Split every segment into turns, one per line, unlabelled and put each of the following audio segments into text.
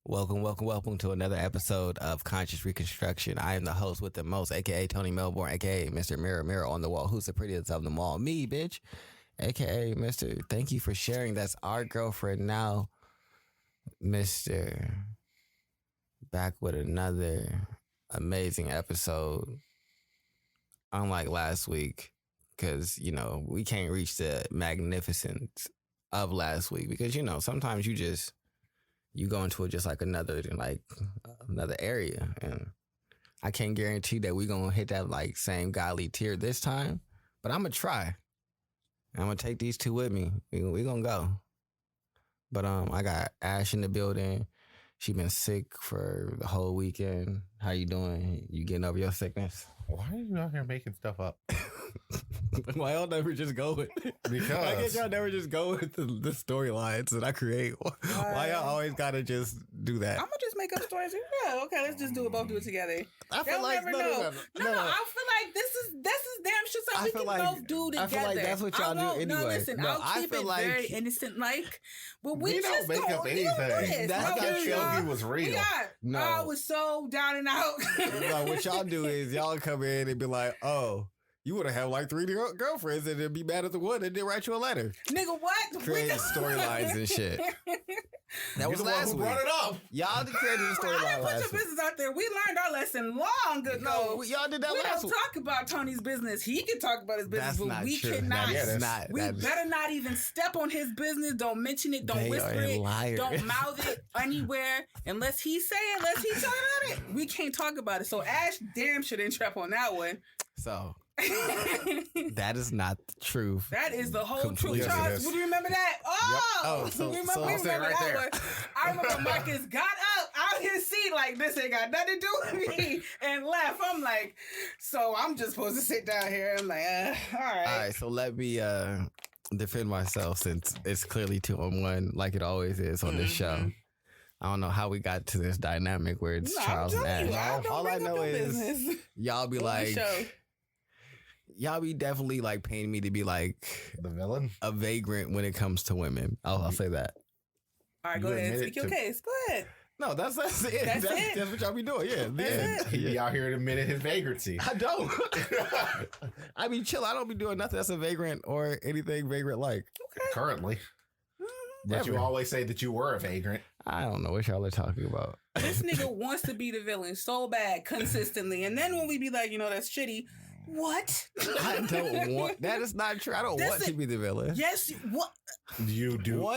Welcome to another episode of Conscious Reconstruction. I am the host with the most, aka Tony Melbourne, aka Mr. Mirror on the wall. Who's the prettiest of them all? Me, bitch. Aka Mr. Thank you for sharing. That's our girlfriend now, Mr. Back with another amazing episode. Unlike last week, because, we can't reach the magnificence of last week because, sometimes you go into it just like another area, and I can't guarantee that we're gonna hit that like same godly tier this time, but I'm gonna try. I'm gonna take these two with me. We gonna go. But I got Ash in the building. She been sick for the whole weekend. How you doing? You getting over your sickness?
Why are you out here making stuff up?
Why y'all never just go with it?
Because
I guess y'all never just go with the storylines that I create. Why y'all always gotta just do that?
I'm gonna just make up stories. Yeah, okay, let's just do it. Both do it together.
I feel like
never know. No, I feel like this is damn shit something we can both do together.
I feel like that's what y'all do anyway.
No, listen, I'll keep it very innocent, but we
don't
just
make up anything.
That's not true.
He was real.
No, I was so down and out.
No, what y'all do is y'all come in and be like, oh, you would have like 3 girlfriends and then be mad at the one and then write you a letter.
Nigga, what?
Create storylines and shit. That was last week.
Brought it up.
Y'all created a storyline last week.
Put your business out there. We learned our lesson long ago.
No, y'all did that last week.
We don't talk about Tony's business. He can talk about his business, but we cannot.
That's not.
We better not even step on his business. Don't mention it. Don't whisper it.
Liars.
Don't mouth it anywhere unless he say it. Unless he talk about it. We can't talk about it. So Ash damn sure didn't trap on that one.
So. That is not the truth.
That is the whole
Completely.
truth. Charles, would you remember that? Oh,
so
we
I'll
remember
say right
that
there.
one. I remember Marcus got up out his seat like, this ain't got nothing to do with me, and left. I'm like, so I'm just supposed to sit down here. I'm like, all right.
All right, so let me defend myself since it's clearly 2-on-1 like it always is on this show. I don't know how we got to this dynamic where it's Charles and Ash. All I know is y'all be like... Y'all be definitely like painting me to be like
the villain,
a vagrant when it comes to women. I'll say that.
All right, go ahead. Speak your case. Go ahead.
No, that's it. That's what y'all be doing. Yeah.
He be out here admitting his vagrancy.
I don't. I be chill. I don't be doing nothing that's a vagrant or anything vagrant like.
Okay.
Currently. But you always say that you were a vagrant.
I don't know what y'all are talking about.
This nigga wants to be the villain so bad consistently. And then when we be like, that's shitty. What?
I don't want. That is not true. I don't want to be the villain.
Yes. What?
You do.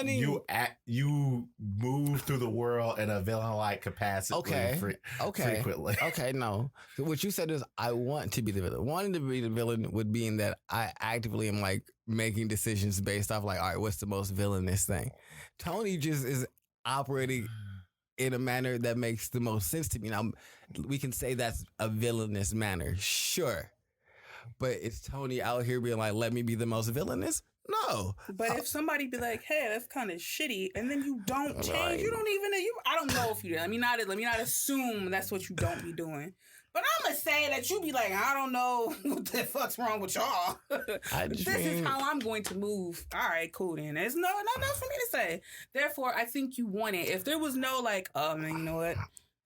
You move through the world in a villain-like capacity. Frequently.
Okay. No. What you said is I want to be the villain. Wanting to be the villain would mean that I actively am like making decisions based off like, all right, what's the most villainous thing? Tony just is operating in a manner that makes the most sense to me. Now, we can say that's a villainous manner, sure. But it's Tony out here being like, let me be the most villainous? No.
But if somebody be like, hey, that's kind of shitty, and then you don't change,
right.
You don't even, I don't know if you do. Let me not assume that's what you don't be doing. But I'm going to say that you be like, I don't know what the fuck's wrong with y'all. This is how I'm going to move. All right, cool then. There's nothing else for me to say. Therefore, I think you want it. If there was no like, man, you know what?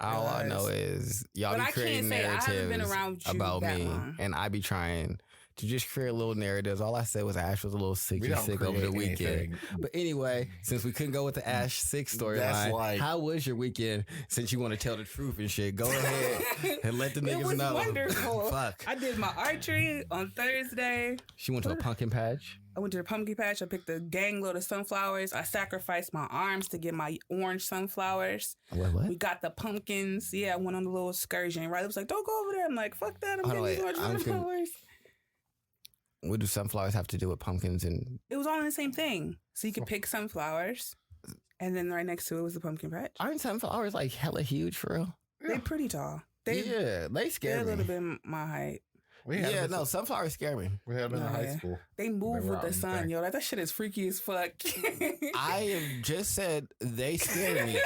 All I know is y'all be creating narratives about me, and I be trying to just create little narratives. All I said was Ash was a little sick over the weekend. Anything. But anyway, since we couldn't go with the Ash sick storyline, how was your weekend? Since you want to tell the truth and shit, go ahead and let the niggas know.
It was wonderful.
Fuck.
I did my archery on Thursday.
She went to a pumpkin patch.
I went to the pumpkin patch. I picked a gang load of sunflowers. I sacrificed my arms to get my orange sunflowers.
What?
We got the pumpkins. Yeah, I went on a little excursion. Riley was like, don't go over there. I'm like, fuck that. I'm getting these orange sunflowers.
What do sunflowers have to do with pumpkins? And
it was all in the same thing. So you could pick sunflowers. And then right next to it was the pumpkin patch.
Aren't sunflowers like hella huge for real?
They're pretty tall.
They scare me.
They're a little bit my height.
Sunflowers scare me.
We had them in high school.
They move with the sun, yo. That shit is freaky as fuck.
I have just said they scare me.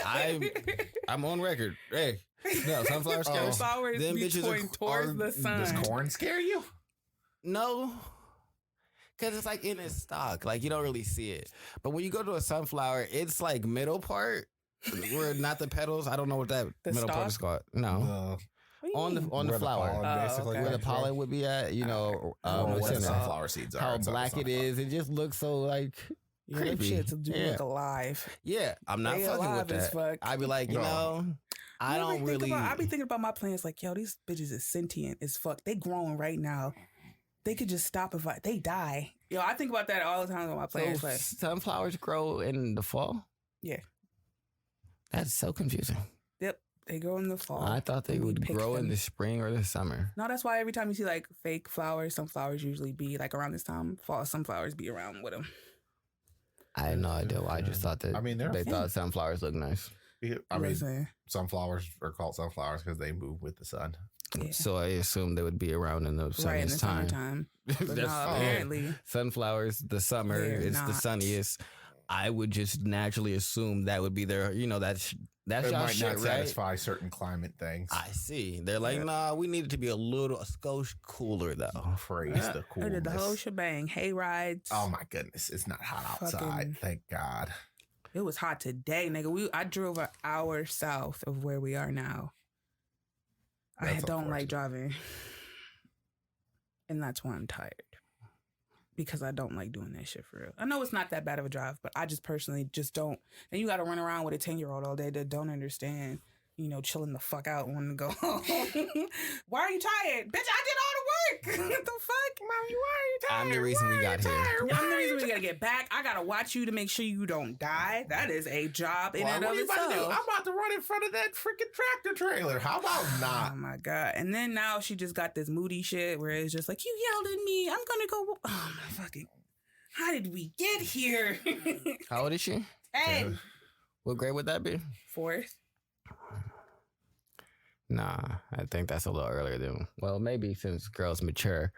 I'm on record. Hey, no, sunflowers scare me.
Sunflowers be pointing towards the sun.
Does corn scare you?
No. Because it's like in its stalk. Like you don't really see it. But when you go to a sunflower, it's like middle part Where not the petals. I don't know what that
The
middle part
stalk?
is called. No. On the flower,
basically,
where the pollen would be at, you know,
where the
center.
sunflower seeds are.
How black it is. It just looks so like creepy.
Shits do look alive.
Yeah, I'm not
They
fucking with
alive as
that.
fuck.
I'd be like, you know, I don't really.
I be thinking about my plants. Like, yo, these bitches is sentient as fuck. They growing right now. They could just stop if they die. Yo, I think about that all the time with my plants.
So
like,
sunflowers grow in the fall?
Yeah.
That's so confusing.
Yep, they grow in the fall.
I thought they would grow in the spring or the summer.
No, that's why every time you see like fake flowers, some flowers usually be like around this time. Fall, some flowers be around with them.
I had no idea why. I just thought that they thought sunflowers look nice.
I mean, sunflowers are called sunflowers because they move with the sun.
Yeah.
So I assume they would be around in the sunniest time.
But no, apparently.
Sunflowers, the summer, it's the sunniest. I would just naturally assume that would be their, you know, that's
it
y'all
might
shit,
not
right?
satisfy certain climate things.
I see. They're like, nah, we need it to be a skosh cooler though.
Praise the coolness.
I did the whole shebang. Hay rides.
Oh my goodness, it's not hot outside. Thank God.
It was hot today, nigga. I drove an hour south of where we are now. I don't like driving. And that's why I'm tired. Because I don't like doing that shit for real. I know it's not that bad of a drive, but I just personally just don't. And you got to run around with a 10-year-old all day that don't understand, you know, chilling the fuck out and wanting to go home. Why are you tired? Bitch, I did all the work. What the fuck? Mommy, why are you tired?
I'm the reason we got here.
I'm the reason we got to get back. I got to watch you to make sure you don't die. That is a job in and of itself.
I'm about to run in front of that freaking tractor trailer. How about not?
Oh my God. And then now she just got this moody shit where it's just like, you yelled at me. I'm going to go. Oh my fucking. How did we get here?
How old is she?
10.
What grade would that be?
4th.
Nah, I think that's a little earlier than. Well, maybe since girls mature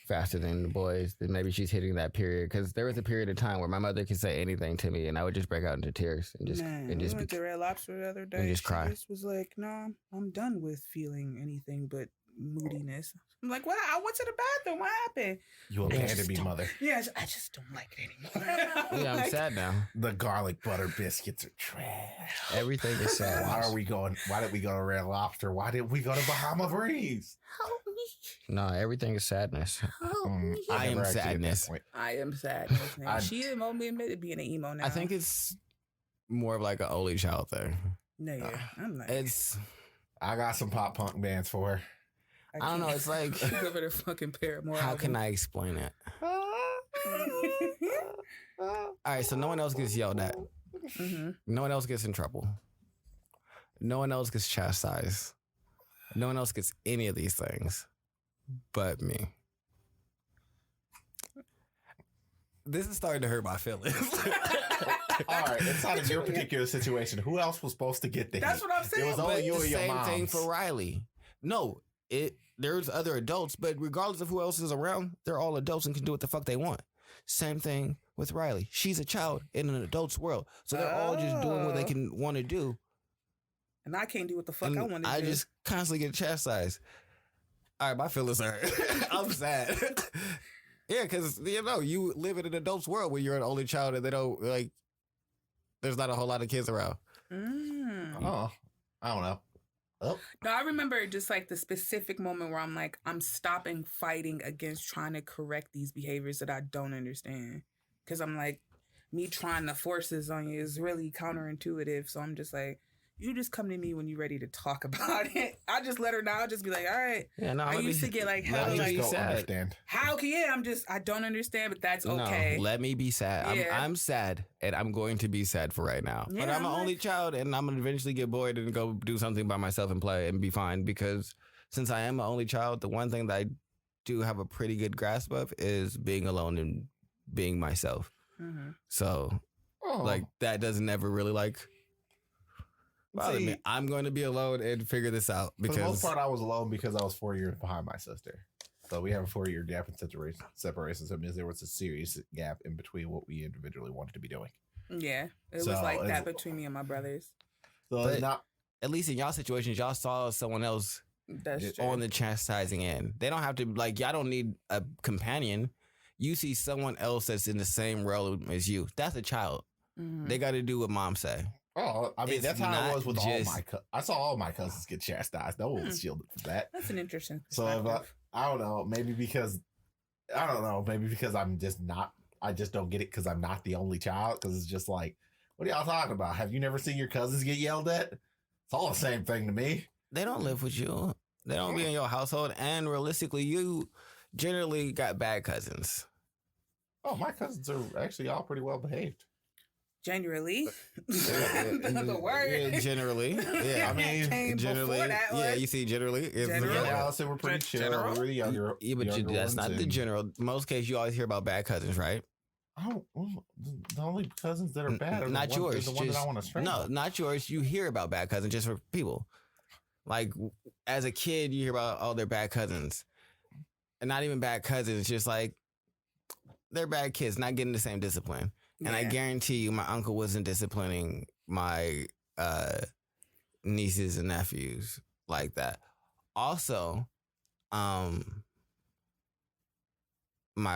faster than the boys, then maybe she's hitting that period. Because there was a period of time where my mother could say anything to me, and I would just break out into tears and just
we went to Red Lobster the other day.
And just cry.
She just was like, "No, I'm done with feeling anything but moodiness." I'm like, "What? I went to the bathroom. What happened?"
You abandoned me, mother.
Yeah, I just don't like it anymore.
Yeah, I'm sad now.
The garlic butter biscuits are trash.
Everything is sad.
Why did we go to Red Lobster? Why did we go to Bahama Breeze?
Help me.
No, everything is sadness.
I
am sadness.
I am sadness. She won't be admitted being an emo now.
I think it's more of like an only child thing.
No, yeah. I'm like,
I got some pop punk bands for her.
I don't know. It's like
give her the fucking Paramore.
How can I explain it? All right, so no one else gets yelled at.
Mm-hmm.
No one else gets in trouble. No one else gets chastised. No one else gets any of these things but me. This is starting to hurt my feelings.
All right, it's not in your particular situation. Who else was supposed to get the
That's
hit?
what I'm saying.
It was only you and your
same
moms.
thing for Riley. No, there's other adults, but regardless of who else is around, they're all adults and can do what the fuck they want. Same thing with Riley. She's a child in an adult's world, so they're all just doing what they can want to do.
And I can't do what the fuck I want to do.
I just constantly get chastised. All right, my feelings hurt. I'm sad. Yeah, because, you know, you live in an adult's world where you're an only child and they don't, like, there's not a whole lot of kids around.
Oh, I don't know. Oh.
No, I remember just like the specific moment where I'm like, I'm stopping fighting against trying to correct these behaviors that I don't understand. Because I'm like, me trying to force this on you is really counterintuitive. So I'm just like, you just come to me when you're ready to talk about it. I just let her know. I'll just be like, all right.
Yeah, no,
I used to get like, hell,
I
like,
just don't understand.
How can I don't understand, but that's okay.
No, let me be sad.
Yeah.
I'm sad, and I'm going to be sad for right now.
Yeah,
but I'm an only child, and I'm going to eventually get bored and go do something by myself and play and be fine. Because since I am an only child, the one thing that I do have a pretty good grasp of is being alone and being myself. Mm-hmm. So, like, that doesn't ever really, like... bother me. I'm going to be alone and figure this out. Because
for the most part, I was alone because I was 4 years behind my sister. So we have a 4-year gap in separation. So it means there was a serious gap in between what we individually wanted to be doing.
Yeah, it was like that between me and my brothers.
So it's not,
at least in y'all situations, y'all saw someone else on the chastising end. They don't have to, like, y'all don't need a companion. You see someone else that's in the same realm as you. That's a child. Mm-hmm. They got to do what mom say.
Oh, I mean,
It's
that's how
not
it was with
just-
all my I saw all my cousins get chastised. No one was shielded from that.
That's an interesting
So
perspective.
if I don't know, maybe because I'm just not, I just don't get it because I'm not the only child. Because it's just like, what are y'all talking about? Have you never seen your cousins get yelled at? It's all the same thing to me.
They don't live with you. They don't be in your household. And realistically, you generally got bad cousins.
Oh, my cousins are actually all pretty well behaved.
Generally, the word.
Yeah, generally. Yeah,
I mean,
Came
generally.
before that
Yeah,
one.
you see, generally. It's
General?
Me and
Yeah.
Allison were pretty chill.
General?
We were the younger.
Yeah, but
younger
that's
ones,
not the
and
general. Most cases, you always hear about bad cousins, right?
I don't. The only cousins that are bad are
Not
the one,
yours.
is the one that
just-
I want to strangle.
No, not yours. You hear about bad cousins just for people. Like, as a kid, you hear about all their bad cousins. And not even bad cousins, just like, they're bad kids, not getting the same discipline. And I
Yeah.
guarantee you, my uncle wasn't disciplining my nieces and nephews like that. Also, my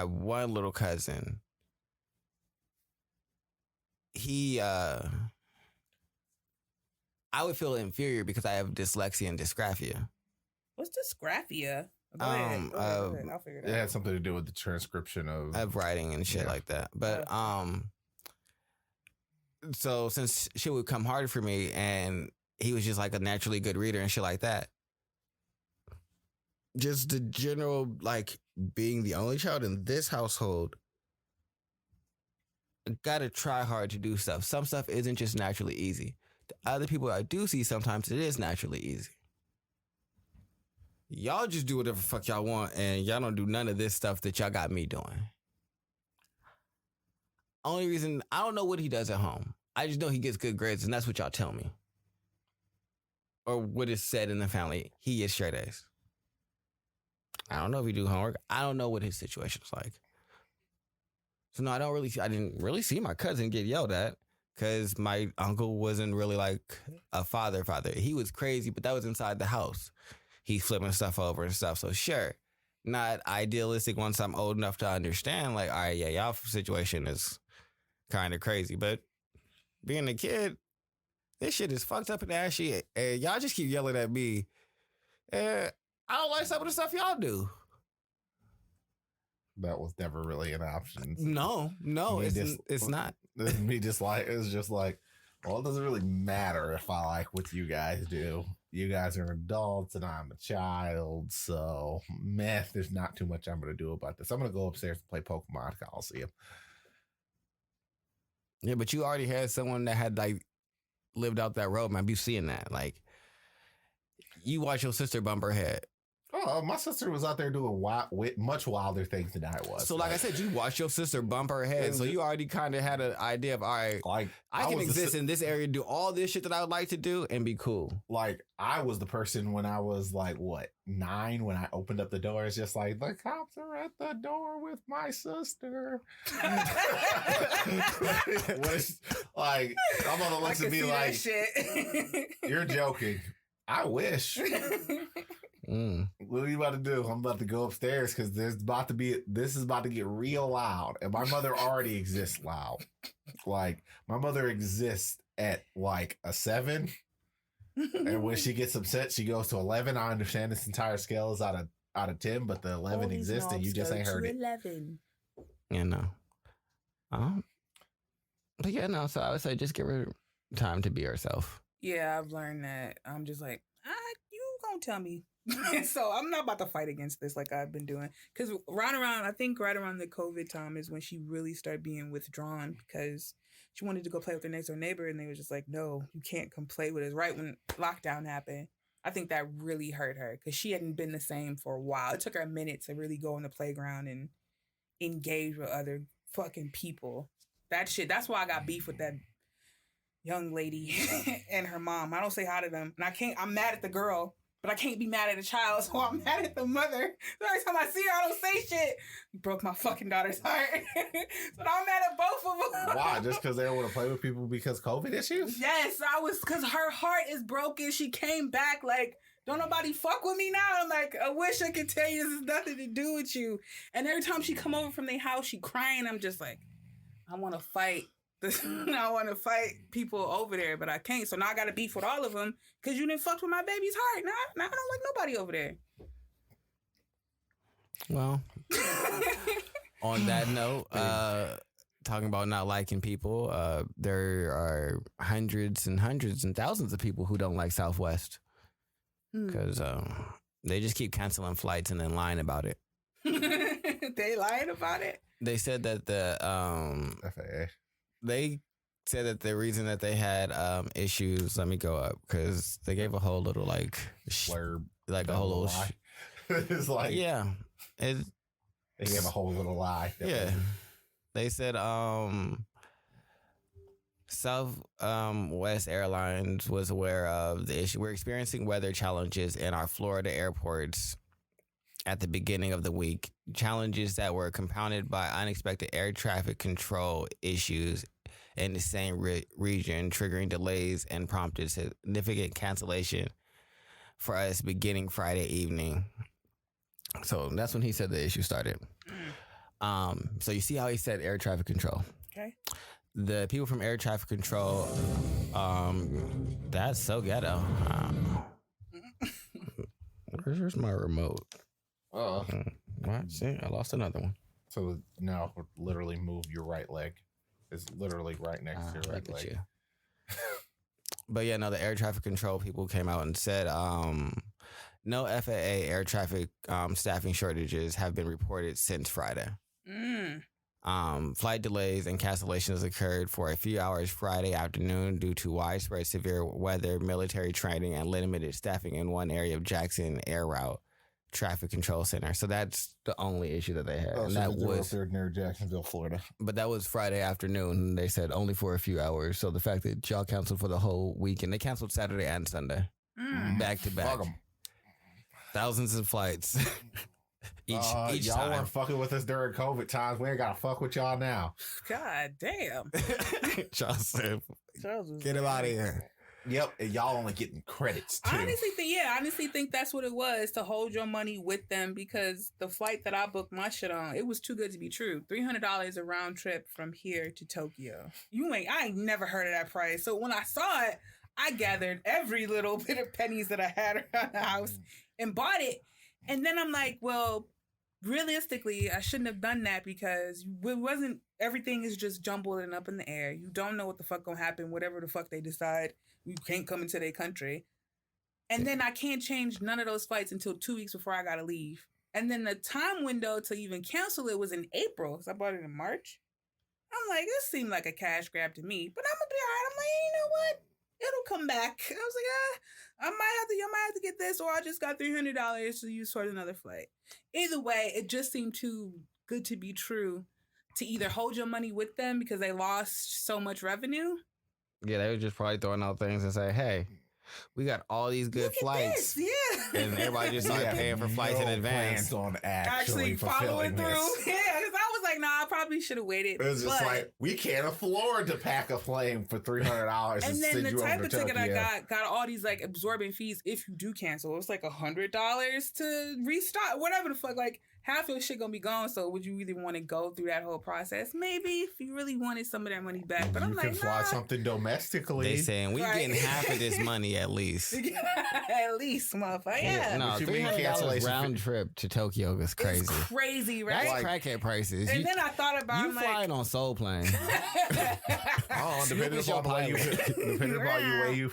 one little cousin, he, I would feel inferior because I have dyslexia and dysgraphia.
What's dysgraphia? Go ahead. Go ahead. I'll figure it
It
out.
had something to do with the transcription of
Writing and shit
Yeah.
like that. But so since shit would come harder for me, and he was just like a naturally good reader and shit like that. Just the general, like, being the only child in this household, gotta try hard to do stuff. Some stuff isn't just naturally easy. The other people I do see, sometimes it is naturally easy. Y'all just do whatever the fuck y'all want, and y'all don't do none of this stuff that y'all got me doing. Only reason, I don't know what he does at home. I just know he gets good grades, and that's what y'all tell me. Or what is said in the family. He gets straight A's. I don't know if he do homework. I don't know what his situation's like. So no, I didn't really see my cousin get yelled at because my uncle wasn't really like a father. He was crazy, but that was inside the house. He's flipping stuff over and stuff. So sure, not idealistic once I'm old enough to understand, like, all right, yeah, y'all situation is kind of crazy. But being a kid, this shit is fucked up and ashy. And y'all just keep yelling at me. And I don't like some of the stuff y'all do.
that was never really an option.
No,
Me
it's not.
Me just like it's just like, well, it doesn't really matter if I like what you guys do. You guys are adults and I'm a child, so there's not too much I'm gonna do about this. I'm gonna go upstairs and play Pokemon Coliseum.
Yeah, but you already had someone that had like lived out that roadmap. You seeing that? Like, you watch your sister bump her head.
Oh, my sister was out there doing much wilder things than I was.
So, like I said, you watched your sister bump her head. So you already kind of had an idea of, all right,
like
I can
was
exist in this area, do all this shit that I would like to do, and be cool.
like I was the person when I was like 9 when I opened up the door. It's just like the cops are at the door with my sister. Like I'm gonna look to be like,
shit.
you're joking. I wish. What are you about to do? I'm about to go upstairs because this is about to get real loud. And my mother already exists loud. Like my mother exists at like a 7. And when she gets upset, she goes to 11. I understand this entire scale is out of 10, but the 11 exists and you just ain't heard it.
11.
You know. But yeah, no, so I would say just give her time to be herself.
Yeah, I've learned that. I'm just like, you gonna tell me. So I'm not about to fight against this like I've been doing. Because right around the COVID time is when she really started being withdrawn because she wanted to go play with her next door neighbor and they were just like, no, you can't come play with us. Right when lockdown happened, I think that really hurt her because she hadn't been the same for a while. It took her a minute to really go on the playground and engage with other fucking people. That's why I got beef with that young lady and her mom. I don't say hi to them. And I'm mad at the girl, but I can't be mad at the child, so I'm mad at the mother. So every time I see her, I don't say shit. You broke my fucking daughter's heart. So now I'm mad at both of them.
Why? Just because they don't want to play with people because COVID issues?
Yes, because her heart is broken. She came back like, don't nobody fuck with me now. I'm like, I wish I could tell you this has nothing to do with you. And every time she come over from their house, she crying. I'm just like, I want to fight. I want to fight people over there, but I can't. So now I got to beef with all of them because you didn't fuck with my baby's heart. Now I don't like nobody over there.
Well, on that note, talking about not liking people, there are hundreds and thousands of people who don't like Southwest because they just keep canceling flights and then lying about it.
They lying about it?
They said that the
FAA.
They said that the reason that they had issues. Let me go up because they gave a whole little like
blurb,
like a whole little.
It's like
they
gave a whole little lie.
Yeah, they said Southwest Airlines was aware of the issue. We're experiencing weather challenges in our Florida airports at the beginning of the week, challenges that were compounded by unexpected air traffic control issues in the same region, triggering delays and prompted significant cancellation for us beginning Friday evening. So that's when he said the issue started. So you see how he said air traffic control.
Okay.
The people from air traffic control, that's so ghetto. Where's my remote? What? See, I lost another one.
So now literally move your right leg. It's literally right next to your right leg.
You. But yeah, no, the air traffic control people came out and said no FAA air traffic staffing shortages have been reported since Friday. Flight delays and cancellations occurred for a few hours Friday afternoon due to widespread severe weather, military training, and limited staffing in one area of Jackson Air Route Traffic Control Center. So that's the only issue that they had.
Oh,
and
so
that was
near Jacksonville, Florida.
But that was Friday afternoon. They said only for a few hours. So the fact that y'all canceled for the whole weekend, they canceled Saturday and Sunday. Back to back.
Fuck 'em.
Thousands of flights. each
y'all
time.
weren't fucking with us during COVID times. We ain't gotta fuck with y'all now.
God damn.
Charles said, get him out of here.
Yep, and y'all only getting credits too.
I honestly think that's what it was, to hold your money with them, because the flight that I booked my shit on, it was too good to be true. $300 a round trip from here to Tokyo. I ain't never heard of that price. So when I saw it, I gathered every little bit of pennies that I had around the house and bought it. And then I'm like, well, realistically, I shouldn't have done that, because everything is just jumbled and up in the air. You don't know what the fuck gonna happen, whatever the fuck they decide. You can't come into their country. And then I can't change none of those flights until 2 weeks before I gotta leave. And then the time window to even cancel it was in April, because I bought it in March. I'm like, this seemed like a cash grab to me, but I'm gonna be all right. I'm like, you know what? It'll come back. I was like, I might have to get this, or I just got $300 to use towards another flight. Either way, it just seemed too good to be true to either hold your money with them because they lost so much revenue.
Yeah, they were just probably throwing out things and say, hey, we got all these good flights.
This. Yeah.
And everybody just started paying for flights in advance.
On actually
following through.
This.
Yeah, because I was like, nah, I probably should have waited.
It was just like, we can't afford to pack a plane for $300
and then the type of ticket
Tokyo.
I got all these like absorbing fees if you do cancel. It was like $100 to restart, whatever the fuck. Like, half your shit gonna be gone. So would you really want to go through that whole process? Maybe if you really wanted some of that money back. But I'm like,
you can fly something domestically.
They saying we getting half of this money at least.
At least, motherfucker. Yeah.
No, $300 round trip to Tokyo is crazy.
It's crazy, right?
That's crackhead prices.
And then I thought about
you flying on Soul Plane.
Depending upon the way you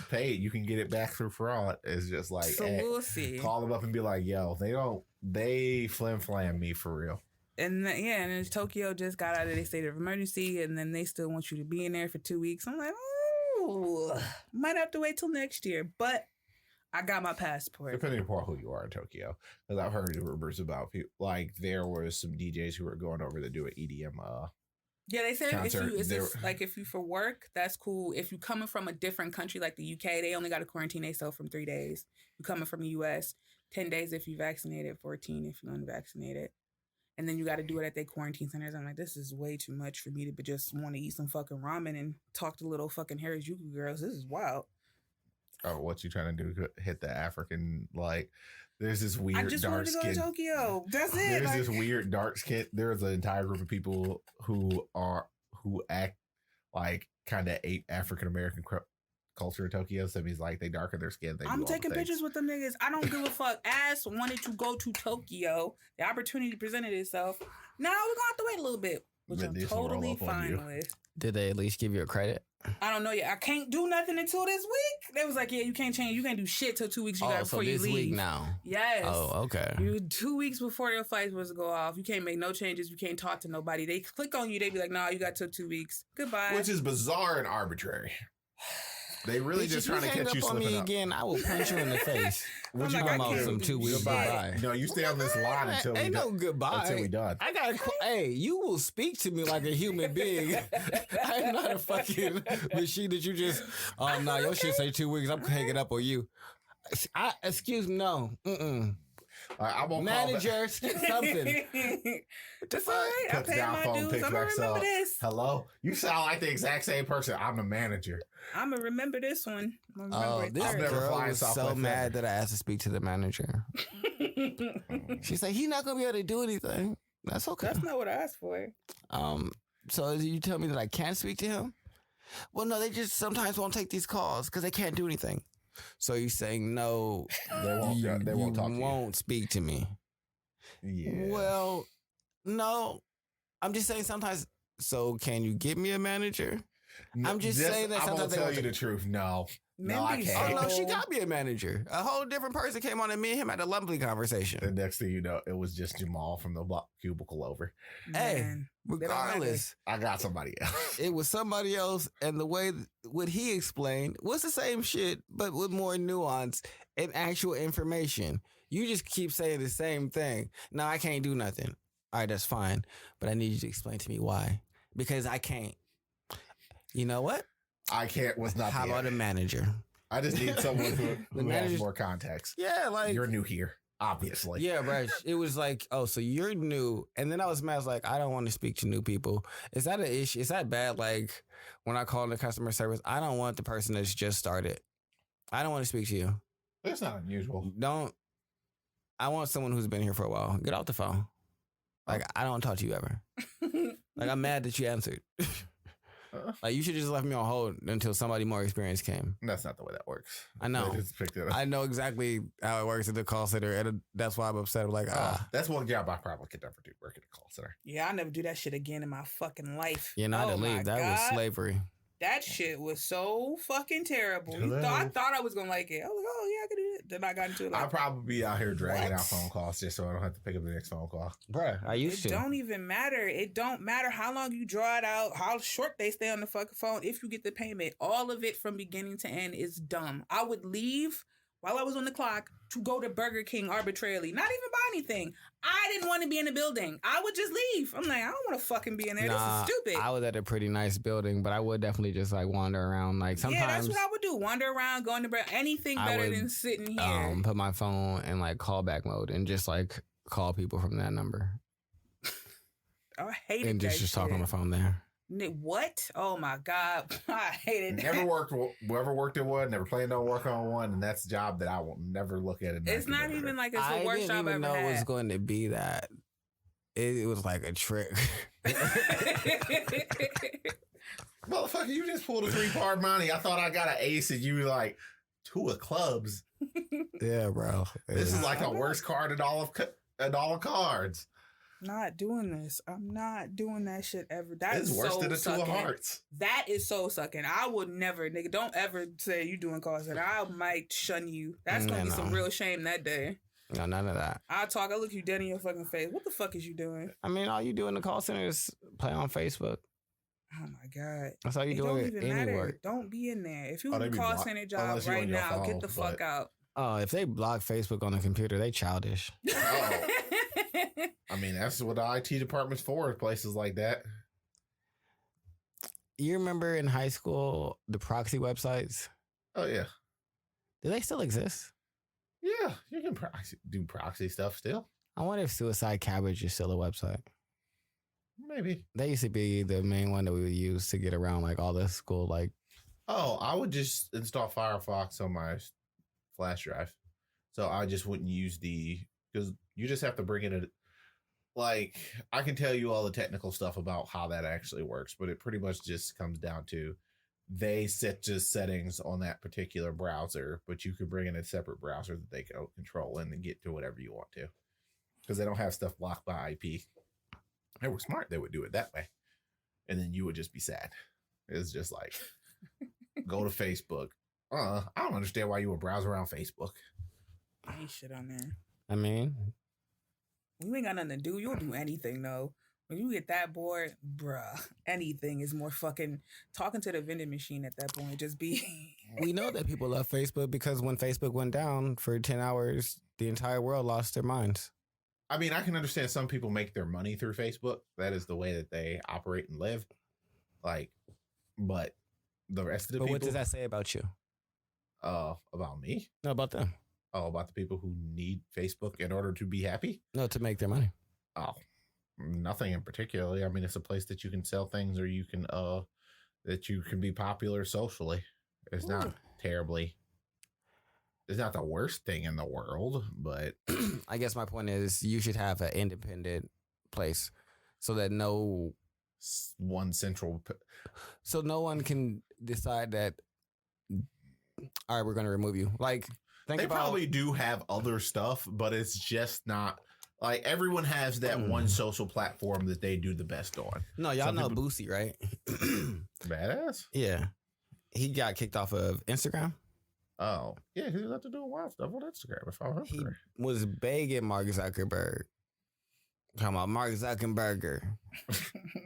paid, you can get it back through fraud. It's just like,
so we'll see.
Call them up and be like, yo, they flim-flam me for real.
And and Tokyo just got out of their state of emergency, and then they still want you to be in there for 2 weeks. I'm like, oh, might have to wait till next year, but I got my passport.
Depending upon who you are in Tokyo, because I've heard rumors about people, like there was some DJs who were going over to do an EDM.
Yeah, they said
concert.
if you for work, that's cool. If you coming from a different country like the UK, they only got to quarantine themselves from 3 days. You coming from the US, 10 days if you vaccinated, 14 if you're unvaccinated. And then you got to do it at their quarantine centers. I'm like, this is way too much for me to just want to eat some fucking ramen and talk to little fucking Harajuku girls. This is wild.
Oh, what you trying to do? Hit the African, like, there's this weird dark skin.
I just wanted to go to Tokyo. That's it.
There's this weird dark skin. There's an entire group of people who like kind of African American culture in Tokyo. So he's like, they darken their skin.
I'm taking pictures with them niggas. I don't give a fuck. Ass wanted to go to Tokyo. The opportunity presented itself. Now we're gonna have to wait a little bit, which I'm totally fine with.
Did they at least give you a credit?
I don't know yet. I can't do nothing until this week. They was like, yeah, you can't change. You can't do shit till 2 weeks. You got before you leave.
So this week now.
Yes.
Oh, okay.
2 weeks before your flight was to go off. You can't make no changes. You can't talk to nobody. They click on you. They be like, nah, you got till 2 weeks. Goodbye.
Which is bizarre and arbitrary. They really just trying to catch you slipping
up on me again. I will punch you in the face.
What you talking about?
Some 2 weeks goodbye.
No, you stay on this line until
ain't no goodbye
until we done.
I got. Hey, you will speak to me like a human being. I'm not a fucking machine that you just. Oh no, your shit say 2 weeks. I'm hanging up on you. Excuse me, no.
I won't
manager, something.
That's all right. I pay my dues. I'm gonna remember this.
Hello, you sound like the exact same person. I'm the manager.
I'm gonna remember this one.
This girl was so mad that I asked to speak to the manager. She said he's not gonna be able to do anything. That's okay.
That's not what I asked for.
So you tell me that I can't speak to him? Well, no, they just sometimes won't take these calls because they can't do anything. So you're saying no?
They won't talk to you.
Won't speak to me.
Yeah.
Well, no. I'm just saying sometimes. So can you get me a manager?
No,
I'm just saying that sometimes
they tell you the truth. No, I can't.
Oh no, she got me a manager. A whole different person came on, and me and him had a lovely conversation.
The next thing you know, it was just Jamal from the cubicle over.
Hey, regardless,
I got somebody else.
It was somebody else, and the way what he explained was the same shit, but with more nuance and actual information. You just keep saying the same thing. No, I can't do nothing. All right, that's fine, but I need you to explain to me why. Because I can't. You know what?
I can't. Was not.
How about a manager?
I just need someone who has more context.
Yeah, like
you're new here, obviously.
Yeah, right. It was like, oh, so you're new, and then I was mad. I was like, I don't want to speak to new people. Is that an issue? Is that bad? Like when I call the customer service, I don't want the person that's just started. I don't want to speak to you.
That's not unusual.
I want someone who's been here for a while. Get off the phone. Like I don't want to talk to you ever. Like I'm mad that you answered. Like you should just left me on hold until somebody more experienced came.
That's not the way that works.
I know. I know exactly how it works at the call center, and that's why I'm upset. I'm like,
that's one job I probably could never do. Work at a call center.
Yeah, I never do that shit again in my fucking life.
You're not to leave. That was slavery.
That shit was so fucking terrible. I thought I was gonna like it. I was like, oh yeah, I could do it. Then I got into it. Like,
I'd probably be out here dragging out phone calls just so I don't have to pick up the next phone call.
Bruh, I used to.
It don't even matter. It don't matter how long you draw it out, how short they stay on the fucking phone. If you get the payment, all of it from beginning to end is dumb. I would leave while I was on the clock to go to Burger King arbitrarily. Not even buy anything. I didn't want to be in the building. I would just leave. I'm like, I don't want to fucking be in there. This is stupid.
I was at a pretty nice building, but I would definitely just like wander around. Like sometimes. Yeah,
that's what I would do. Wander around, go in the bread. Anything better than sitting here.
Put my phone in like callback mode and just like call people from that number.
I hated
and
that
just talk on the phone there.
What? Oh my God. I hated that.
Never worked at one, never planned on working on one, and that's a job that I will never look at it.
It's not even like it's the worst job I've ever had. I didn't even know
it was going to be that. It was like a trick.
Motherfucker, you just pulled a 3-part money. I thought I got an ace and you were like, 2 of clubs.
Yeah, bro.
This is like a worst card in all of cards.
Not doing this. I'm not doing that shit ever. That
is worse than a 2 of hearts.
That is so sucking. I would never, nigga. Don't ever say you doing calls and I might shun you. That's gonna be some real shame that day.
No, none of that.
I look you dead in your fucking face. What the fuck is you doing?
I mean, all you do in the call center is play on Facebook.
Oh my God.
That's all you do at any work.
Don't be in there. If you have a call center job right now, get the fuck out.
Oh, if they block Facebook on the computer, they childish.
Oh. I mean, that's what the IT department's for, places like that.
You remember in high school, the proxy websites?
Oh, yeah.
Do they still exist?
Yeah, you can do proxy stuff still.
I wonder if Suicide Cabbage is still a website.
Maybe.
That used to be the main one that we would use to get around like all the school, like.
Oh, I would just install Firefox on my flash drive. So I just wouldn't use because you just have to bring in like, I can tell you all the technical stuff about how that actually works, but it pretty much just comes down to they set just settings on that particular browser, but you could bring in a separate browser that they can control and get to whatever you want to, because they don't have stuff blocked by IP. They were smart. They would do it that way. And then you would just be sad. It's just like, go to Facebook. I don't understand why you would browse around Facebook.
Ain't shit on there.
I mean,
you ain't got nothing to do. You'll do anything, though. When you get that bored, bruh, anything is more fucking talking to the vending machine at that point. Just be.
We know that people love Facebook because when Facebook went down for 10 hours, the entire world lost their minds.
I mean, I can understand some people make their money through Facebook. That is the way that they operate and live. Like, but the rest of the people.
What does that say about you?
About me?
No, about them.
Oh, about the people who need Facebook in order to be happy?
No, to make their money.
Oh, nothing in particularly. I mean, it's a place that you can sell things, or you can that you can be popular socially. It's not terribly. It's not the worst thing in the world, but
I guess my point is you should have an independent place so that no one can decide that, all right, we're going to remove you. Like,
they probably do have other stuff, but it's just not like everyone has that one social platform that they do the best on.
No, y'all know Boosie, right?
Badass?
Yeah. He got kicked off of Instagram.
Oh, yeah, he was out to do wild stuff on Instagram, if I remember.
He was begging Mark Zuckerberg. Talking about Mark Zuckerberg.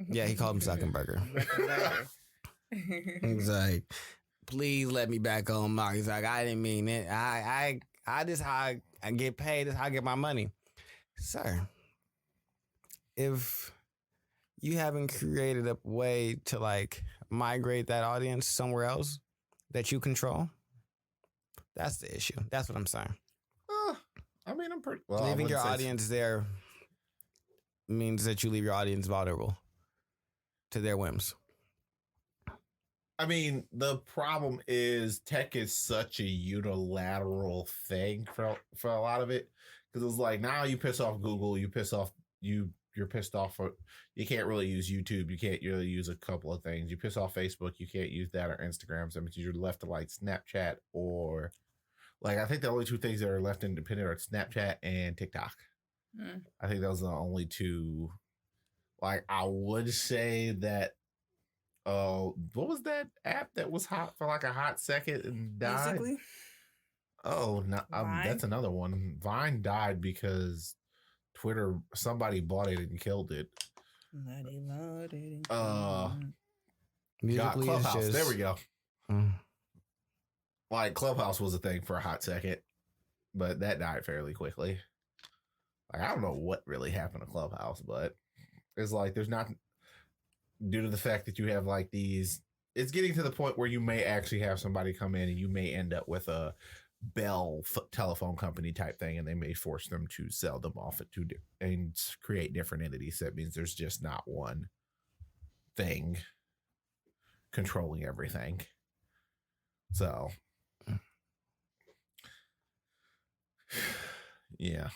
Yeah, he called him Zuckerberg. He's like, please let me back on Mark. He's like, I didn't mean it. I this how I get paid. This how I get my money. Sir, if you haven't created a way to like migrate that audience somewhere else that you control, that's the issue. That's what I'm saying.
I mean, I'm pretty... Well,
leaving your audience there means that you leave your audience vulnerable to their whims.
I mean, the problem is tech is such a unilateral thing for a lot of it. Because it's like, now you piss off Google, you're pissed off for... You can't really use YouTube. You can't really use a couple of things. You piss off Facebook, you can't use that, or Instagram. So you're left to like Snapchat or... Like, I think the only two things that are left independent are Snapchat and TikTok. I think those are the only two. Like, I would say that, what was that app that was hot for like a hot second and died?
Basically.
Oh, no, that's another one. Vine died because Twitter, somebody bought it and killed it. Clubhouse. There we go. Like, Clubhouse was a thing for a hot second, but that died fairly quickly. Like, I don't know what really happened to Clubhouse, but it's like there's not, due to the fact that you have like these, it's getting to the point where you may actually have somebody come in and you may end up with a Bell telephone company type thing, and they may force them to sell them off at and create different entities. That means there's just not one thing controlling everything. So... Yeah.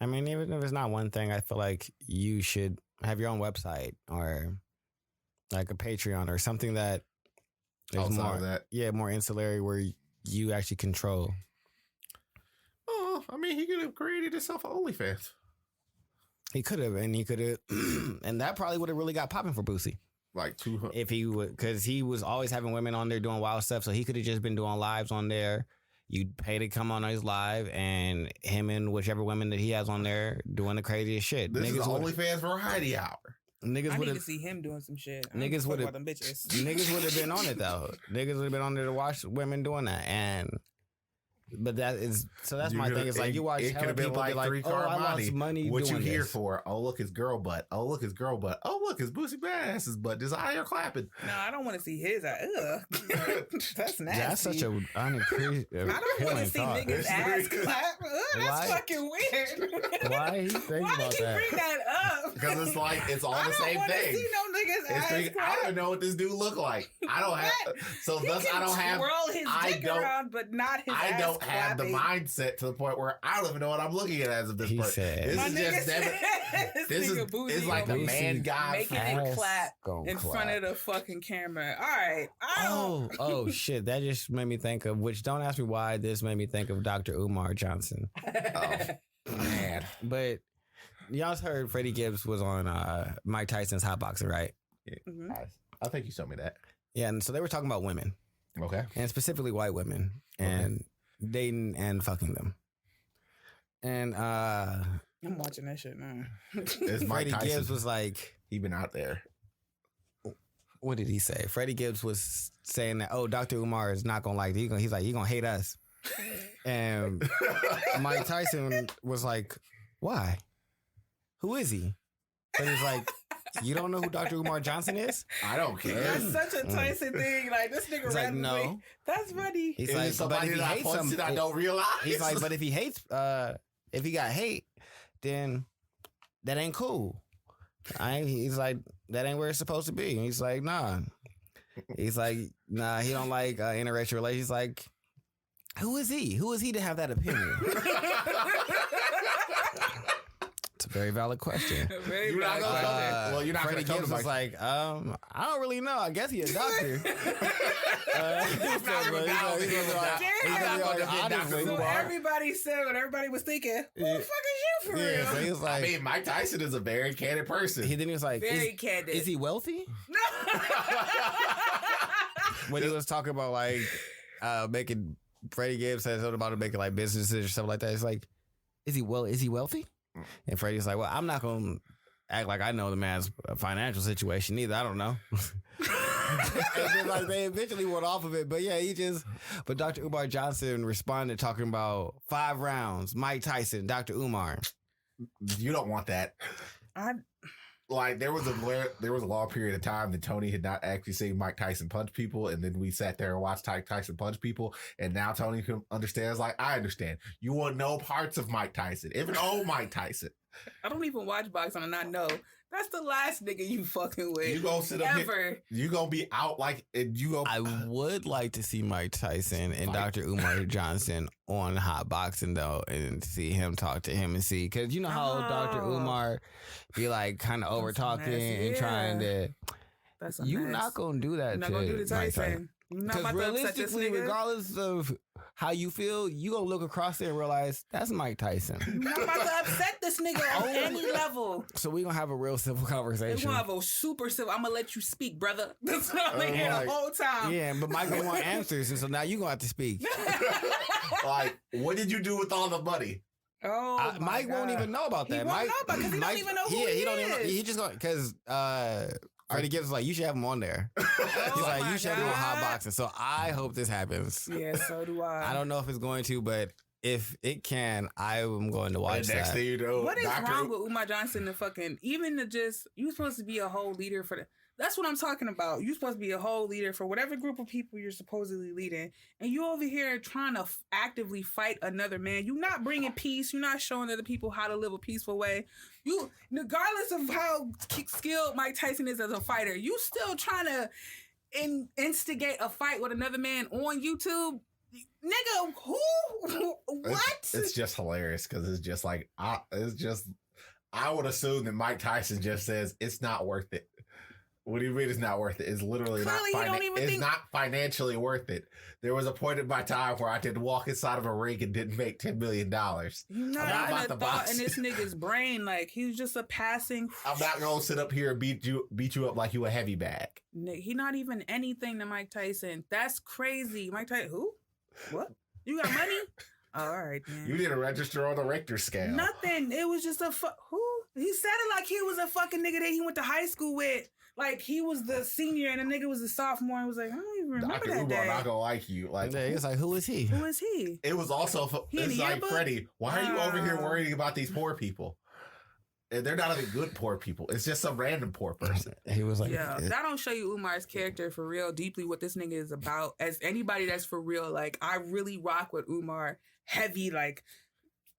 I mean, even if it's not one thing, I feel like you should have your own website or like a Patreon or something that is more ancillary where you actually control.
Oh, I mean, he could have created himself an OnlyFans.
He could have, and and that probably would have really got popping for Boosie.
Like 200.
If he would, because he was always having women on there doing wild stuff, so he could have just been doing lives on there. You'd pay to come on his live, and him and whichever women that he has on there doing the craziest shit.
This is OnlyFans Variety Hour.
I need to see him doing some shit.
Niggas would have been on it though. Niggas would have been on there to watch women doing that, but that's my thing. It's like you watch hella people like, oh, I lost money.
What
doing
you here
this.
for? Oh, look, his girl butt. Oh, look, his girl butt. Oh, look, his Boosie Badass's butt. Just out here clapping.
No, I don't want to see his. That's nasty.
That's such a unappreciative.
I don't want to see niggas ass clap. That's fucking weird.
Why he think about that?
Bring that up?
Because it's like it's all the same thing.
I don't want to see no nigga's ass
I don't even know what this dude look like. I don't have. So thus, I don't have.
Twirl his dick around, but not his.
I
ass
don't have the
clapping.
mindset to the point where I don't even know what I'm looking at as of this
He
point.
said-
This
My
is
nigga
just
said,
this is
bougie
it's like
gonna
the
be
man guy
making
ass
it clap
gonna
in
clap.
front of the fucking camera. All right. I don't.
Oh shit! That just made me think of which. Don't ask me why this made me think of Dr. Umar Johnson.
man.
But y'all heard Freddie Gibbs was on Mike Tyson's hot boxing, right?
Mhm.
I think you showed me that.
Yeah, and so they were talking about women,
Okay.
and specifically white women, and dating and fucking them. And
I'm watching that shit now.
It's Mike
Freddie
Tyson.
Gibbs was like,
He been out there.
what did he say? Freddie Gibbs was saying that, Dr. Umar is not gonna like it. He's like, he gonna hate us. And Mike Tyson was like, why? Who is he? And he's like, you don't know who Dr. Umar Johnson is?
I don't care.
That's such a Tyson thing. Like, this nigga
He's like,
randomly.
no.
That's funny.
He's
Is
like,
it somebody
but if
that
he
I
hates
posted
some,
I don't realize?
he's like, but if he hates, if he got hate, then that ain't cool. He's like, that ain't where it's supposed to be. And he's like, nah. He's like, nah, he don't like interracial relations. He's like, who is he? Who is he to have that opinion? It's a very valid question.
Very
You're not
bad
gonna
question.
well, you're not
Freddie
gonna come
Gibbs
to
was
my
like, I don't really know. I guess he a doctor.
So everybody said what everybody was thinking. Who the fuck is you for real?
Yeah, so he was like,
I mean, Mike Tyson is a very candid person.
then he was like,
Very candid.
is he wealthy?
No.
When he was talking about like making Freddie Gibbs said something about making like businesses or something like that. It's like, is he wealthy? And Freddie's like, well, I'm not gonna act like I know the man's financial situation either. I don't know. And then, like, they eventually went off of it, but yeah, but Dr. Umar Johnson responded talking about 5 rounds, Mike Tyson, Dr. Umar.
You don't want that. Like there was a long period of time that Tony had not actually seen Mike Tyson punch people, and then we sat there and watched Mike Tyson punch people, and now Tony understands. Like I understand, you want no parts of Mike Tyson, even old Mike Tyson.
I don't even watch boxing and I know that's the last nigga you fucking with.
You gonna sit up
ever.
here, you gonna be out like, and you gonna.
I would like to see Mike Tyson and
Fight.
Dr. Umar Johnson on hot boxing though, and see him talk to him and see, because you know how Dr. Umar be like kind of over talking and trying to.
That's a
You
mess.
not gonna do that.
You're not gonna do the
Mike
Tyson. You're not
Because
about to upset this
realistically,
nigga.
regardless of how you feel, you gonna look across there and realize that's Mike Tyson.
You're not about to upset this nigga on any level.
So we gonna have a real simple
They're
conversation.
gonna have a super civil. I'm gonna let you speak, brother. That's what I'm here
like,
the whole time.
Yeah, but Mike don't want answers, and so now you gonna have to speak.
Like, what did you do with all the money?
Oh, my
Mike won't
God.
even know about
He
that.
won't
Mike,
know about it 'cause he don't even know who he
don't even.
is.
He just going because Freddie Gibbs was like, you should have him on there. He's
Oh
like,
my
you should have him on hot
God.
boxing. So I hope this happens.
Yeah, so do I.
I don't know if it's going to, but if it can, I am going to watch
And next
that.
thing you know,
What is
Dr.
wrong with Umar Johnson and fucking even to just you supposed to be a whole leader for the that's what I'm talking about. You're supposed to be a whole leader for whatever group of people you're supposedly leading, and you over here trying to actively fight another man. You're not bringing peace. You're not showing other people how to live a peaceful way. You, regardless of how skilled Mike Tyson is as a fighter, you still trying to instigate a fight with another man on YouTube. Nigga, who? What?
It's just hilarious because it's just like I would assume that Mike Tyson just says it's not worth it. What do you mean it's not worth it? It's literally
Clearly, he don't even
it's
think-
not financially worth it. There was a point in my time where I did walk inside of a ring and didn't make $10 million.
You're not
I'm not
even
about
a
to
thought
box.
in this nigga's brain. Like he was just a passing.
I'm not gonna sit up here and beat you up like you a heavy bag.
He not even anything to Mike Tyson. That's crazy. Mike Tyson, who? What? You got money? All right, man.
You didn't register on the Richter scale.
Nothing. It was just who? He said it like he was a fucking nigga that he went to high school with. Like he was the senior and the nigga was the sophomore and was like, I don't even remember
Dr.
that
Umar
day.
not gonna like you. Like
It's like, who is he?
Who is he?
it was also
He in
it's
the
like
yearbook?
Freddie, why are you over here
Wow.
worrying about these poor people? And they're not even good poor people. It's just some random poor person.
He was like,
Yeah, that don't show you Umar's character for real, deeply what this nigga is about. As anybody that's for real, like I really rock with Umar heavy, like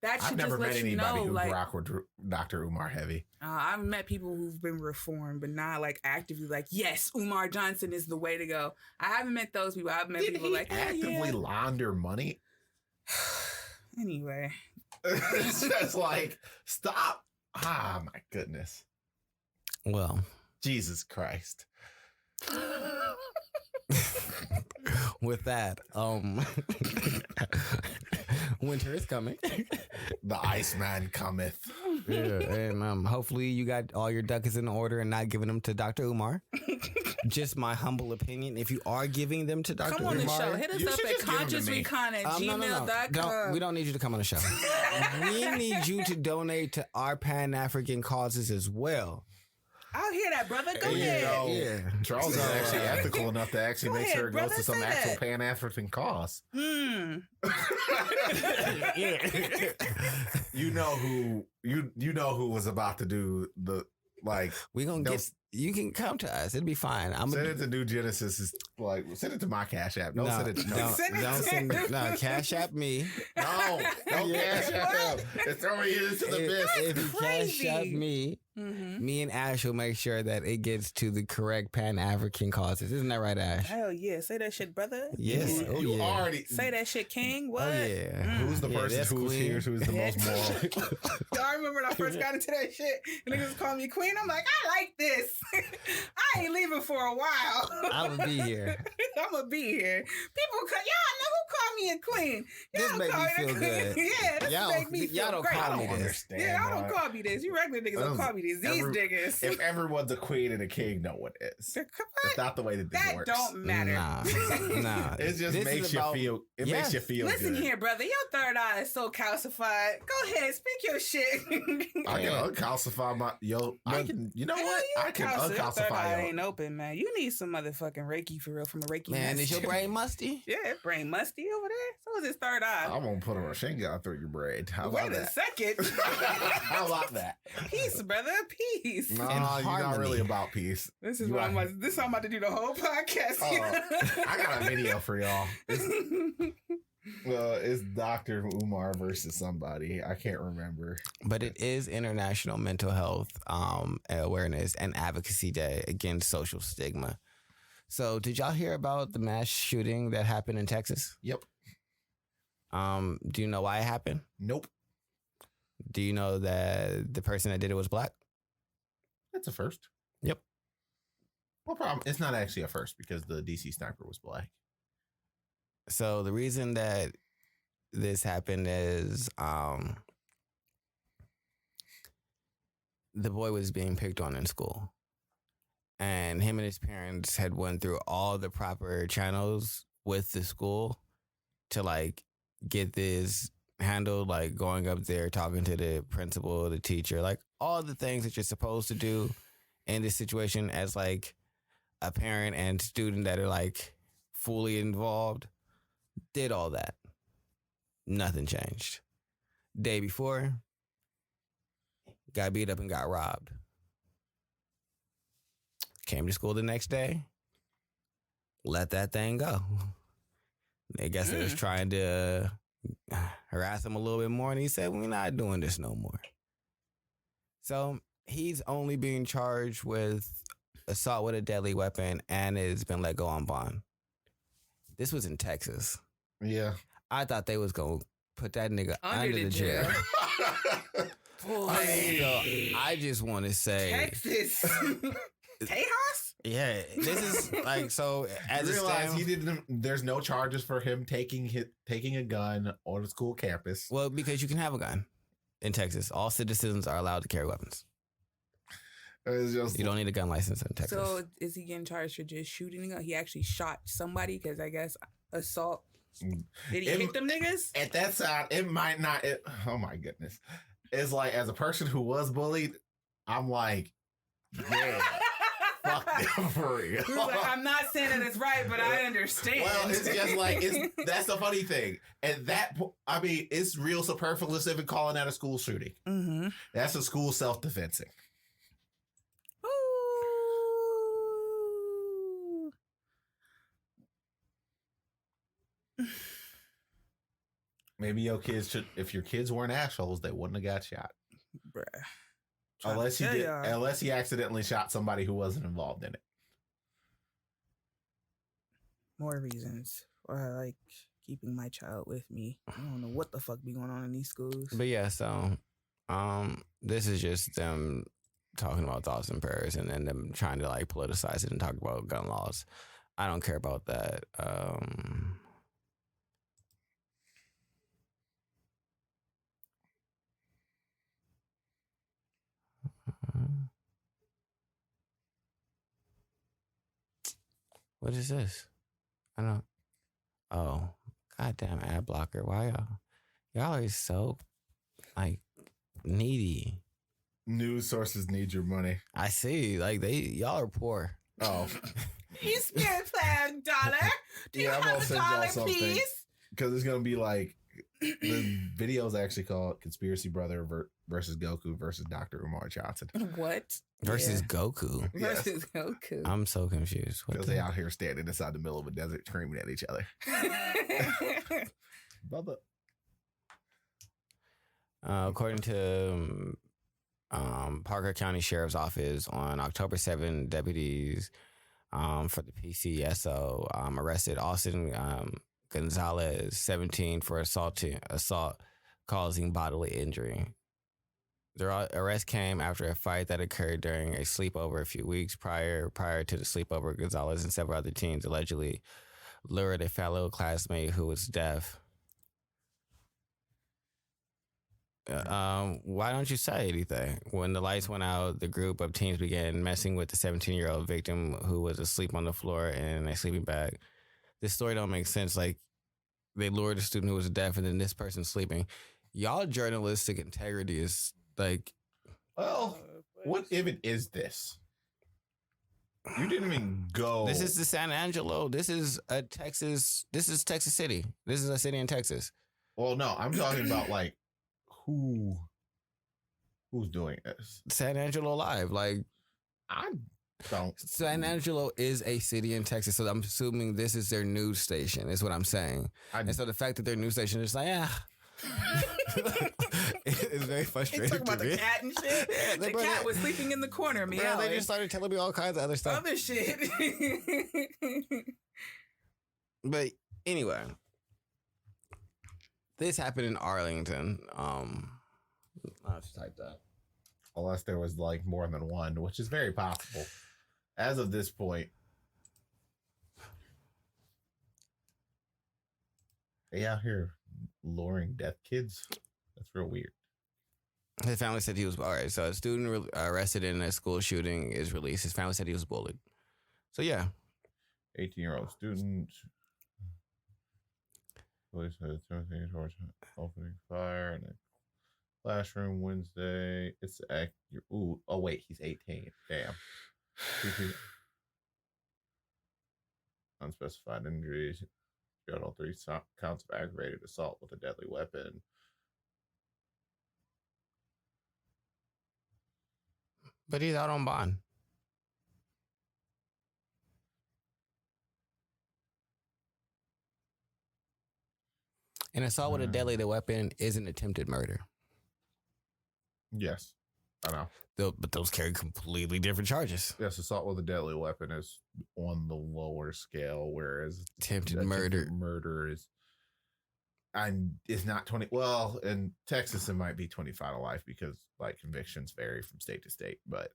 That should
I've never
just
met
let you
anybody
know,
who
like,
rock with Dr. Umar heavy.
I've met people who've been reformed, but not like actively like, yes, Umar Johnson is the way to go. I haven't met those people. I've met
Did
people
he
like,
actively launder money?
Anyway.
It's just like, stop. Ah, my goodness.
Well,
Jesus Christ.
with that, winter is coming.
The Iceman cometh.
Yeah, and hopefully you got all your ducats in order and not giving them to Dr. Umar. Just my humble opinion. If you are giving them to Dr.
Come on
Umar,
the show. Hit us up at consciousrecon@gmail.com.
We don't need you to come on the show. We need you to donate to our Pan-African causes as well.
I'll hear that, brother. Go ahead.
Yeah.
Charles is actually ethical enough to actually make sure it goes
brother,
to some
say
actual
that.
Pan-African cause.
Yeah.
You know who was about to do the like.
We gonna get. You can come to us. It'll be fine.
Send it to New Genesis. Is like send it to my Cash App. Don't send it to
no Cash App me.
No, don't Cash App him. It's throwing you into the abyss.
If you Cash App me, me and Ash will make sure that it gets to the correct Pan-African causes. Isn't that right, Ash?
Hell yeah. Say that shit, brother.
Yes. Oh
You
yeah.
already
Say that shit, King. What?
Oh yeah.
Who's the person
that's
who's
queen.
here who's the most moral?
I remember when I first got into that shit, and niggas called me queen. I'm like, I like this. I ain't leaving for a while.
I would be here.
I'm gonna be here. People, y'all know who called me a queen. Y'all
This make
call
me
me
feel good.
Yeah, this make me feel
y'all don't
great.
call
I
me
don't
this.
understand.
Yeah, I don't call me this. You regular niggas don't call me this. These niggas.
If everyone's a queen and a king, no one is. It's not the way that this
That
works.
don't matter.
Nah.
It just
This
makes
is
you
about-
feel. It
Yeah.
makes you feel.
Listen
good.
here, brother. Your third eye is so calcified. Go ahead, speak your shit.
I can uncalcify my I can. You know what? I can
Your third eye
uncalcify.
ain't open, man. You need some motherfucking Reiki for real from a Reiki
Man,
master.
is your brain musty?
Yeah, his brain musty over there. So is his third eye.
I'm gonna put a machine gun through your brain. How about
Wait a
that?
second.
How about that?
Peace, brother. Peace.
No,
And
you're not
harmony.
really about peace.
This is
You
what
are-
this is how I'm about to do the whole podcast.
I got a video for y'all. It's Dr. Umar versus somebody. I can't remember.
But it is International Mental Health Awareness and Advocacy Day against social stigma. So, did y'all hear about the mass shooting that happened in Texas?
Yep.
Do you know why it happened?
Nope.
Do you know that the person that did it was black?
That's a first.
Yep.
No problem. It's not actually a first because the DC sniper was black.
So the reason that this happened is the boy was being picked on in school. And him and his parents had went through all the proper channels with the school to like get this handled, like going up there, talking to the principal, the teacher, like all the things that you're supposed to do in this situation as like a parent and student that are like fully involved. Did all that. Nothing changed. Day before, got beat up and got robbed. Came to school the next day, let that thing go. I guess they was trying to harass him a little bit more, and he said, we're not doing this no more. So he's only being charged with assault with a deadly weapon and has been let go on bond. This was in Texas.
Yeah.
I thought they was going to put that nigga under the jail. I just want to say...
Texas. Tejas?
Yeah, this is like, so as
You realize
a
he didn't. There's no charges for him taking a gun on the school campus.
Well, because you can have a gun in Texas. All citizens are allowed to carry weapons.
It's just
You don't need a gun license in Texas.
So is he getting charged for just shooting a gun? He actually shot somebody because I guess assault. Did he hit them niggas?
At that side, it might not. Oh my goodness! It's like as a person who was bullied, I'm like, yeah, fuck them for real.
He was like, I'm not saying that it's right, but I understand.
Well, it's just like that's the funny thing. And I mean, it's real superfluous even calling that a school shooting.
Mm-hmm.
That's a school self-defensing. Maybe your kids should. If your kids weren't assholes, they wouldn't have got shot.
Bruh.
Unless he accidentally shot somebody who wasn't involved in it.
More reasons why I like keeping my child with me. I don't know what the fuck be going on in these schools.
But yeah, so this is just them talking about thoughts and prayers, and then them trying to like politicize it and talk about gun laws. I don't care about that. What is this? I don't. Oh, goddamn ad blocker! Why y'all are so like needy?
News sources need your money.
I see. Like y'all are poor.
Oh,
You spent $5. Do you have $1, please?
Because it's gonna be like the video is actually called "Conspiracy Brother versus Goku versus Dr. Umar Johnson."
What?
Versus Goku.
Yes.
Versus Goku.
I'm so confused.
Because they out here standing inside the middle of a desert screaming at each other. Brother.
According to Parker County Sheriff's Office, on October 7, deputies for the PCSO arrested Austin Gonzalez, 17, for assault causing bodily injury. The arrest came after a fight that occurred during a sleepover a few weeks prior. Prior to the sleepover, Gonzalez and several other teens allegedly lured a fellow classmate who was deaf. Why don't you say anything? When the lights went out, the group of teens began messing with the 17-year-old victim who was asleep on the floor in a sleeping bag. This story don't make sense. Like, they lured a student who was deaf and then this person's sleeping. Y'all journalistic integrity is like...
Well, what even is this? You didn't even go...
This is the San Angelo. This is Texas. This is Texas City. This is a city in Texas.
Well, no, I'm talking about like who's doing this?
San Angelo Live. Like,
I don't.
San Angelo is a city in Texas, so I'm assuming this is their news station, is what I'm saying. And so the fact that their news station is like, it's very frustrating.
Talking about the cat and shit.
Yeah,
the cat was sleeping in the corner, man.
Bro, they just started telling me all kinds of other stuff.
Other shit.
But anyway, this happened in Arlington. I'll just type that.
Unless there was like more than one, which is very possible. As of this point, they out here luring deaf kids. That's real weird.
His family said he was all right. So a student arrested in a school shooting is released. His family said he was bullied. So yeah,
18-year-old student. Police said towards opening fire in a classroom Wednesday. It's oh wait, he's 18. Damn. Unspecified injuries. Got all 3 counts of aggravated assault with a deadly weapon.
but he's out on bond. An assault with a deadly weapon is an attempted murder.
Yes, I know.
But those carry completely different charges.
Yes, assault with a deadly weapon is on the lower scale, whereas
Attempted murder
is, and it's not 20. Well, in Texas, it might be 25 to life because like convictions vary from state to state, but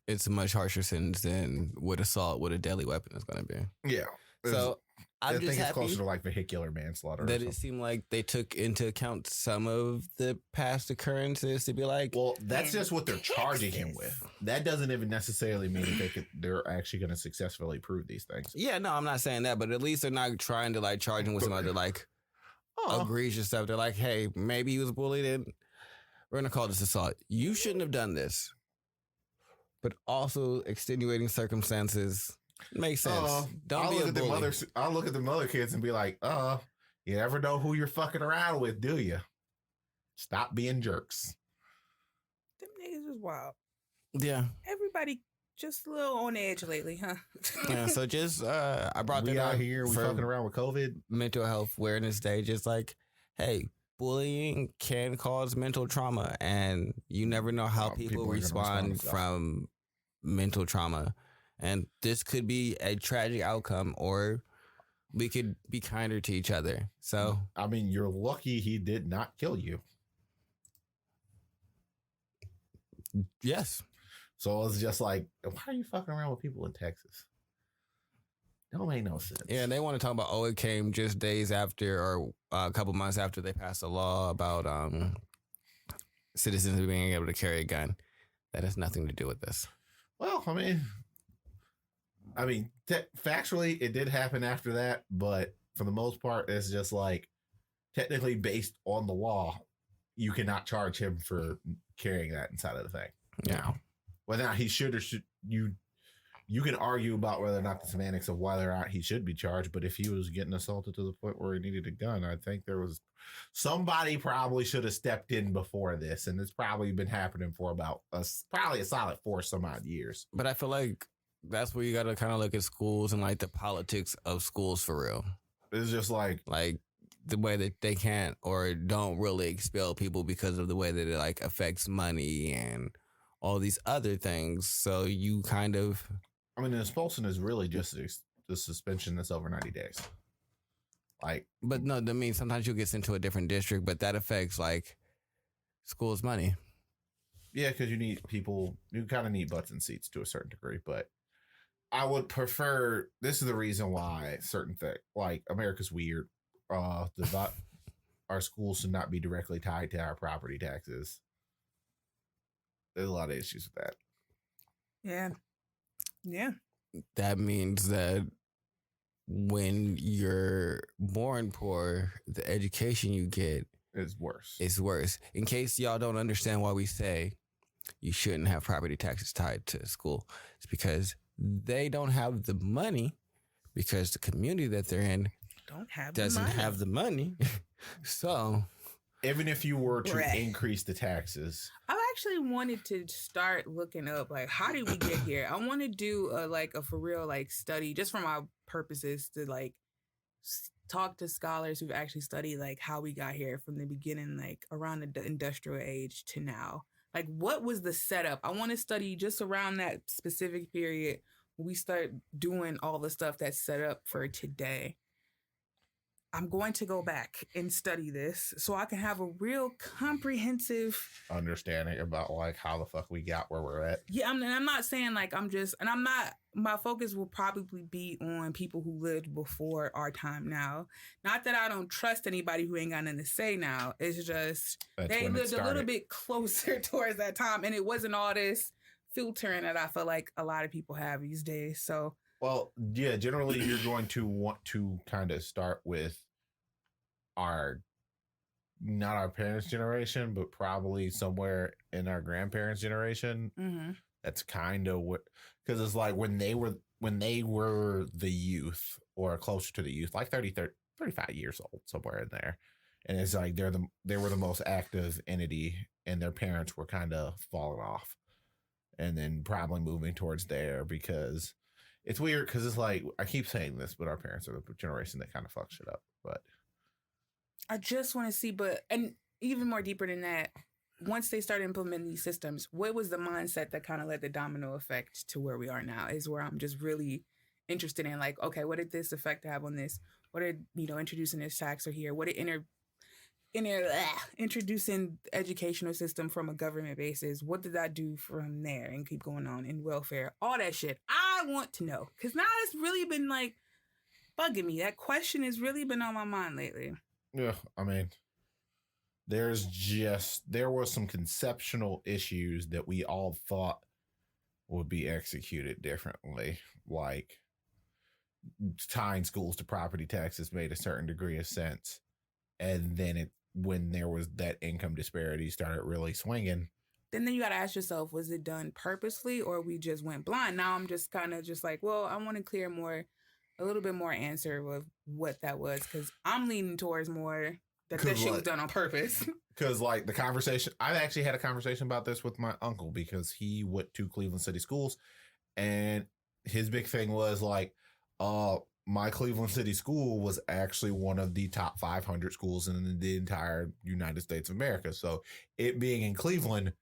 it's a much harsher sentence than what assault with a deadly weapon is going to be.
Yeah.
So
I think it's closer to like vehicular manslaughter.
That it seemed like they took into account some of the past occurrences to be like,
well, that's just what they're charging him with. That doesn't even necessarily mean that they're actually going to successfully prove these things.
Yeah, no, I'm not saying that, but at least they're not trying to like charge him with some other like egregious stuff. They're like, hey, maybe he was bullied and we're going to call this assault. You shouldn't have done this. But also extenuating circumstances makes sense. Don't be a bully.
I'll look at the mother kids and be like, you never know who you're fucking around with, do you? Stop being jerks.
Them niggas was wild.
Yeah.
Everybody just a little on the edge lately, huh?
Yeah, so just I brought that
out
up
here. We
for
fucking around with COVID.
Mental Health Awareness Day. Just like, hey, bullying can cause mental trauma, and you never know how people respond from mental trauma, and this could be a tragic outcome, or we could be kinder to each other. So,
I mean, you're lucky he did not kill you.
Yes.
So it's just like, why are you fucking around with people in Texas? Don't make no sense.
Yeah, they want to talk about, it came just days after or a couple months after they passed a law about citizens being able to carry a gun. That has nothing to do with this.
Well, I mean, factually, it did happen after that, but for the most part, it's just like technically based on the law, you cannot charge him for carrying that inside of the thing.
Yeah.
Whether or not he should or should you can argue about whether or not the semantics of whether or not he should be charged, but if he was getting assaulted to the point where he needed a gun, I think there was somebody probably should have stepped in before this, and it's probably been happening for about probably a solid 4 some odd years.
But I feel like that's where you got to kind of look at schools and like the politics of schools for real.
It's just like
the way that they can't or don't really expel people because of the way that it like affects money and all these other things. So you kind of,
I mean, the expulsion is really just the suspension that's over 90 days.
But no, I mean, sometimes you'll get sent to a different district, but that affects like schools' money.
Yeah, because you kind of need butts and seats to a certain degree, but I would prefer, this is the reason why certain things, like America's weird. Our schools should not be directly tied to our property taxes. There's a lot of issues with that.
Yeah.
That means that when you're born poor, the education you get
is worse.
It's worse. In case y'all don't understand why we say you shouldn't have property taxes tied to school, it's because they don't have the money, because the community that they're in doesn't have the money. So
even if you were to increase the taxes,
I've actually wanted to start looking up like how did we get here. I want to do a for real study just for my purposes to talk to scholars who've actually studied how we got here from the beginning, around the industrial age to now. What was the setup? I want to study just around that specific period when we start doing all the stuff that's set up for today. I'm going to go back and study this so I can have a real comprehensive
understanding about how the fuck we got where we're at.
Yeah, I'm not saying my focus will probably be on people who lived before our time now. Not that I don't trust anybody who ain't got nothing to say now. It's just they lived a little bit closer towards that time, and it wasn't all this filtering that I feel like a lot of people have these days. So,
well, yeah, generally you're going to want to kind of start with not our parents' generation, but probably somewhere in our grandparents' generation.
Mm-hmm.
That's kind of what, because it's when they were the youth or closer to the youth, 35 years old, somewhere in there. And it's they were the most active entity, and their parents were kind of falling off, and then probably moving towards there, because it's weird. Because it's I keep saying this, but our parents are the generation that kind of fucks shit up. But
I just want to see, and even more deeper than that, once they started implementing these systems, what was the mindset that kind of led the domino effect to where we are now is where I'm just really interested in okay, what did this effect have on this? What did, introducing this tax or here? What did introducing educational system from a government basis, what did that do from there and keep going on in welfare? All that shit. I want to know. Because now it's really been bugging me. That question has really been on my mind lately.
Yeah, I mean, there was some conceptual issues that we all thought would be executed differently, like tying schools to property taxes made a certain degree of sense, and then when there was that income disparity started really swinging,
then you got to ask yourself, was it done purposely or we just went blind? Now I'm just kind of well, I want to clear a little bit more answer of what that was, because I'm leaning towards more that shit was done on purpose.
Because the conversation, I've actually had a conversation about this with my uncle, because he went to Cleveland City Schools, And his big thing was like, my Cleveland City school was actually one of the top 500 schools in the entire United States of America. So it being in Cleveland,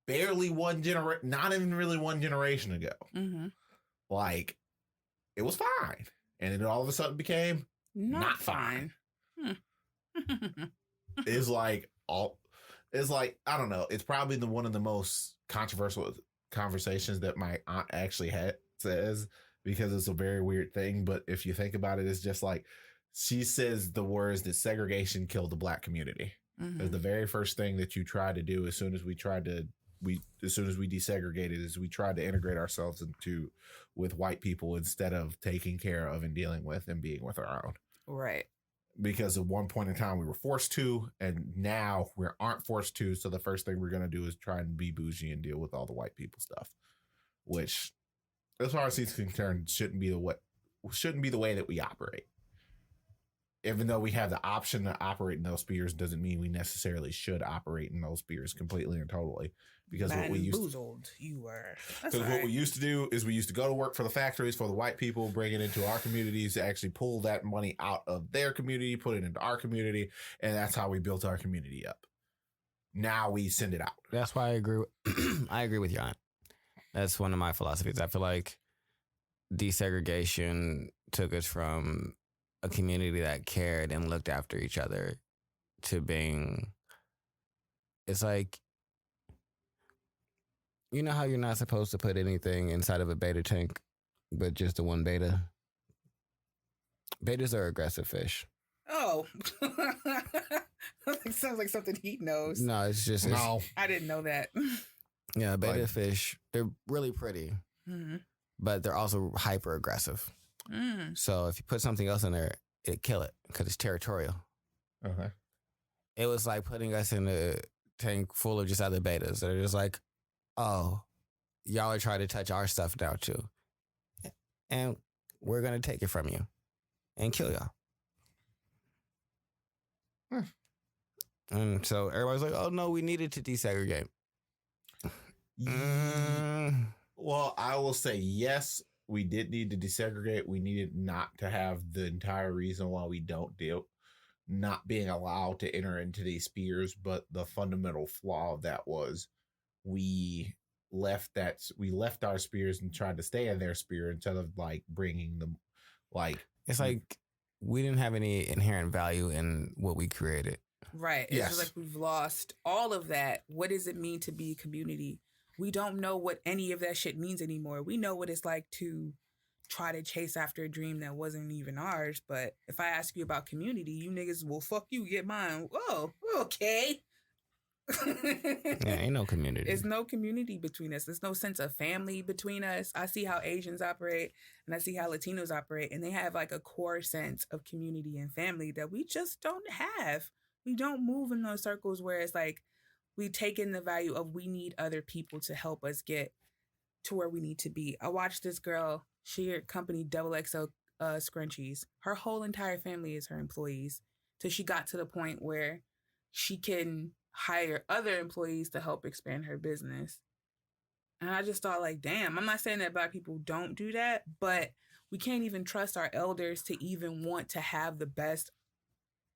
barely not even really one generation ago.
Mm-hmm.
Like, it was fine. And then all of a sudden became not fine. It's like, I don't know. It's probably one of the most controversial conversations that my aunt actually says, because it's a very weird thing. But if you think about it, it's just like, she says the words that segregation killed the black community. Because the very first thing that you try to do as soon as we desegregated is we tried to integrate ourselves with white people instead of taking care of and dealing with and being with our own.
Right.
Because at one point in time we were forced to, and now we aren't forced to. So the first thing we're going to do is try and be bougie and deal with all the white people stuff, which, as far as he's concerned, shouldn't be the way that we operate. Even though we have the option to operate in those spheres, doesn't mean we necessarily should operate in those spheres completely and totally. Because what we used to do is we used to go to work for the factories for the white people, bring it into our communities, to actually pull that money out of their community, put it into our community, and that's how we built our community up. Now we send it out.
That's why I agree. I agree with you, Aunt. That's one of my philosophies. I feel like desegregation took us from a community that cared and looked after each other to being, it's like, you know how you're not supposed to put anything inside of a beta tank, but just the one beta? Betas are aggressive fish.
Oh. It sounds like something he knows.
No, it's just...
No.
I didn't know that.
Yeah, beta fish, they're really pretty, but they're also hyper aggressive. So if you put something else in there, it'd kill it because it's territorial.
Okay.
It was like putting us in a tank full of just other betas that are just like, oh, y'all are trying to touch our stuff now too. And we're going to take it from you and kill y'all. And so everybody's like, oh no, we needed to desegregate.
Well, I will say yes. We did need to desegregate. We needed not to have the entire reason why we don't not being allowed to enter into these spheres. But the fundamental flaw of that was we left our spheres and tried to stay in their sphere instead of like bringing them, like,
it's like we didn't have any inherent value in what we created.
Right. It's just like we've lost all of that. What does it mean to be a community? We don't know what any of that shit means anymore. We know what it's like to try to chase after a dream that wasn't even ours. But if I ask you about community, you niggas will fuck you, get mine. Whoa, okay.
Yeah, ain't no community.
There's no community between us. There's no sense of family between us. I see how Asians operate and I see how Latinos operate, and they have like a core sense of community and family that we just don't have. We don't move in those circles where it's like, we take in the value of we need other people to help us get to where we need to be. I watched this girl, she company XXL scrunchies. Her whole entire family is her employees. So she got to the point where she can hire other employees to help expand her business. And I just thought like, damn, I'm not saying that Black people don't do that, but we can't even trust our elders to even want to have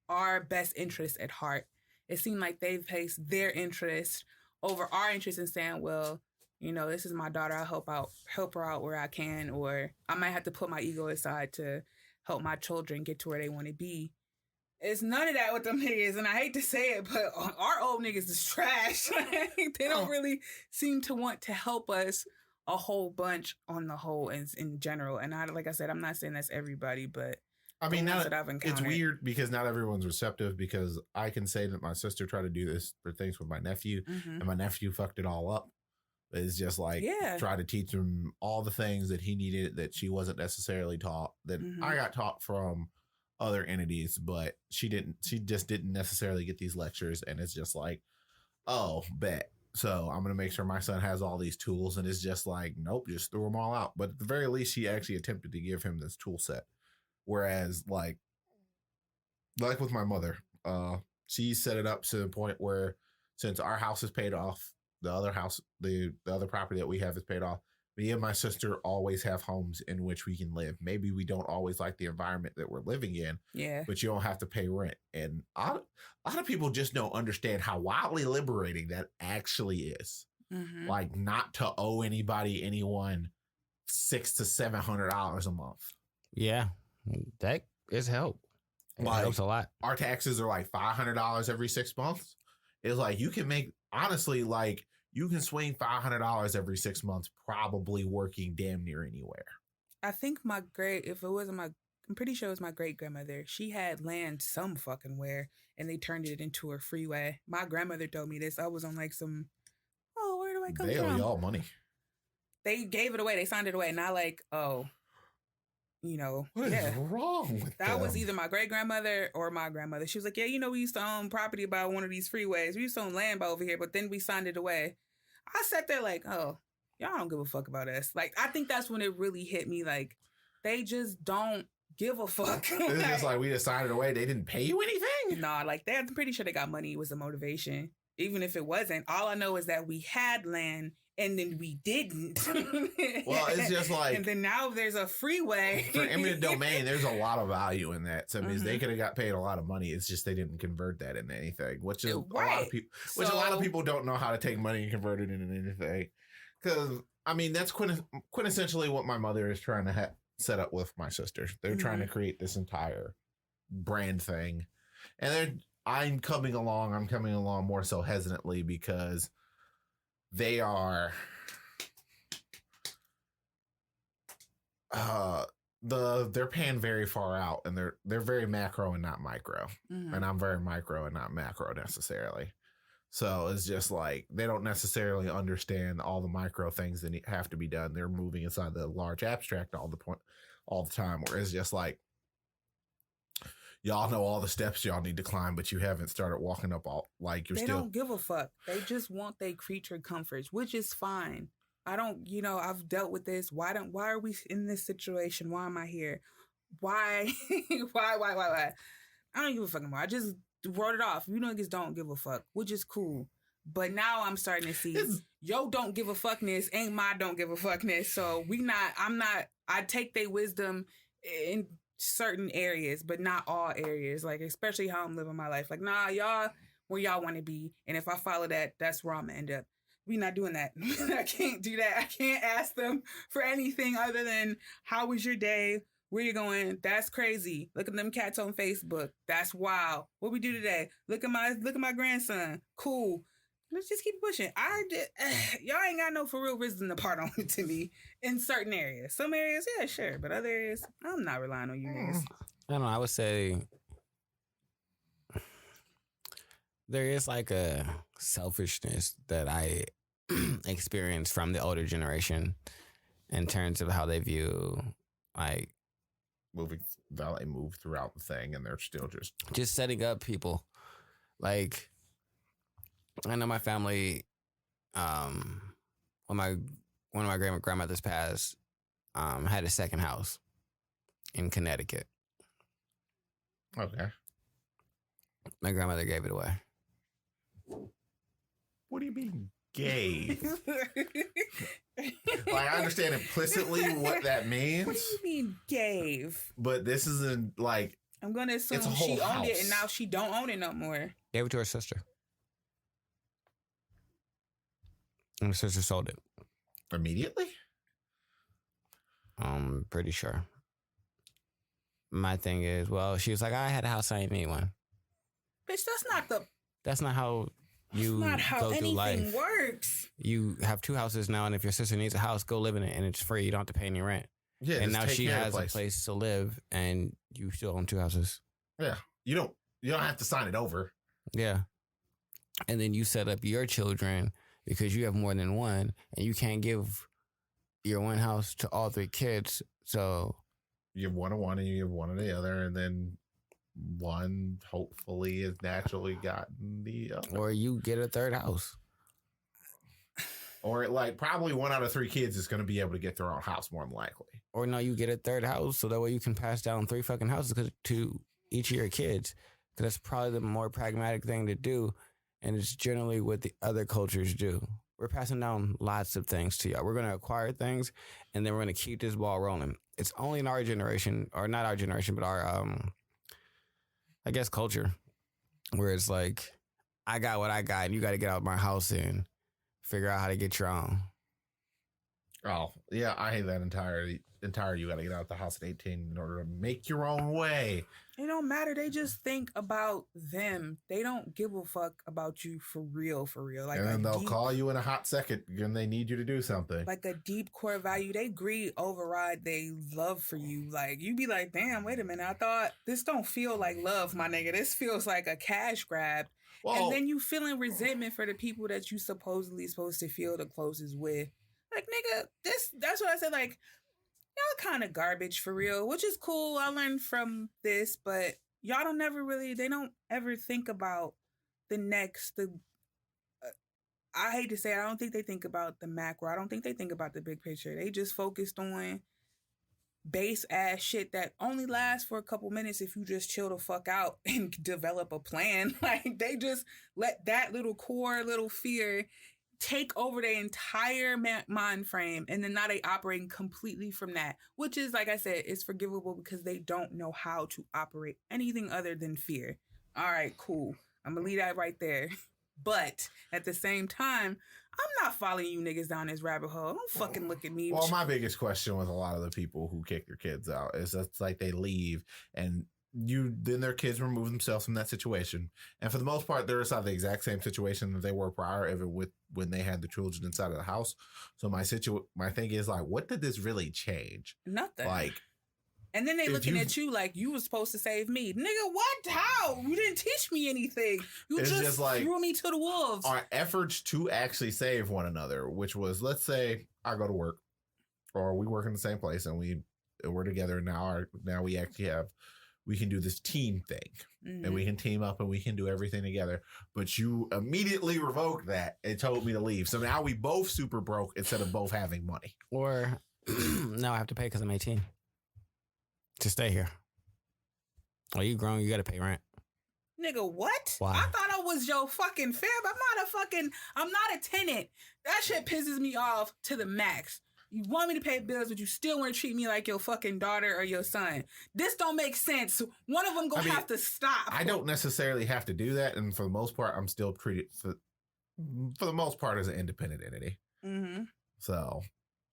our best interests at heart. It seemed like they've placed their interest over our interest in saying, well, you know, this is my daughter. I'll help her out where I can, or I might have to put my ego aside to help my children get to where they want to be. It's none of that with them niggas, and I hate to say it, but our old niggas is trash. They don't really seem to want to help us a whole bunch on the whole in general. And like I said, I'm not saying that's everybody, but
I mean, it's weird because not everyone's receptive, because I can say that my sister tried to do this for things with my nephew, and my nephew fucked it all up. It's just like, try to teach him all the things that he needed that she wasn't necessarily taught, that I got taught from other entities, but she just didn't necessarily get these lectures. And it's just like, oh, bet. So I'm going to make sure my son has all these tools. And it's just like, nope, just threw them all out. But at the very least, she actually attempted to give him this tool set. Whereas like with my mother, she set it up to the point where, since our house is paid off, the other house, the other property that we have is paid off, Me and my sister always have homes in which we can live. Maybe we don't always like the environment that we're living in, but you don't have to pay rent. And a lot of people just don't understand how wildly liberating that actually is.
Mm-hmm.
Like, not to owe anyone $600 to $700 a month.
Yeah, that is help. It helps a lot.
Our taxes are like $500 every 6 months. It's like you can make, honestly, like you can swing $500 every 6 months, probably working damn near anywhere.
I think I'm pretty sure it was my great grandmother. She had land some fucking where, and they turned it into a freeway. My grandmother told me this. I was on like some, where do I come from?
They owe y'all money.
They gave it away. They signed it away. Not like, what
is wrong with
that?
them?
Was either my great grandmother or my grandmother. She was like, yeah, we used to own property by one of these freeways. We used to own land by over here, but then we signed it away. I sat there like, y'all don't give a fuck about us. Like, I think that's when it really hit me. Like, they just don't give a fuck.
It's just like, we just signed it away. They didn't pay you anything?
Nah, like, I'm pretty sure they got money. It was the motivation. Even if it wasn't, all I know is that we had land and then we didn't.
Well, it's just like...
And then now there's a freeway.
For eminent domain, there's a lot of value in that. So it means they could have got paid a lot of money. It's just they didn't convert that into anything, which is a lot of people don't know how to take money and convert it into anything. Because, I mean, that's quintessentially what my mother is trying to set up with my sisters. They're trying to create this entire brand thing. And I'm coming along more so hesitantly because they are they're paying very far out, and they're very macro and not micro. And I'm very micro and not macro necessarily. So it's just like they don't necessarily understand all the micro things that have to be done. They're moving inside the large abstract all the time, where it's just like, y'all know all the steps y'all need to climb, but you haven't started walking up all, like,
they don't give a fuck. They just want their creature comforts, which is fine. I don't, I've dealt with this. Why are we in this situation? Why am I here? Why? why? I don't give a fuck anymore. I just wrote it off. You niggas don't give a fuck, which is cool. But now I'm starting to see yo don't give a fuckness ain't my don't give a fuckness. So I take their wisdom in certain areas, but not all areas. Like, especially how I'm living my life. Like, nah, y'all where y'all want to be. And if I follow that, that's where I'm gonna end up. We not doing that. I can't do that. I can't ask them for anything other than, how was your day? Where you going? That's crazy. Look at them cats on Facebook. That's wild. What we do today? Look at my grandson. Cool. Let's just keep pushing. Y'all ain't got no for real wisdom to part on to me in certain areas. Some areas, yeah, sure. But other areas, I'm not relying on you niggas.
I don't know. I would say there is like a selfishness that I experience from the older generation in terms of how they view, like,
they move throughout the thing, and they're still just
setting up people. Like, I know my family, when one of my grandmothers passed, had a second house in Connecticut.
Okay.
My grandmother gave it away.
What do you mean gave? Like, I understand implicitly what that means.
What do you mean gave?
But this isn't like,
I'm gonna assume she owned it and now she don't own it no more.
Gave it to her sister. And her sister sold it.
Immediately?
I'm pretty sure. My thing is, well, she was like, I had a house, I didn't need one.
Bitch,
that's not how you
not how
go through life.
Anything works.
You have two houses now, and if your sister needs a house, go live in it, and it's free. You don't have to pay any rent.
Yeah,
and now she has a place to live, and you still own two houses.
Yeah, you don't have to sign it over.
Yeah, and then you set up your children because you have more than one, and you can't give your one house to all three kids. So
you have one of one, and you have one of the other, and then one hopefully has naturally gotten the other.
Or you get a third house.
Or like probably one out of three kids is going to be able to get their own house more than likely.
Or no, you get a third house so that way you can pass down 3 fucking houses to each of your kids. Because that's probably the more pragmatic thing to do. And it's generally what the other cultures do. we're passing down lots of things to y'all. We're going to acquire things, and then we're going to keep this ball rolling. It's only in our generation, or not our generation, but our, I guess, culture, where it's like, I got what I got, and you got to get out of my house and figure out how to get your own.
Oh, yeah, I hate that entire you got to get out of the house at 18 in order to make your own way.
It don't matter. They just think about them. They don't give a fuck about you for real, for real. Like,
and then they'll call you in a hot second when they need you to do something.
Like a deep core value. They greed override they love for you. Like, you be like, damn, wait a minute. I thought this don't feel like love, my nigga. This feels like a cash grab. Whoa. And then you feeling resentment for the people that you supposedly supposed to feel the closest with. Like, nigga, that's what I said. Like, y'all kind of garbage for real, which is cool. I learned from this, but y'all they don't ever think about the next, I hate to say it, I don't think they think about the macro. I don't think they think about the big picture. They just focused on base ass shit that only lasts for a couple minutes if you just chill the fuck out and develop a plan. Like, they just let that little core, little fear take over their entire mind frame, and then now they operating completely from that, which is, like I said, it's forgivable because they don't know how to operate anything other than fear. All right, cool. I'm gonna leave that right there. But at the same time, I'm not following you niggas down this rabbit hole. Don't fucking look at me.
Well, my biggest question with a lot of the people who kick their kids out is it's like they leave and then their kids remove themselves from that situation, and for the most part they're inside the exact same situation that they were prior, even with when they had the children inside of the house. So my thing is like, what did this really change?
Nothing.
Like,
and then they looking at you like you was supposed to save me, nigga. What? How? You didn't teach me anything. You just like, threw me to the wolves.
Our efforts to actually save one another, which was, let's say I go to work, or we work in the same place, and we're together now. Now we actually we can do this team thing, and we can team up and we can do everything together. But you immediately revoked that and told me to leave. So now we both super broke instead of both having money.
Or now I have to pay because I'm 18 to stay here. Well, you grown, you got to pay rent.
Nigga, what?
Why?
I thought I was your fucking fam. I'm not a tenant. That shit pisses me off to the max. You want me to pay bills, but you still want to treat me like your fucking daughter or your son. This don't make sense. One of them gonna have to stop.
I don't necessarily have to do that, and for the most part, I'm still treated for the most part as an independent entity. Mm-hmm. So,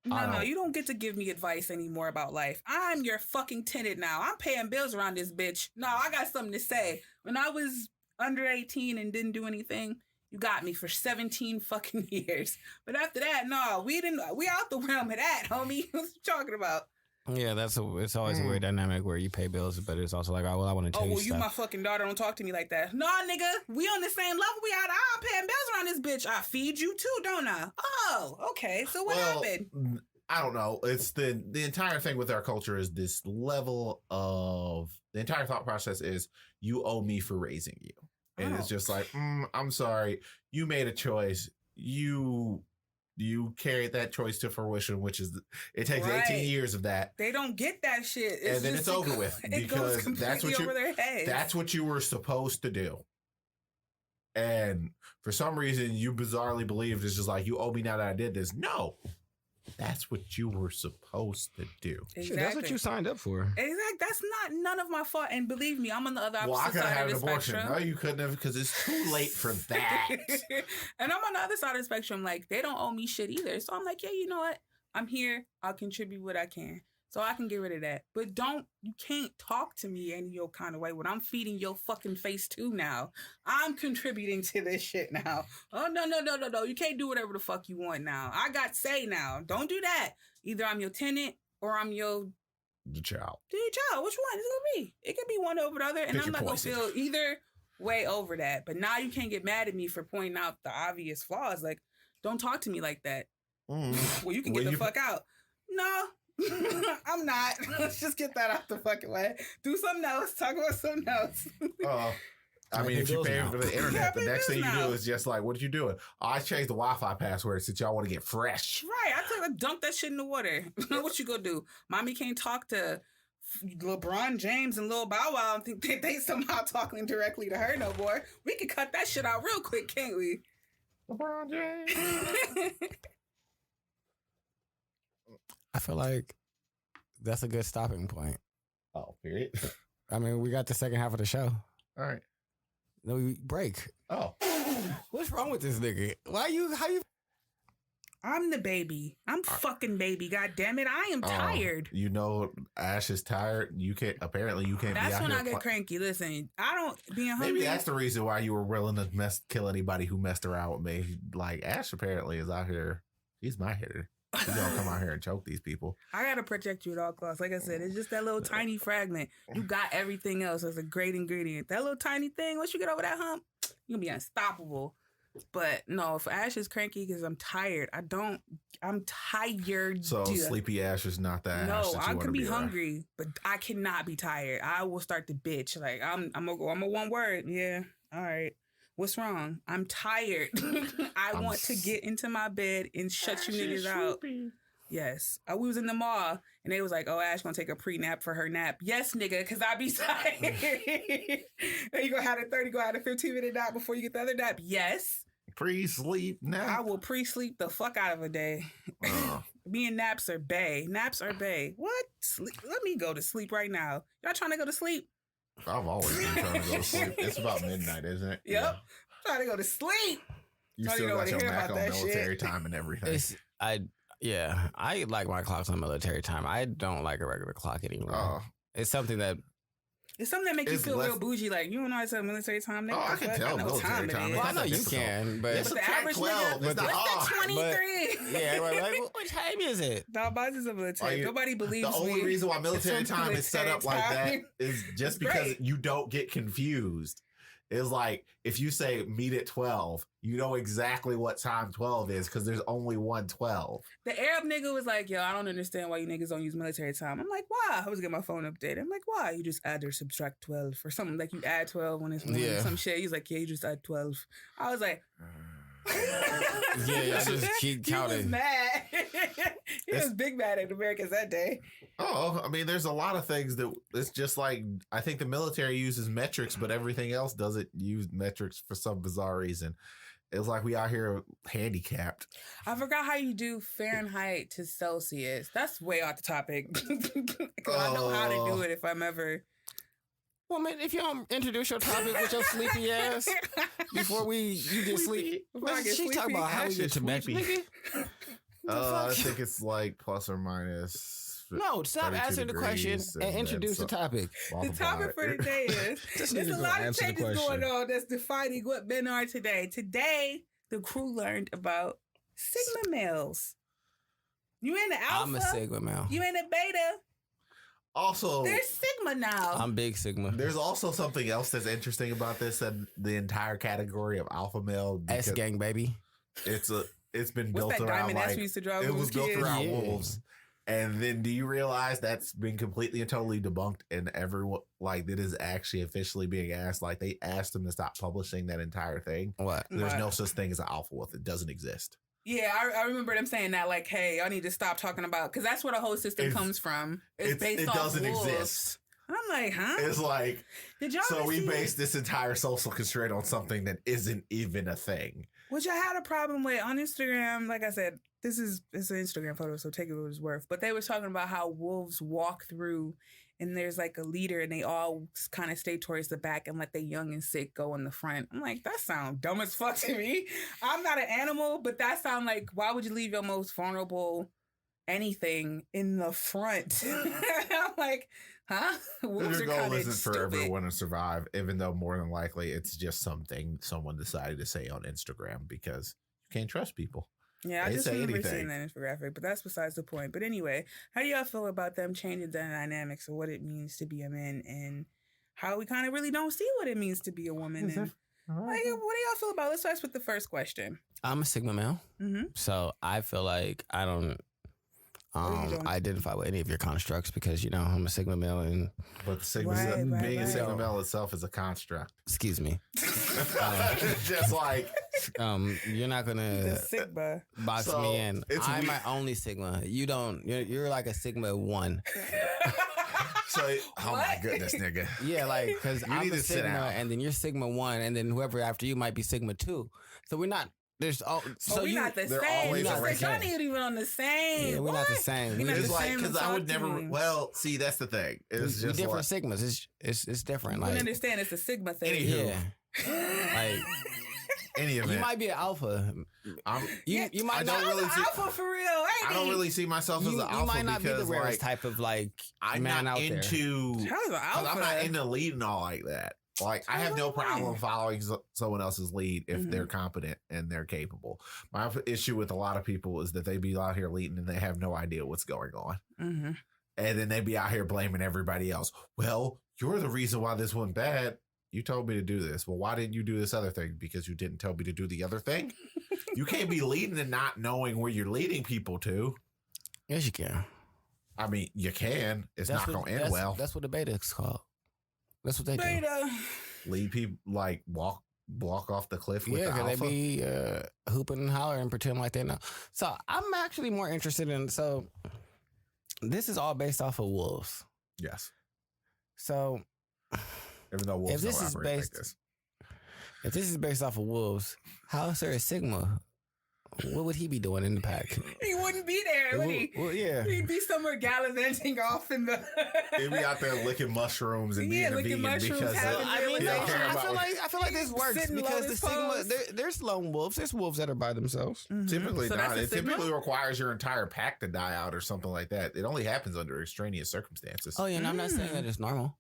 no, you don't get to give me advice anymore about life. I'm your fucking tenant now. I'm paying bills around this bitch. No, I got something to say. When I was under 18 and didn't do anything, you got me for 17 fucking years. But after that, no, we out the realm of that, homie. What you talking about?
Yeah, it's always a weird dynamic where you pay bills, but it's also like, oh, well, I want to tell you stuff.
You my fucking daughter. Don't talk to me like that. Nah, nigga, we on the same level. I'm paying bills around this bitch. I feed you too, don't I? Oh, okay. So what happened?
I don't know. It's the entire thing with our culture is this level of, the entire thought process is you owe me for raising you. And it's just like, I'm sorry, you made a choice. You carried that choice to fruition, which is, it takes 18 years of that.
They don't get that shit.
And then it's over with because that's what you were supposed to do. And for some reason, you bizarrely believed it's just like, you owe me now that I did this. No. That's what you were supposed to do.
Exactly. That's what you signed up for.
Exactly. That's not none of my fault. And believe me, I'm on the other opposite side of the spectrum.
No, you couldn't have, because it's too late for that.
And I'm on the other side of the spectrum. Like, they don't owe me shit either. So I'm like, yeah, you know what? I'm here. I'll contribute what I can. So I can get rid of that. But you can't talk to me any your kind of way when I'm feeding your fucking face too now. I'm contributing to this shit now. Oh, no. You can't do whatever the fuck you want now. I got say now. Don't do that. Either I'm your tenant or I'm
the child.
Which one is it going to be? It could be one over the other. And I'm not going to feel either way over that. But now you can't get mad at me for pointing out the obvious flaws. Like, don't talk to me like that. Well, you can get the fuck out. No. I'm not. Let's just get that out the fucking way. Do something else. Talk about something else.
I mean, if you pay for the internet, the next thing you do is just like, what are you doing? Oh, I changed the Wi-Fi password since y'all want to get fresh.
Right. I dunk that shit in the water. What you gonna do? Mommy can't talk to LeBron James and Lil Bow Wow and think they somehow talking directly to her no more. We can cut that shit out real quick, can't we?
LeBron James.
I feel like that's a good stopping point.
Oh, period.
I mean, we got the second half of the show.
All right.
No, we break.
Oh.
What's wrong with this nigga? How you?
I'm the baby. I'm fucking baby. God damn it. I am tired.
You know, Ash is tired. You can't be
That's
out
when
here
I get cranky. Listen, I don't being hungry.
Maybe that's the reason why you were willing to kill anybody who messed around with me. Like Ash apparently is out here. He's my hitter. He's gonna come out here and choke these people.
I gotta protect you at all costs. Like I said, it's just that little tiny fragment. You got everything else as a great ingredient. That little tiny thing, once you get over that hump, you're gonna be unstoppable. But no, if Ash is cranky because I'm tired. I'm tired.
So sleepy Ash is not that.
No,
Ash that
I
you
can be
around.
hungry, but I cannot be tired. I will start to bitch. Like I'm a one word. Yeah. All right. What's wrong? I'm tired. I want to get into my bed and shut you niggas out. Yes. We was in the mall and they was like, oh, Ash gonna take a pre-nap for her nap. Yes, nigga, because I be tired. And you gonna have a 30, go have a 15-minute nap before you get the other nap. Yes.
Pre-sleep nap.
I will pre-sleep the fuck out of a day. Me and naps are bae. Naps are bae. What? Sleep. Let me go to sleep right now. Y'all trying to go to sleep?
I've always been trying to go to sleep. It's about midnight, isn't it?
Yep. Yeah. Trying to go to sleep.
You still got your back on military time and everything.
I like my clocks on military time. I don't like a regular clock anymore. It's something that
makes you feel real bougie. Like, you don't know how to tell military time.
Oh, I can tell military time.
Well, I know you can, but
the average 12. What's the 23?
Yeah, like, what time is it?
Nobody is a military. Nobody believes me.
The only reason why military time is set up like that is just because you don't get confused. It's like, if you say meet at 12, you know exactly what time 12 is because there's only one 12.
The Arab nigga was like, yo, I don't understand why you niggas don't use military time. I'm like, why? I was getting my phone updated. I'm like, why? You just add or subtract 12 or something. Like, you add 12 when it's some shit. He's like, yeah, you just add 12. I was like...
I just keep counting.
He was mad. He was big mad at Americans that day.
Oh, I mean, there's a lot of things that it's just like, I think the military uses metrics, but everything else doesn't use metrics for some bizarre reason. It's like we out here handicapped.
I forgot how you do Fahrenheit to Celsius. That's way off the topic. I know how to do it if I'm ever...
Well, man, if you don't introduce your topic with your sleepy ass before you get sleepy. She talking about how we get to metric.
I think it's like plus or minus.
No, stop answering the question and introduce the topic.
The topic for today is there's a lot of changes going on that's defining what men are today. Today, the crew learned about Sigma males. You in the alpha?
I'm a Sigma male.
You in the beta?
Also,
there's Sigma now.
I'm big Sigma.
There's also something else that's interesting about this and the entire category of alpha male.
S gang, baby.
It's been
built
around
diamond like, we used to drive
it was built
kids?
around wolves. And then do you realize that's been completely and totally debunked and everyone like that is actually officially being asked? Like they asked them to stop publishing that entire thing.
What?
There's no such thing as an alpha wolf. It doesn't exist.
Yeah, I remember them saying that, like, hey, y'all need to stop talking about, because that's where the whole system comes from. It's based off wolves. It doesn't exist. I'm like, huh?
It's like,
did y'all
so we base this entire social constraint on something that isn't even a thing.
Which I had a problem with on Instagram. Like I said, it's an Instagram photo, so take it what it's worth. But they were talking about how wolves walk through and there's like a leader and they all kind of stay towards the back and let the young and sick go in the front. I'm like, that sounds dumb as fuck to me. I'm not an animal, but that sounds like, why would you leave your most vulnerable anything in the front? I'm like, huh? Wolves
Your goal isn't for everyone to survive, even though more than likely it's just something someone decided to say on Instagram because you can't trust people.
Yeah, I just remember seeing that infographic, but that's besides the point. But anyway, how do y'all feel about them changing the dynamics of what it means to be a man and how we kind of really don't see what it means to be a woman? And what do y'all feel about? Let's start with the first question.
I'm a Sigma male, so I feel like I don't identify with any of your constructs because I'm a Sigma male, and
but the Sigma being a Sigma male itself is a construct.
Excuse me,
just like
you're not gonna
Sigma
box me in. I'm my only Sigma. You don't. You're like a Sigma 1.
So, my goodness, nigga.
Yeah, like because I'm a Sigma, and then you're Sigma 1, and then whoever after you might be Sigma 2. So we're not there's
we're not the
they're
same.
always
Y'all
already
ain't even on the same.
Yeah, we're not the same.
We're not
It's
the
like
same
because I would never.
talking.
Well, see, that's the thing. It's
we
just
different sigmas. It's different.
You
Like,
understand it's a sigma thing.
Anywho.
yeah, like
any of
you
it.
might be an alpha. You might
I
not
don't really see.
alpha for real. Ain't
I don't
he?
really see myself as
You
an alpha
might not be the
because
rarest
like
type of like
I'm
man
not
out there.
into.
Charles an
'Cause I'm not
alpha.
into leading all like that. Like I have no problem following someone else's lead if they're competent and they're capable. My issue with a lot of people is that they be out here leading and they have no idea what's going on.
Mm-hmm.
And then they be out here blaming everybody else. Well, you're the reason why this went bad. You told me to do this. Well, why didn't you do this other thing? Because you didn't tell me to do the other thing. You can't be leading and not knowing where you're leading people to.
Yes, you can.
I mean, you can. It's not going to end well.
That's what the beta is called. That's what they do.
Beta.
Lead people like walk off the cliff with the
Yeah,
alpha.
they be hooping and hollering and pretend like they know. So I'm actually more interested in. So this is all based off of wolves.
Yes.
So
Even though wolves
if this
don't
is
operate
based,
like this.
if this is based off of wolves, how is there a sigma? What would he be doing in the pack?
He wouldn't be there, would he?
Well, yeah.
He'd be somewhere gallivanting off in the.
He'd be out there licking mushrooms and being a
licking
vegan
mushrooms,
because
having
I mean,
he
no,
don't care
I
about
feel
what-
like this works
Sitting
because the
lotus
sigma.
pose.
There's lone wolves. There's wolves that are by themselves.
Typically
So
not.
that's a
It
sigma?
typically requires your entire pack to die out or something like that. It only happens under extraneous circumstances.
Oh yeah, and I'm not saying that it's normal,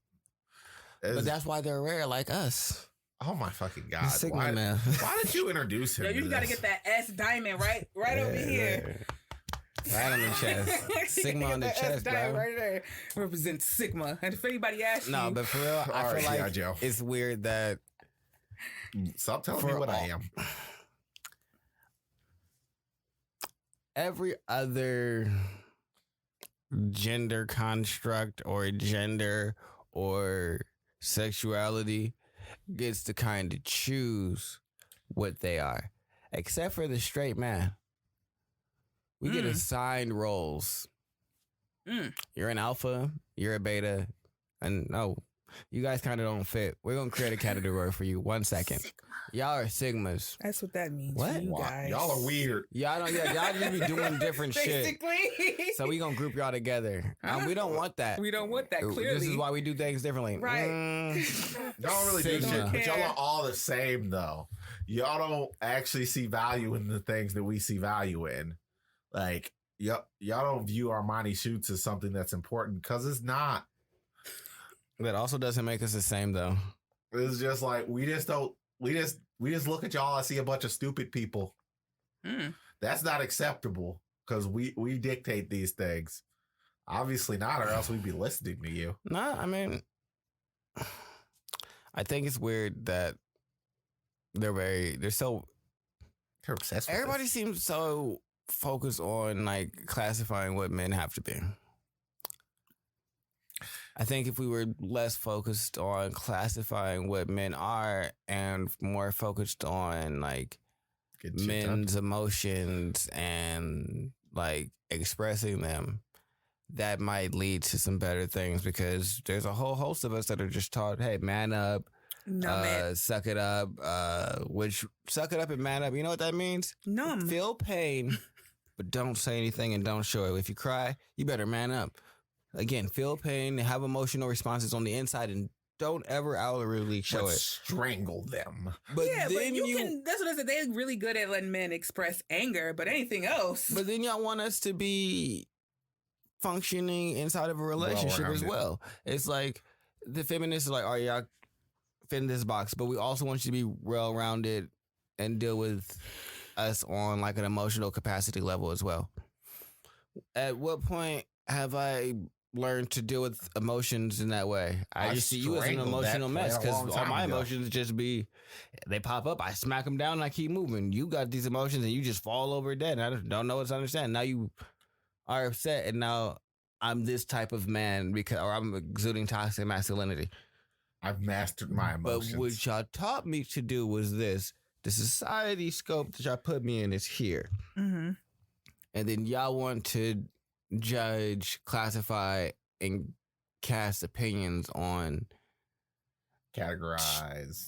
but that's why they're rare, like us.
Oh my fucking
The
god!
sigma
Why,
man.
why did you introduce him?
Yo, you
to
got to
this?
get that S diamond right over here.
Right on the chest. Sigma on the
That S
chest,
diamond
bro.
right there represents Sigma. And if anybody asks
No,
you,
but for real, I
All
feel
right,
like
G.I. Joe.
it's weird that
Stop telling me
for
what I
all-
am.
every other gender construct or gender or sexuality gets to kind of choose what they are, except for the straight man. We get assigned roles. You're an alpha, you're a beta, and no, you guys kind of don't fit. We're gonna create a category for you. 1 second. Y'all are sigmas.
that's what that means.
What?
For you guys.
Y'all are weird.
Y'all don't. Yeah, y'all just be doing different shit.
Basically.
So we gonna group y'all together. We don't want that.
We don't want that, clearly.
This is why we do things differently.
Right.
Y'all don't really do
Sigma.
shit, but y'all
Care.
are all the same though. Y'all don't actually see value in the things that we see value in. Like y'all don't view Armani shoots as something that's important because it's not.
That also doesn't make us the same though.
It's just like we just look at y'all and see a bunch of stupid people. That's not acceptable because we dictate these things. Obviously not, or else we'd be listening to you.
Nah, I mean, I think it's weird that they're so.
They're obsessed with
Everybody
this.
seems so focused on like classifying what men have to be. I think if we were less focused on classifying what men are and more focused on like
Get shit done.
men's emotions and like expressing them, that might lead to some better things because there's a whole host of us that are just taught, hey, man up, suck it up, which suck it up and man up. You know what that means?
Numb.
Feel pain, but don't say anything and don't show it. If you cry, you better man up. Again, feel pain, have emotional responses on the inside, and don't ever outwardly show
But
it.
strangle them.
But
Yeah, but
then
you can. That's what I said. They're really good at letting men express anger, but anything else.
But then y'all want us to be functioning inside of a relationship as
Well-rounded.
well. It's like the feminists are like, oh, y'all fit in this box, but we also want you to be well-rounded and deal with us on like an emotional capacity level as well. At what point have I learned to deal with emotions in that way? I just see you as an
strangled that
emotional mess
plan a long
because all
time
my
ago.
emotions just they pop up, I smack them down and I keep moving. You got these emotions and you just fall over dead and I don't know what to understand. Now you are upset and now I'm this type of man or I'm exuding toxic masculinity.
I've mastered my emotions.
But what y'all taught me to do was this. The society scope that y'all put me in is here.
Mm-hmm.
And then y'all want to judge, classify, and cast opinions on.
Categorize.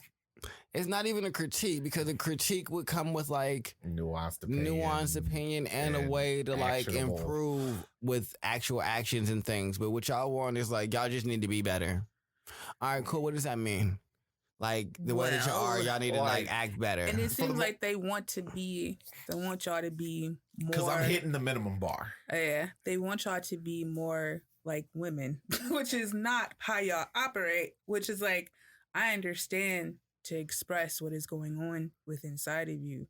It's not even a critique because a critique would come with like
nuanced
opinion and a way to like improve with actual actions and things. But what y'all want is like y'all just need to be better. All right, cool. What does that mean? Like the way that y'all need to like act better.
And it seems like they want y'all to be more.
Because I'm hitting the minimum bar.
Yeah, they want y'all to be more like women, which is not how y'all operate. Which is like, I understand to express what is going on with inside of you,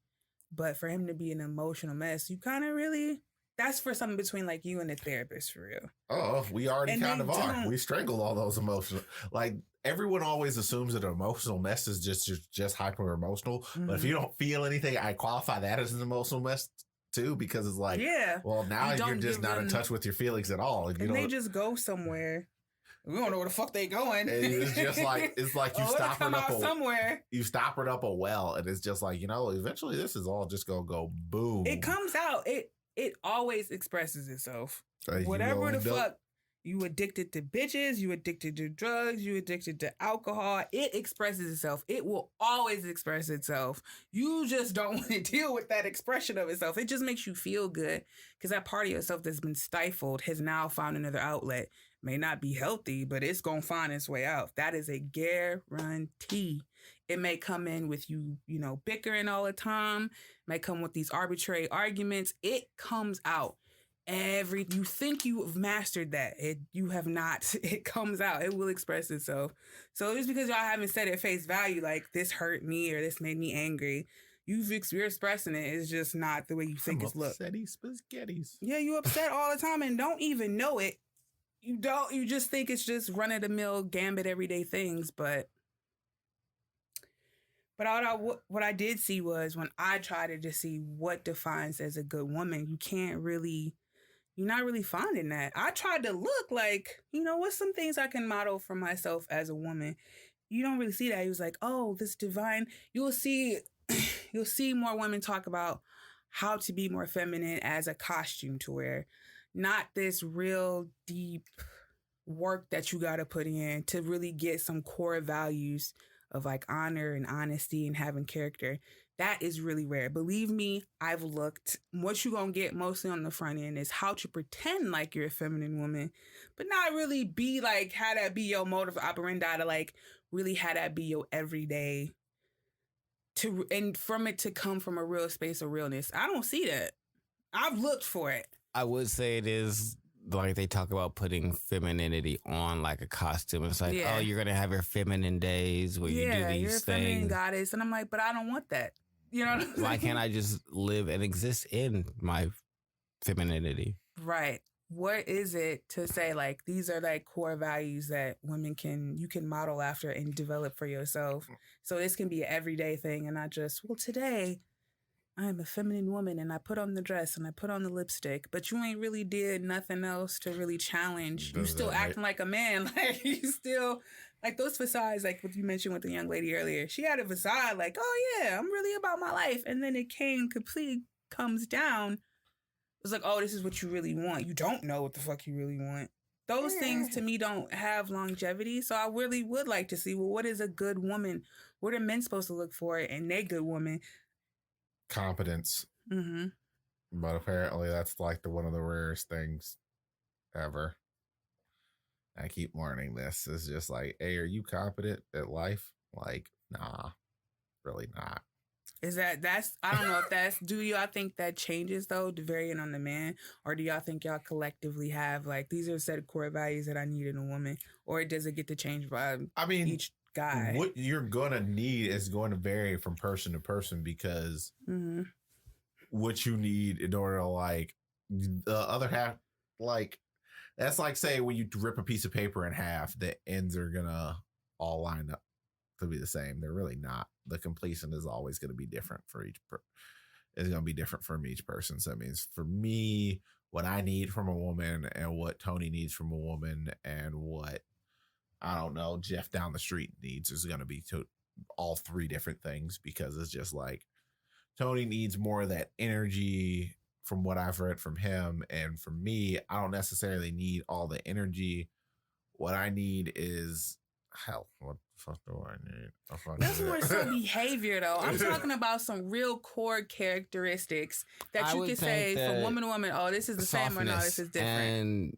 but for him to be an emotional mess, you kind of really. That's for something between like you and the therapist, for real.
Oh, we already kind of are. We strangle all those emotional. Like everyone always assumes that an emotional mess is just hyper emotional. Mm-hmm. But if you don't feel anything, I qualify that as an emotional mess too, because it's like, well, now you're just not in touch with your feelings at all.
And they just go somewhere. We don't know where the fuck they going.
It's just like you stop it up somewhere. You stop it up a well, and it's just like, eventually this is all just gonna go boom.
It comes out. It always expresses itself. Whatever the fuck, you addicted to bitches, you addicted to drugs, you addicted to alcohol, it expresses itself. It will always express itself. You just don't want to deal with that expression of itself. It just makes you feel good because that part of yourself that's been stifled has now found another outlet. May not be healthy, but it's going to find its way out. That is a guarantee. It may come in with you bickering all the time. It may come with these arbitrary arguments. It comes out. You think you have mastered that. You have not. It comes out. It will express itself. So just because y'all haven't said at face value, like this hurt me or this made me angry, you're expressing it. It's just not the way you think it's look.
Upsetty spaghettis.
Yeah, you upset all the time and don't even know it. You just think it's just run-of-the-mill gambit everyday things, but what I did see was when I tried to just see what defines as a good woman, you're not really finding that. I tried to look like, what's some things I can model for myself as a woman? You don't really see that. He was like, oh, this divine, you'll see more women talk about how to be more feminine as a costume to wear. Not this real deep work that you got to put in to really get some core values of like honor and honesty and having character. That is really rare. Believe me, I've looked. What you're going to get mostly on the front end is how to pretend like you're a feminine woman, but not really be like, have that be your modus operandi to like really have that be your everyday and from it to come from a real space of realness. I don't see that. I've looked for it.
I would say it is like they talk about putting femininity on like a costume. It's like, oh, you're going to have your feminine days where you do these things.
You're a feminine goddess. And I'm like, but I don't want that. You know what I'm saying?
Why can't I just live and exist in my femininity?
Right. What is it to say like these are like core values that you can model after and develop for yourself? So this can be an everyday thing and not just, well, today I'm a feminine woman and I put on the dress and I put on the lipstick, but you ain't really did nothing else to really challenge. You still acting like a man. Like you still like those facades, like what you mentioned with the young lady earlier. She had a facade like, oh yeah, I'm really about my life. And then it completely comes down. It's like, oh, this is what you really want. You don't know what the fuck you really want. Those things to me don't have longevity. So I really would like to see, well, what is a good woman? What are men supposed to look for in a good woman?
Competence.
Mm-hmm.
But apparently that's like one of the rarest things ever. I keep learning this. It's just like, hey, are you competent at life? Like, nah, really not.
I don't know if do y'all think that changes though, varying on the man? Or do y'all think y'all collectively have like, these are set of core values that I need in a woman? Or does it get to change by each guy?
What you're going to need is going to vary from person to person because what you need in order to like the other half, like that's like say when you rip a piece of paper in half, the ends are going to all line up to be the same. They're really not. The completion is always going to be different for each it's going to be different from each person. So that means for me, what I need from a woman and what Tony needs from a woman and what, I don't know, Jeff down the street needs is going to be all three different things because it's just like Tony needs more of that energy from what I've read from him. And for me, I don't necessarily need all the energy. What I need is Hell, what the fuck do I need?
That's more so behavior, though. I'm talking about some real core characteristics that you can say from woman to woman, oh, this is the same or no, this is different.
And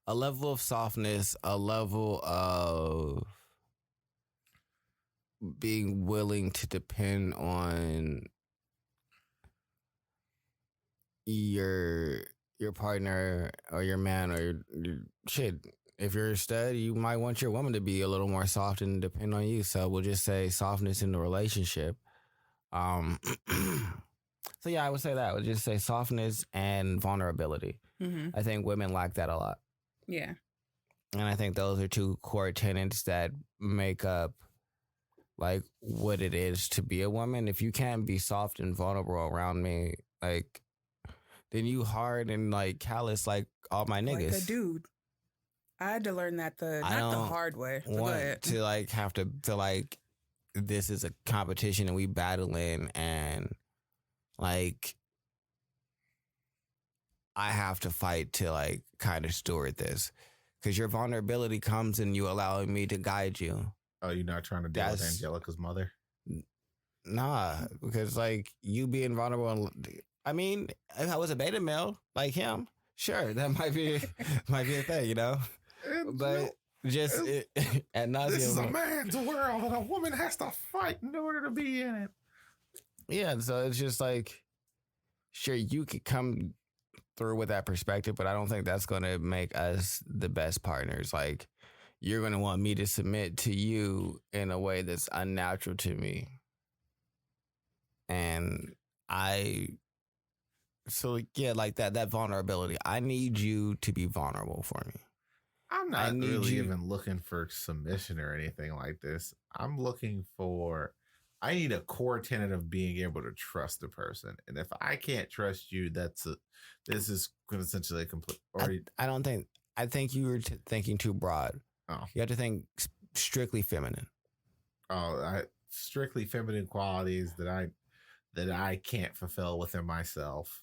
a level of softness, a level of being willing to depend on your partner or your man or your shit. If you're a stud, you might want your woman to be a little more soft and depend on you. So we'll just say softness in the relationship. So yeah, I would say that. I would just say softness and vulnerability. Mm-hmm. I think women lack that a lot.
Yeah.
And I think those are two core tenets that make up like what it is to be a woman. If you can't be soft and vulnerable around me, like, then you hard and like callous like all my niggas.
Like a dude. I had to learn that not the hard way.
Want to like have to feel like this is a competition and we battling and like I have to fight to like kind of steward this because your vulnerability comes in you allowing me to guide you.
Oh, you're not trying to deal with Angelica's mother?
Nah, because like you being vulnerable and I mean, if I was a beta male like him, sure, that might be a thing, you know. But just at nauseam.
This is a man's world, and a woman has to fight in order to be in it.
Yeah, so it's just like, sure, you could come through with that perspective, but I don't think that's going to make us the best partners. Like, you're going to want me to submit to you in a way that's unnatural to me, and so yeah, like that vulnerability. I need you to be vulnerable for me.
I'm not really even looking for submission or anything like this. I need a core tenet of being able to trust a person. And if I can't trust you, this is essentially a complete.
I think you were thinking too broad.
Oh.
You have to think strictly feminine.
Oh, strictly feminine qualities that I can't fulfill within myself.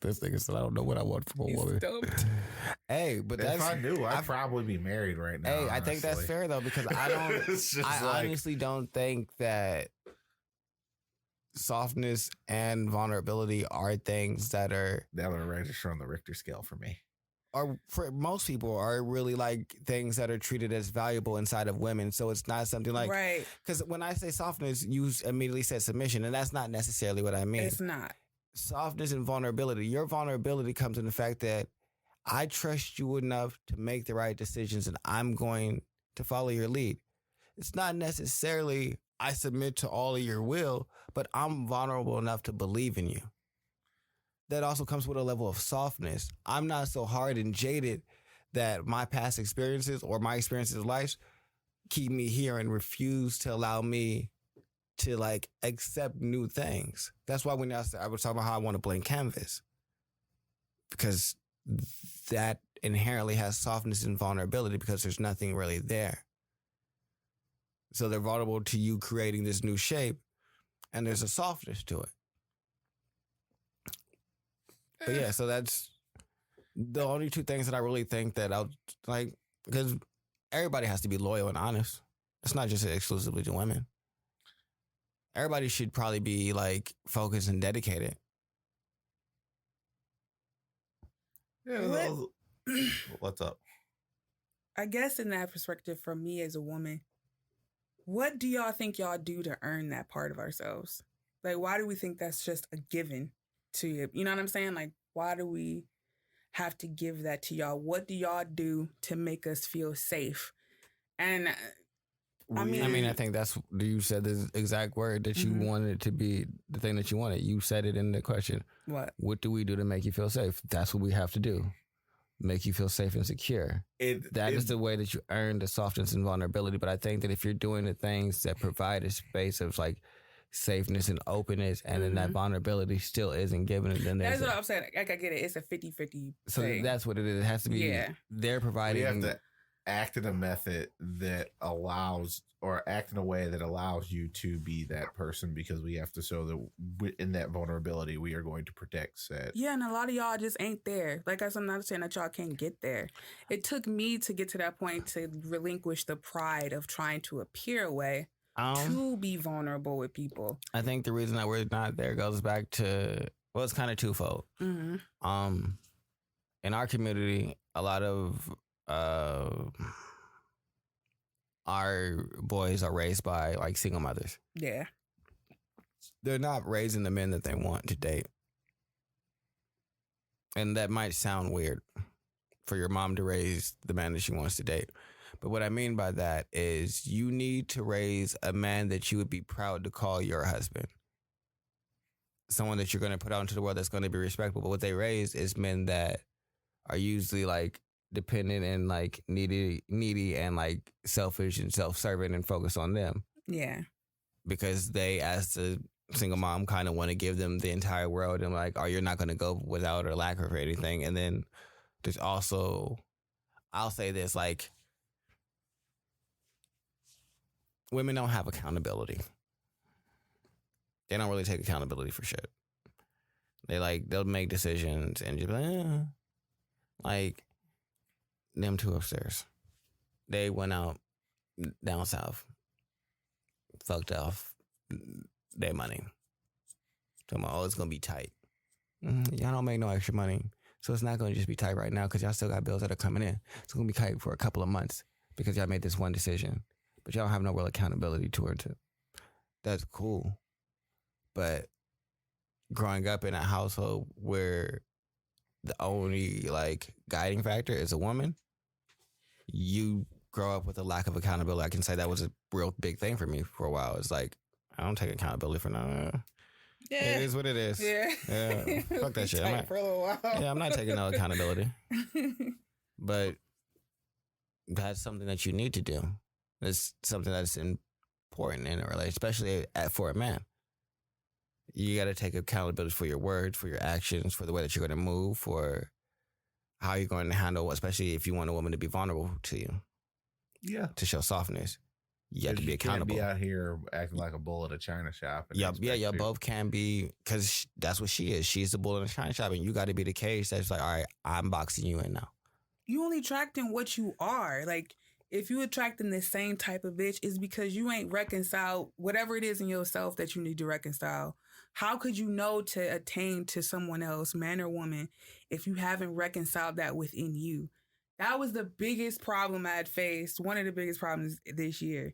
This nigga said, I don't know what I want from a woman. Hey, but
if I knew, I'd probably be married right now.
Hey, honestly. I think that's fair though, because I honestly don't think that softness and vulnerability are things that are
registered on the Richter scale for me.
Or for most people are really like things that are treated as valuable inside of women. So it's not something like,
right.
Because when I say softness, you immediately said submission, and that's not necessarily what I mean.
It's not.
Softness and vulnerability. Your vulnerability comes in the fact that I trust you enough to make the right decisions and I'm going to follow your lead. It's not necessarily I submit to all of your will, but I'm vulnerable enough to believe in you. That also comes with a level of softness. I'm not so hard and jaded that my past experiences or my experiences in life keep me here and refuse to allow me to like accept new things. That's why when I was talking about how I want a blank canvas, because that inherently has softness and vulnerability because there's nothing really there. So they're vulnerable to you creating this new shape, and there's a softness to it. But yeah, so that's the only two things that I really think that I'll like, because everybody has to be loyal and honest. It's not just exclusively to women. Everybody should probably be like focused and dedicated.
Yeah. What's up?
I guess in that perspective, from me as a woman, what do y'all think y'all do to earn that part of ourselves? Like, why do we think that's just a given to you? You know what I'm saying? Like, why do we have to give that to y'all? What do y'all do to make us feel safe? And I mean,
I think you said the exact word that you wanted to be the thing that you wanted. You said it in the question. What do we do to make you feel safe? That's what we have to do. Make you feel safe and secure. That is the way that you earn the softness and vulnerability. But I think that if you're doing the things that provide a space of like safeness and openness, and then that vulnerability still isn't given, then
that's what I'm saying. Like, I get it. It's a 50-50
So
thing.
that's what it is. It has to be. Yeah. They're providing.
act in a method that allows, or act in a way that allows you to be that person, because we have to show that in that vulnerability we are going to protect said.
Yeah, and a lot of y'all just ain't there. Like, I'm not saying that y'all can't get there. It took me to get to that point to relinquish the pride of trying to appear a way to be vulnerable with people.
I think the reason that we're not there goes back to, well, it's kind of twofold. Mm-hmm. In our community, a lot of our boys are raised by like single mothers.
Yeah.
They're not raising the men that they want to date. And that might sound weird for your mom to raise the man that she wants to date. But what I mean by that is you need to raise a man that you would be proud to call your husband. Someone that you're going to put out into the world that's going to be respectable. But what they raise is men that are usually like dependent and like needy and like selfish and self-serving and focused on them.
Yeah.
Because they, as the single mom, kind of want to give them the entire world and like, oh, you're not going to go without or lack of anything. And then there's also, I'll say this, like, women don't have accountability. They don't really take accountability for shit. They'll make decisions and just be like, like them two upstairs. They went out down south, fucked off their money. Talking about, oh, it's gonna be tight. Y'all don't make no extra money, so it's not gonna just be tight right now because y'all still got bills that are coming in. It's gonna be tight for a couple of months because y'all made this one decision, but y'all don't have no real accountability towards it. That's cool, but growing up in a household where the only like guiding factor is a woman, you grow up with a lack of accountability. I can say that was a real big thing for me for a while. It's like, I don't take accountability for nothing. Yeah. It is what it is. Yeah. Fuck that shit. For a little while. Yeah, I'm not taking no accountability. But that's something that you need to do. It's something that's important in a relationship, especially for a man. You got to take accountability for your words, for your actions, for the way that you're going to move, for how you're going to handle, especially if you want a woman to be vulnerable to you.
Yeah.
To show softness. You have to be accountable.
You can't be out here acting like a bull at a china shop.
Yeah, both can be, because that's what she is. She's the bull in a china shop, and you got to be the cage that's like, all right, I'm boxing you in now.
You only attracting what you are. Like, if you attracting the same type of bitch, it's because you ain't reconciled whatever it is in yourself that you need to reconcile. How could you know to attain to someone else, man or woman, if you haven't reconciled that within you? That was the biggest problem I had faced. One of the biggest problems this year.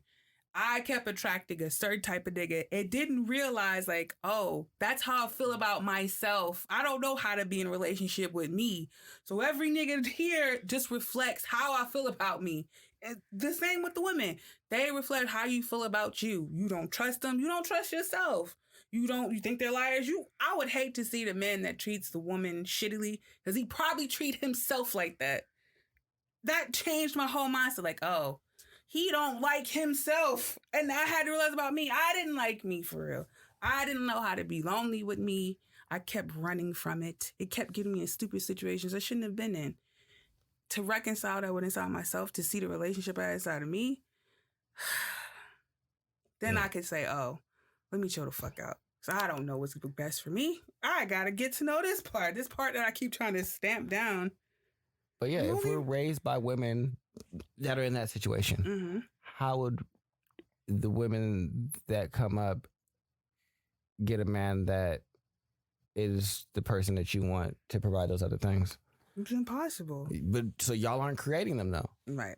I kept attracting a certain type of nigga and didn't realize, like, oh, that's how I feel about myself. I don't know how to be in a relationship with me. So every nigga here just reflects how I feel about me. And the same with the women. They reflect how you feel about you. You don't trust them. You don't trust yourself. You think they're liars. I would hate to see the man that treats the woman shittily, because he probably treat himself like that. That changed my whole mindset. Like, oh, he don't like himself. And I had to realize about me, I didn't like me for real. I didn't know how to be lonely with me. I kept running from it. It kept getting me in stupid situations I shouldn't have been in. To reconcile that with inside myself, to see the relationship inside of me, then I could say, oh, let me chill the fuck out. So I don't know what's best for me. I gotta get to know this part that I keep trying to stamp down.
But yeah, if we're raised by women that are in that situation, how would the women that come up get a man that is the person that you want to provide those other things?
It's impossible.
But so y'all aren't creating them though.
Right.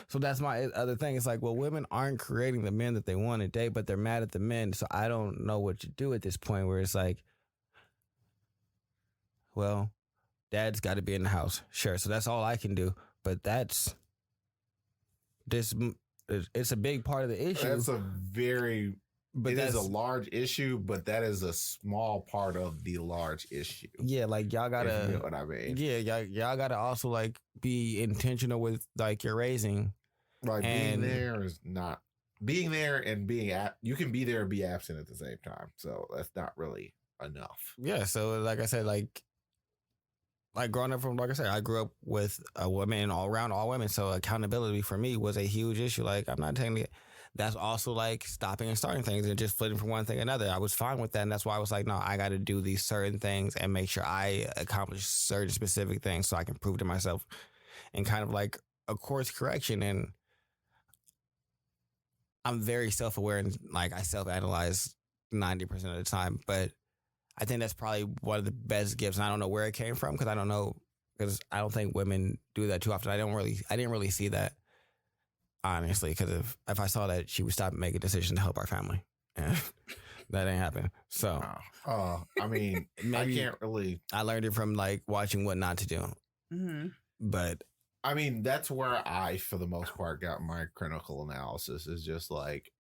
So that's my other thing. It's like, well, women aren't creating the men that they want to date, but they're mad at the men. So I don't know what to do at this point where it's like, well, dad's got to be in the house. Sure. So that's all I can do. But it's a big part of the issue.
That's it is a large issue, but that is a small part of the large issue.
Yeah, like y'all gotta,
you know what I mean?
Yeah, y'all gotta also like be intentional with like your raising.
Like being there is not being there and you can be there and be absent at the same time. So that's not really enough.
Yeah. So like I said, like like growing up from, like I said, I grew up with a woman and all around all women. So accountability for me was a huge issue. Like I'm not taking it. That's also like stopping and starting things and just flitting from one thing to another. I was fine with that. And that's why I was like, no, I got to do these certain things and make sure I accomplish certain specific things so I can prove to myself and kind of like a course correction. And I'm very self-aware and like I self-analyze 90% of the time. But I think that's probably one of the best gifts. And I don't know where it came from because I don't think women do that too often. I didn't really see that. Honestly, because if I saw that, she would stop making decisions to help our family. And that ain't happen. So,
I mean, maybe I can't really.
I learned it from like watching what not to do.
Mm-hmm.
But
I mean, that's where I, for the most part, got my critical analysis. Is just like,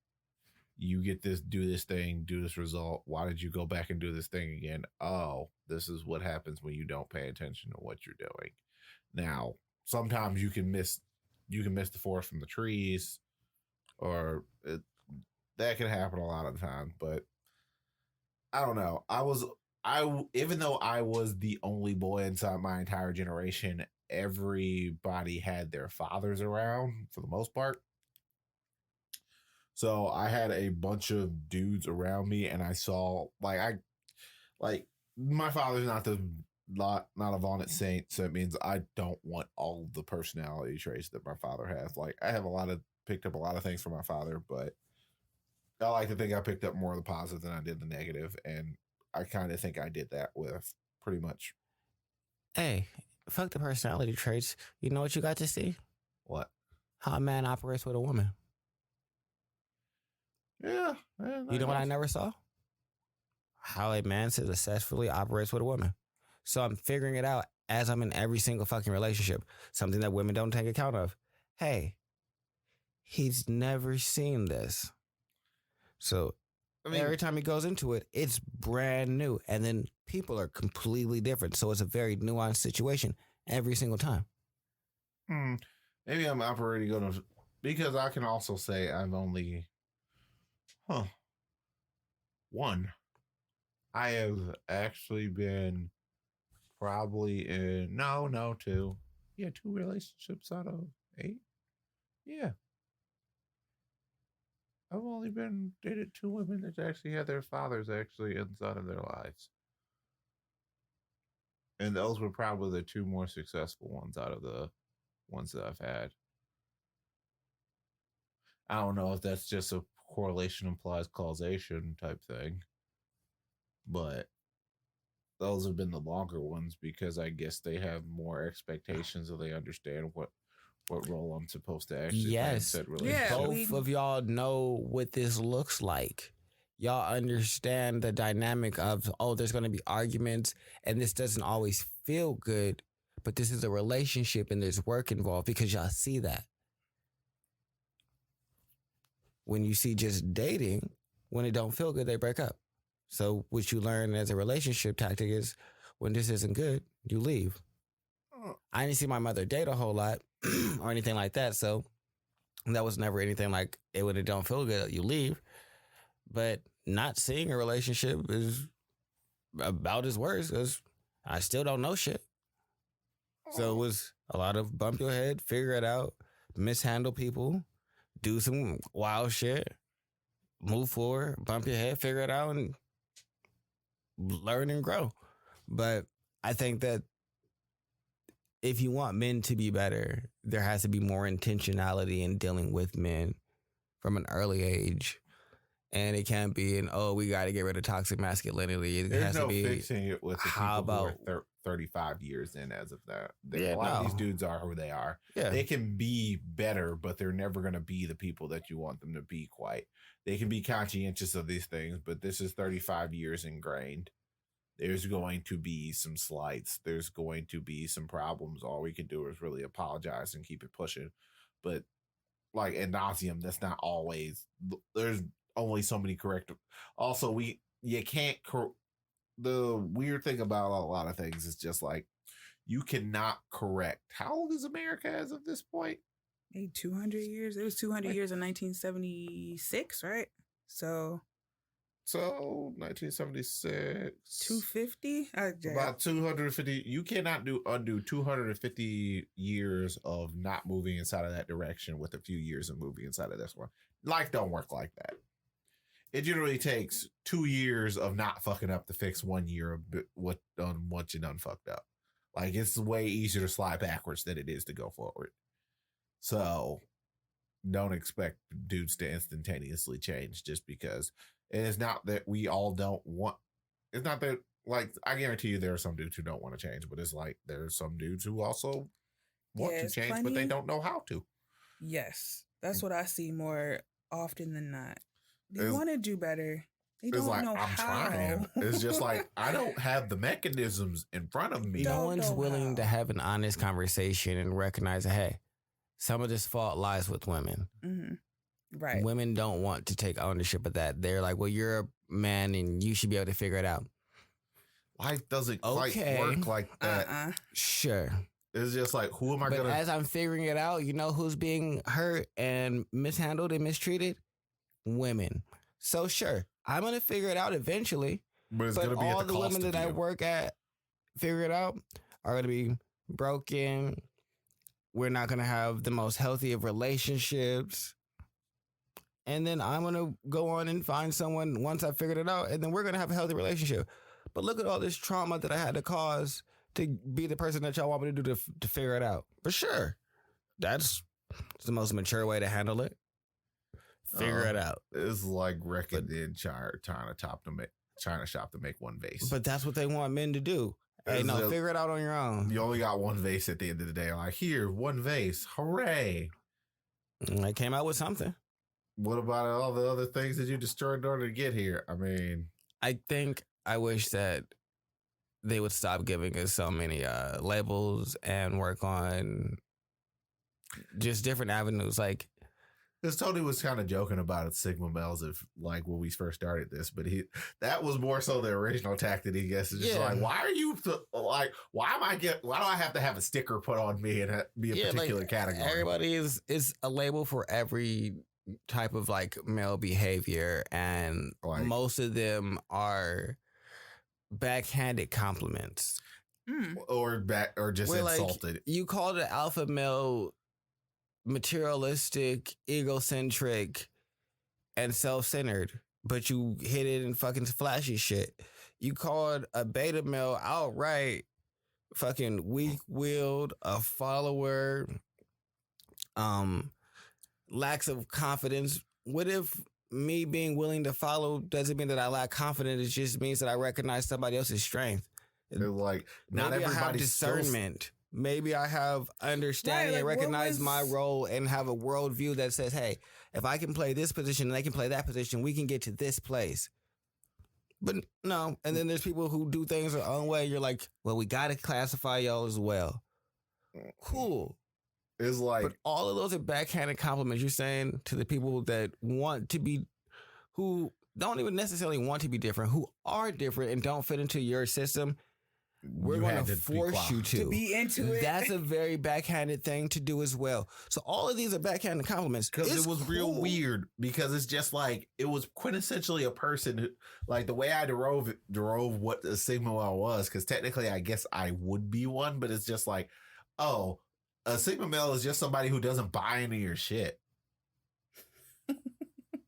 you get this, do this thing, do this result. Why did you go back and do this thing again? Oh, this is what happens when you don't pay attention to what you're doing. Now, sometimes you can miss the forest from the trees, or that can happen a lot of the time. But I don't know. Even though I was the only boy inside my entire generation, everybody had their fathers around for the most part. So I had a bunch of dudes around me, and I saw my father's not a vaunted saint, so it means I don't want all the personality traits that my father has. Like I have picked up a lot of things from my father, but I like to think I picked up more of the positive than I did the negative, and I kind of think I did that with pretty much.
Hey, fuck the personality traits. You know what you got to see?
What?
How a man operates with a woman.
Yeah.
You know what I never saw? How a man successfully operates with a woman. So I'm figuring it out as I'm in every single fucking relationship. Something that women don't take account of. Hey, he's never seen this. So every time he goes into it, it's brand new. And then people are completely different. So it's a very nuanced situation every single time.
Maybe I'm operating because I can also say I've only... One. I have actually been probably in two. Yeah, 2 relationships out of 8. Yeah. I've only dated 2 women that actually had their fathers actually inside of their lives. And those were probably the 2 more successful ones out of the ones that I've had. I don't know if that's just a correlation implies causation type thing, but those have been the longer ones because I guess they have more expectations, so they understand what role I'm supposed to actually play in said relationship.
Both of y'all know what this looks like. Y'all understand the dynamic of, there's going to be arguments and this doesn't always feel good, but this is a relationship and there's work involved because y'all see that. When you see just dating, when it don't feel good, they break up. So what you learn as a relationship tactic is when this isn't good, you leave. I didn't see my mother date a whole lot or anything like that. So that was never anything like it when it don't feel good, you leave. But not seeing a relationship is about as worse because I still don't know shit. So it was a lot of bump your head, figure it out, mishandle people, do some wild shit, move forward, bump your head, figure it out, and learn and grow. But I think that if you want men to be better, there has to be more intentionality in dealing with men from an early age. And it can't be we got to get rid of toxic masculinity.
There's no fixing it with the people who are 35 years in as of that. A lot of these dudes are who they are. Yeah. They can be better, but they're never going to be the people that you want them to be quite. They can be conscientious of these things, but this is 35 years ingrained. There's going to be some slights. There's going to be some problems. All we can do is really apologize and keep it pushing. But like ad nauseum, that's not always... There's only so many corrective. Also, you can't. The weird thing about a lot of things is just like you cannot correct. How old is America as of this point?
Maybe 200 years. It was 200 years in 1976, right? So
So 1976.
250?
About 250. You cannot undo 250 years of not moving inside of that direction with a few years of moving inside of this one. Life don't work like that. It generally takes 2 years of not fucking up to fix 1 year of what you done fucked up. Like, it's way easier to slide backwards than it is to go forward. So don't expect dudes to instantaneously change just because. And it's not that we all don't want. It's not that, like, I guarantee you there are some dudes who don't want to change, but it's like there's some dudes who also want to change, but they don't know how to.
Yes, that's what I see more often than not. They want to do better. They don't know how.
Trying. It's just like, I don't have the mechanisms in front of me.
No one's willing to have an honest conversation and recognize that, hey, some of this fault lies with women.
Mm-hmm. Right.
Women don't want to take ownership of that. They're like, well, you're a man and you should be able to figure it out.
Life doesn't quite work like that.
Sure.
It's just like, who am I
going to...
But
as I'm figuring it out, you know who's being hurt and mishandled and mistreated? Women. So sure, I'm going to figure it out eventually.
But it's going to be
all
at the
the
cost
women that
you.
I work at, figure it out, are going to be broken. We're not going to have the most healthy of relationships. And then I'm going to go on and find someone once I figured it out, and then we're going to have a healthy relationship. But look at all this trauma that I had to cause to be the person that y'all want me to do to figure it out. For sure. That's the most mature way to handle it. Figure it out.
It's like wrecking the entire China shop to make one vase.
But that's what they want men to do. Hey, no, figure it out on your own.
You only got one vase at the end of the day. Like, here, one vase. Hooray.
And they came out with something.
What about all the other things that you destroyed in order to get here? I mean,
I wish that they would stop giving us so many labels and work on just different avenues. Like,
because Tony was kind of joking about it, Sigma males, if like when we first started this, but that was more so the original tactic. He guess it's just like, why are you like, why do I have to have a sticker put on me and be a particular category?
Everybody is a label for every type of like male behavior, and like, most of them are backhanded compliments
or just insulted.
Like, you called an alpha male materialistic, egocentric, and self-centered, but you hit it in fucking flashy shit. You called a beta male outright fucking weak-willed, a follower, lacks of confidence. What if me being willing to follow doesn't mean that I lack confidence? It just means that I recognize somebody else's strength.
They're like, not
maybe
everybody's
I have discernment. Maybe I have understanding and recognize my role and have a worldview that says, hey, if I can play this position and they can play that position, we can get to this place. But no. And then there's people who do things their own way. You're like, well, we got to classify y'all as well. Cool.
It's like,
but all of those are backhanded compliments you're saying to the people that want to be, who don't even necessarily want to be different, who are different and don't fit into your system. We're going to force you to
be into it.
That's a very backhanded thing to do as well. So all of these are backhanded compliments.
Because it was real weird. Because it's just like, it was quintessentially a person who, like, the way I drove what a Sigma male was. Because technically, I guess I would be one, but it's just like, oh, a Sigma male is just somebody who doesn't buy into your shit. And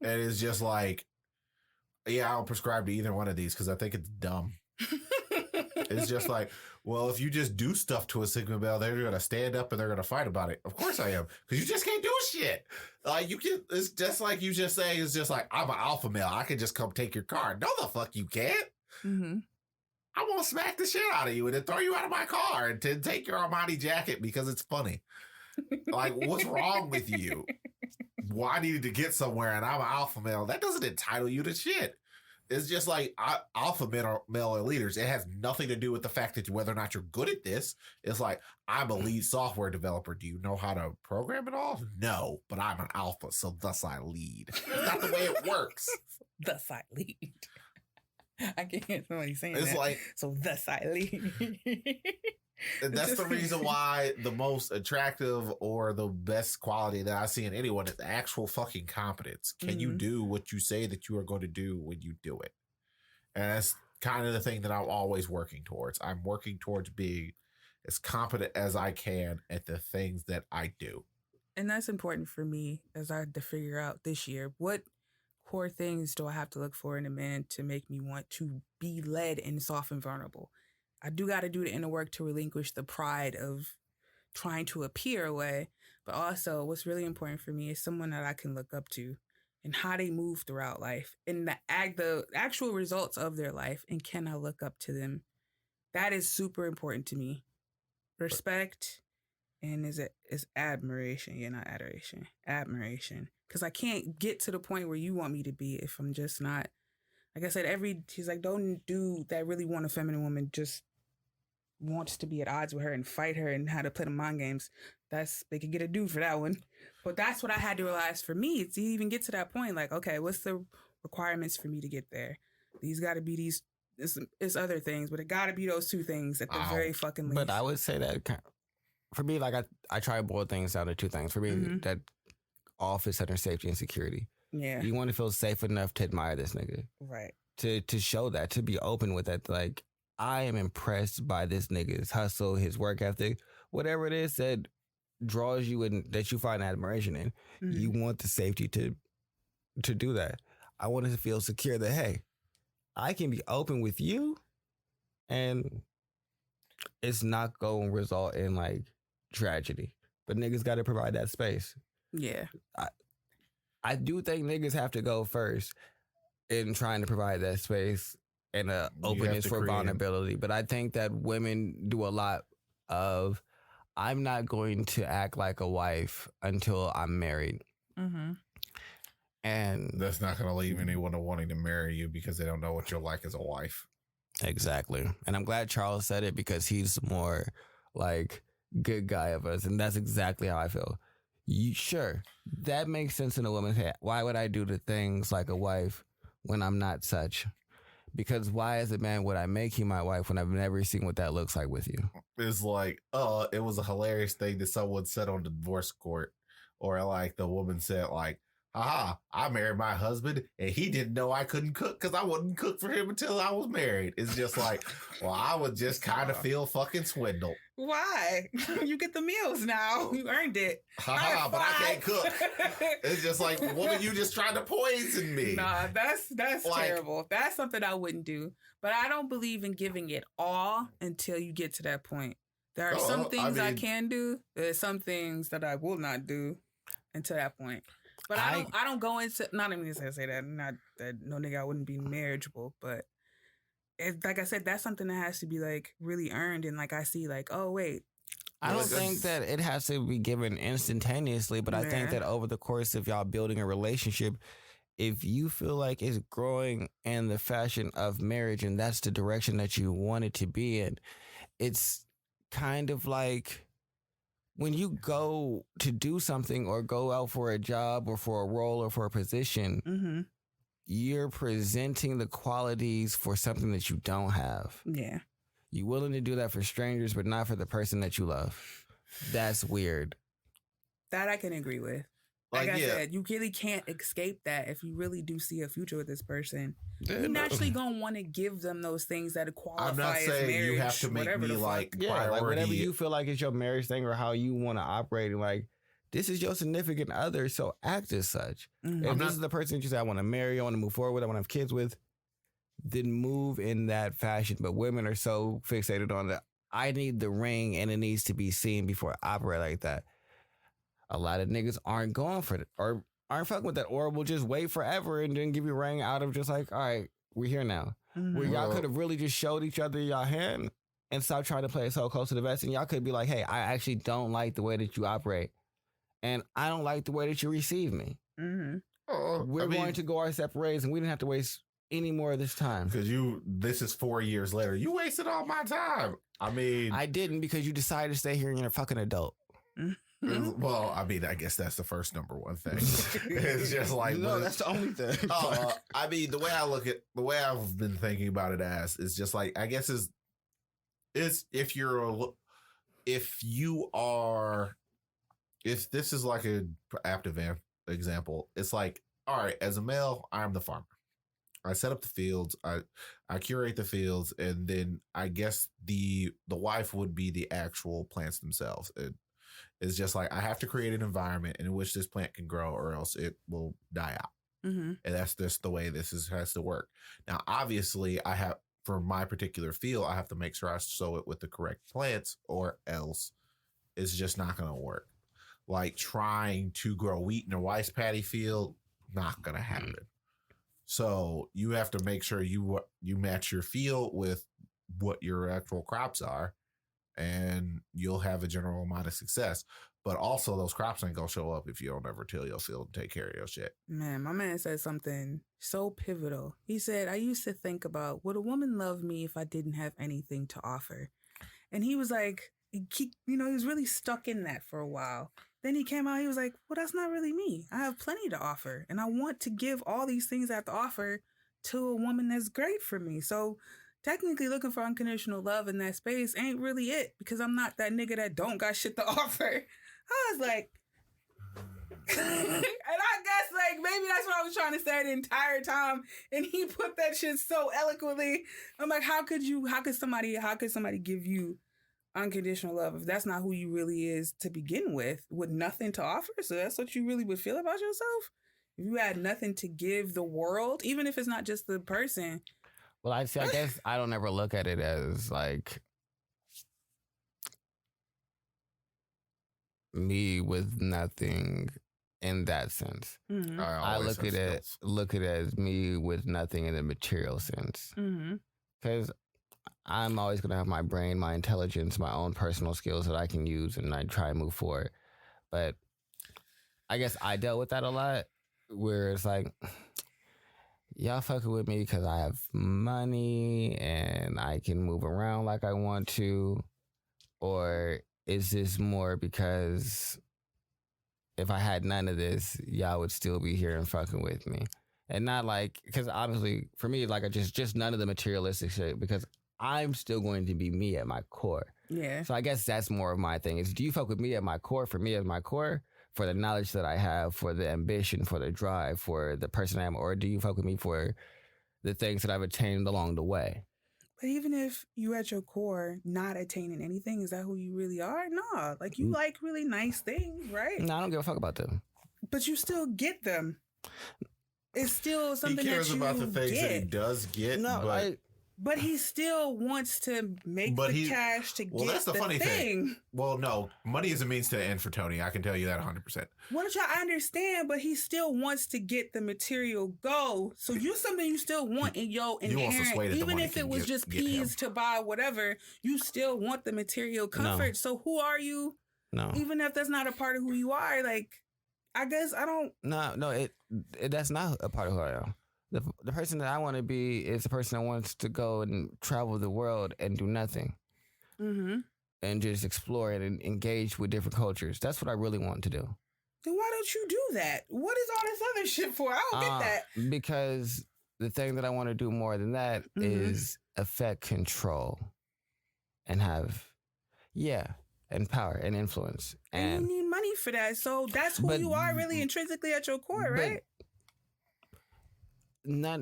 it's just like, yeah, I don't prescribe to either one of these because I think it's dumb. It's just like, well, if you just do stuff to a Sigma male, they're going to stand up and they're going to fight about it. Of course I am. Because you just can't do shit. Like, you can, it's just like you just saying, it's just like, I'm an alpha male. I can just come take your car. No, the fuck you can't.
Mm-hmm.
I'm going to smack the shit out of you and then throw you out of my car and then take your Armani jacket because it's funny. Like, what's wrong with you? Well, I needed to get somewhere and I'm an alpha male. That doesn't entitle you to shit. It's just like alpha male are leaders. It has nothing to do with the fact that whether or not you're good at this. It's like, I'm a lead software developer. Do you know how to program it all? No, but I'm an alpha, so thus I lead. It's not the way it works.
Thus I lead. I can't hear somebody saying
it's
that.
Like,
so thus I lead.
That's the reason why the most attractive or the best quality that I see in anyone is actual fucking competence. Can you do what you say that you are going to do when you do it? And that's kind of the thing that I'm always working towards. I'm working towards being as competent as I can at the things that I do.
And that's important for me as I had to figure out this year, what core things do I have to look for in a man to make me want to be led and soft and vulnerable? I do got to do the inner work to relinquish the pride of trying to appear away. But also what's really important for me is someone that I can look up to and how they move throughout life and the actual results of their life. And can I look up to them? That is super important to me. Respect and is admiration. Yeah, not adoration. Admiration. Because I can't get to the point where you want me to be if I'm just not. Like I said, she's like, don't dude that really want a feminine woman just wants to be at odds with her and fight her and how to play the mind games. They could get a dude for that one. But that's what I had to realize for me to even get to that point. Like, okay, what's the requirements for me to get there? These got to be these. It's other things, but it got to be those two things at the very fucking least.
But I would say that for me, like I try to boil things down to two things. For me, that all fits under safety and security.
Yeah.
You want to feel safe enough to admire this nigga.
Right.
To show that, to be open with that. Like, I am impressed by this nigga's hustle, his work ethic, whatever it is that draws you and that you find admiration in. You want the safety to do that. I want to feel secure that, hey, I can be open with you and it's not going to result in like tragedy. But niggas got to provide that space.
Yeah.
I do think niggas have to go first in trying to provide that space and openness for vulnerability. But I think that women do a lot of, I'm not going to act like a wife until I'm married. And
that's not going to leave anyone to wanting to marry you because they don't know what you're like as a wife.
Exactly. And I'm glad Charles said it because he's more like good guy of us. And that's exactly how I feel. Sure, that makes sense in a woman's head. Why would I do the things like a wife when I'm not such? Because why as a man would I make you my wife when I've never seen what that looks like with you?
It's like, it was a hilarious thing that someone said on the divorce court. Or like the woman said like, haha, I married my husband and he didn't know I couldn't cook because I wouldn't cook for him until I was married. It's just like, well, I would just kind of feel fucking swindled. Why?
You get the meals now. You earned it.
Haha, but I can't cook. It's just like, woman, you just tried to poison me.
Nah, that's like, terrible. That's something I wouldn't do. But I don't believe in giving it all until you get to that point. There are some things I can do. There's some things that I will not do until that point. But I don't go into, not even to say that, not that no nigga I wouldn't be marriageable, but like I said, that's something that has to be like really earned. And like I see like, oh wait.
I don't think that it has to be given instantaneously, but I think that over the course of y'all building a relationship, if you feel like it's growing in the fashion of marriage and that's the direction that you want it to be in, it's kind of like when you go to do something or go out for a job or for a role or for a position, you're presenting the qualities for something that you don't have.
Yeah.
You're willing to do that for strangers, but not for the person that you love. That's weird.
That I can agree with. Like I said, you really can't escape that if you really do see a future with this person. You're naturally going to want to give them those things that qualify
I'm not
as
saying
marriage,
you have to make me like priority.
Like whatever you feel like is your marriage thing or how you want to operate. Like, this is your significant other, so act as such. If this is the person that you say, I want to marry, I want to move forward with, I want to have kids with, then move in that fashion. But women are so fixated on that. I need the ring and it needs to be seen before I operate like that. A lot of niggas aren't going for it or aren't fucking with that, or will just wait forever and then give you a ring out of just like, all right, we're here now. Where y'all could have really just showed each other y'all hand and stop trying to play it so close to the vest. And y'all could be like, hey, I actually don't like the way that you operate. And I don't like the way that you receive me. We're going to go our separate ways and we didn't have to waste any more of this time.
Because this is 4 years later. You wasted all my time. I mean,
I didn't because you decided to stay here and you're a fucking adult.
Well, I mean, I guess that's the first number one thing. It's just like,
no, that's the only thing.
I mean, the way I've been thinking about it is just like, I guess is if you're if this is like an active example, it's like, all right, as a male, I'm the farmer. I set up the fields, I curate the fields, and then I guess the wife would be the actual plants themselves. It's just like I have to create an environment in which this plant can grow, or else it will die out.
Mm-hmm.
And that's just the way has to work. Now, obviously, for my particular field, I have to make sure I sow it with the correct plants, or else it's just not going to work. Like trying to grow wheat in a rice paddy field, not going to happen. So you have to make sure you match your field with what your actual crops are, and you'll have a general amount of success. But also, those crops ain't gonna show up if you don't ever till your field and take care of your shit.
Man, my man said something so pivotal. He said, I used to think about, would a woman love me if I didn't have anything to offer? And he was like, he was really stuck in that for a while. Then he came out, he was like, well, that's not really me. I have plenty to offer. And I want to give all these things I have to offer to a woman that's great for me. So technically looking for unconditional love in that space ain't really it, because I'm not that nigga that don't got shit to offer. I was like, and I guess like maybe that's what I was trying to say the entire time. And he put that shit so eloquently. I'm like, how could somebody give you unconditional love if that's not who you really is to begin with nothing to offer? So that's what you really would feel about yourself? If you had nothing to give the world, even if it's not just the person.
Well, I guess I don't ever look at it as like me with nothing in that sense.
Mm-hmm.
I look at it as me with nothing in the material sense. Because I'm always going to have my brain, my intelligence, my own personal skills that I can use, and I try and move forward. But I guess I dealt with that a lot, where it's like, y'all fucking with me because I have money and I can move around like I want to? Or is this more because if I had none of this, y'all would still be here and fucking with me? And not like, because obviously for me, like I just none of the materialistic shit, because I'm still going to be me at my core.
Yeah.
So I guess that's more of my thing is, do you fuck with me at my core, for me at my core, for the knowledge that I have, for the ambition, for the drive, for the person I am, or do you fuck with me for the things that I've attained along the way?
But even if you at your core not attaining anything, is that who you really are? No. Like you like really nice things, right?
No, I don't give a fuck about them.
But you still get them. It's still something that you
He cares about the things that he does get. No,
but he still wants to make the cash to get
that's the funny thing. Well, no, money is a means to the end for Tony. I can tell you that 100%.
Well, I understand, but he still wants to get the material goal. So you're something you still want in your inherent, even if it was just peas to buy whatever, you still want the material comfort. No. So who are you?
No.
Even if that's not a part of who you are, like, I guess I don't.
No, that's not a part of who I am. The person that I want to be is the person that wants to go and travel the world and do nothing.
Mm-hmm.
And just explore it and engage with different cultures. That's what I really want to do.
Then why don't you do that? What is all this other shit for? I don't get that.
Because the thing that I want to do more than that is affect control and have, and power and influence.
And you need money for that. So that's who you are really intrinsically at your core, right?
Not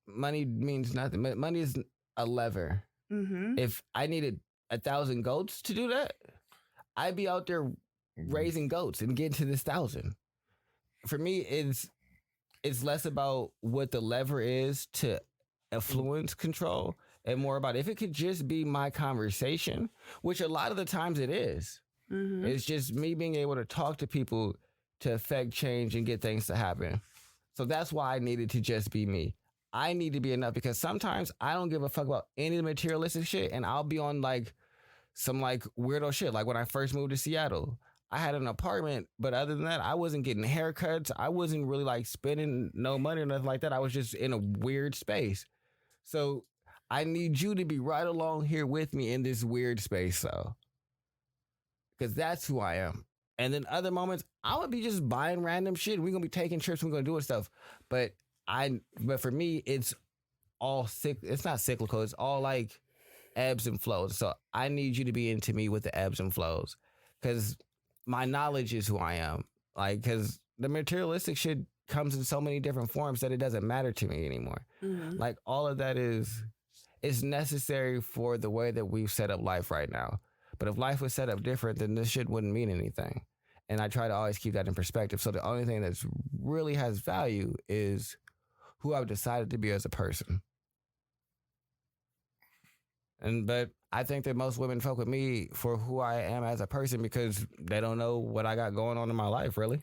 money means nothing. Money is a lever.
Mm-hmm.
If I needed 1,000 goats to do that, I'd be out there raising goats and getting to this 1,000. For me, it's less about what the lever is to influence control and more about if it could just be my conversation, which a lot of the times it is.
Mm-hmm.
It's just me being able to talk to people to affect change and get things to happen. So that's why I needed to just be me. I need to be enough because sometimes I don't give a fuck about any of the materialistic shit and I'll be on like some like weirdo shit. Like when I first moved to Seattle, I had an apartment, but other than that, I wasn't getting haircuts. I wasn't really like spending no money or nothing like that. I was just in a weird space. So I need you to be right along here with me in this weird space though. Because that's who I am. And then other moments, I would be just buying random shit. We're going to be taking trips. We're going to do stuff. But for me, it's all it's not cyclical. It's all like ebbs and flows. So I need you to be into me with the ebbs and flows, because my knowledge is who I am. Like, because the materialistic shit comes in so many different forms that it doesn't matter to me anymore.
Mm-hmm.
Like, all of that is necessary for the way that we've set up life right now. But if life was set up different, then this shit wouldn't mean anything. And I try to always keep that in perspective. So the only thing that's really has value is who I've decided to be as a person. But I think that most women fuck with me for who I am as a person because they don't know what I got going on in my life, really.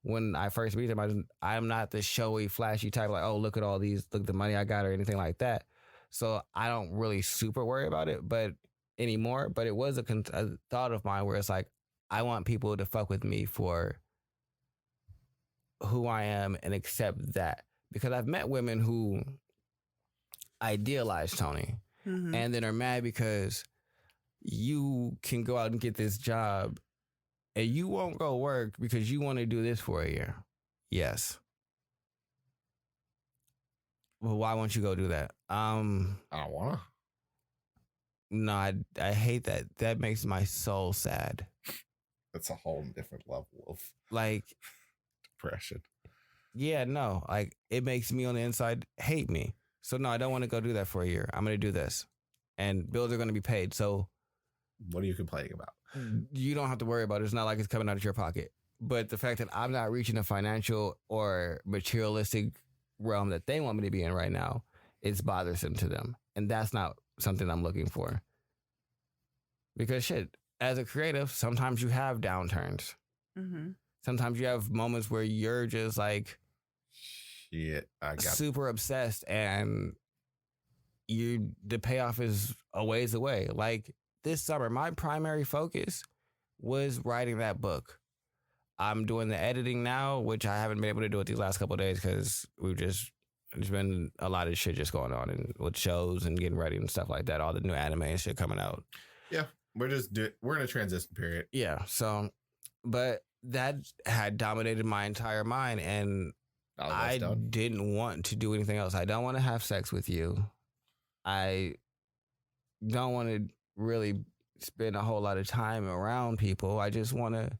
When I first meet them, I'm not the showy, flashy type, like, oh, look at all these, look at the money I got or anything like that. So I don't really super worry about it anymore. But it was a thought of mine where it's like, I want people to fuck with me for who I am and accept that. Because I've met women who idealize Tony. Mm-hmm. And then are mad because you can go out and get this job and you won't go work because you want to do this for a year. Yes. Well, why won't you go do that?
I don't want to.
No, I hate that. That makes my soul sad.
That's a whole different level of
like
depression.
Yeah, no. Like, it makes me on the inside hate me. So no, I don't want to go do that for a year. I'm going to do this. And bills are going to be paid. So
what are you complaining about?
You don't have to worry about it. It's not like it's coming out of your pocket. But the fact that I'm not reaching a financial or materialistic realm that they want me to be in right now, it's bothersome to them. And that's not something I'm looking for. Because shit, as a creative, sometimes you have downturns. Mm-hmm. Sometimes you have moments where you're just like,
shit, I got
super obsessed and the payoff is a ways away. Like this summer, my primary focus was writing that book. I'm doing the editing now, which I haven't been able to do it these last couple of days because there's been a lot of shit just going on and with shows and getting ready and stuff like that. All the new anime and shit coming out.
Yeah, we're in a transition period.
Yeah, so, but that had dominated my entire mind and I didn't want to do anything else. I don't want to have sex with you. I don't want to really spend a whole lot of time around people. I just want to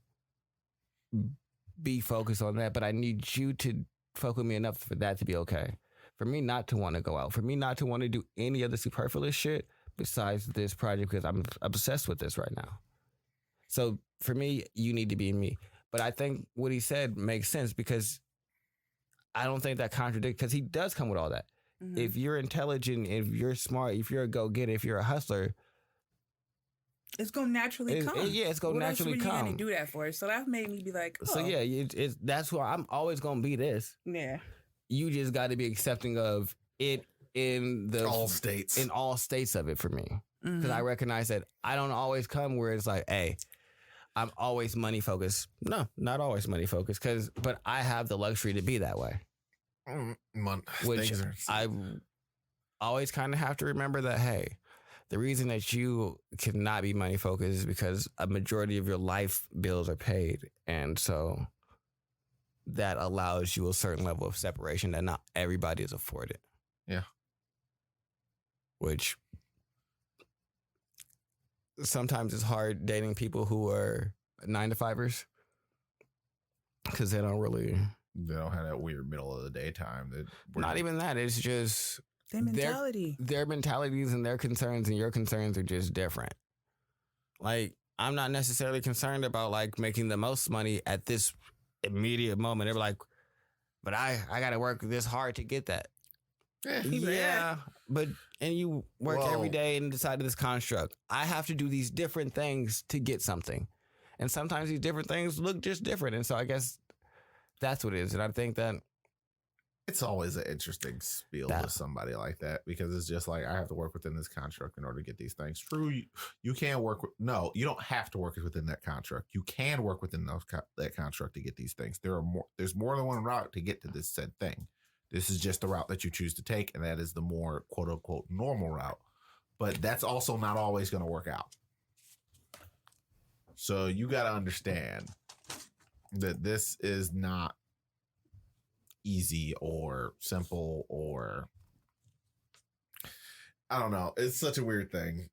be focused on that. But I need you to fuck with me enough for that to be okay. For me not to want to go out. For me not to want to do any other superfluous shit besides this project because I'm obsessed with this right now. So for me, you need to be me. But I think what he said makes sense because I don't think that contradicts, because he does come with all that. Mm-hmm. If you're intelligent, if you're smart, if you're a go-getter, if you're a hustler,
it's gonna naturally come.
It's gonna naturally come.
What else were you gonna do that for? So that made me be like, oh.
So yeah, that's why I'm always gonna be this.
Yeah.
You just got to be accepting of it in
all states
of it for me, because I recognize that I don't always come where it's like, hey, I'm always money focused. No, not always money focused, but I have the luxury to be that way. Which I always kind of have to remember that, hey, the reason that you cannot be money focused is because a majority of your life bills are paid. And so that allows you a certain level of separation that not everybody is afforded.
Yeah.
Which sometimes it's hard dating people who are 9-to-5ers because they don't
have that weird middle of the day time.
Not even that. It's just
their mentality.
Their mentalities and their concerns and your concerns are just different. Like, I'm not necessarily concerned about like making the most money at this immediate moment. They're like, but I got to work this hard to get that. Yeah, but you work every day and decide this construct. I have to do these different things to get something. And sometimes these different things look just different. And so I guess that's what it is. And I think that
it's always an interesting spiel with somebody like that, because it's just like, I have to work within this construct in order to get these things. True, you can work with, no, you don't have to work within that construct. You can work within that construct to get these things. There's more than one route to get to this said thing. This is just the route that you choose to take, and that is the more quote unquote normal route. But that's also not always going to work out. So you got to understand that this is not easy or simple, or I don't know. It's such a weird thing.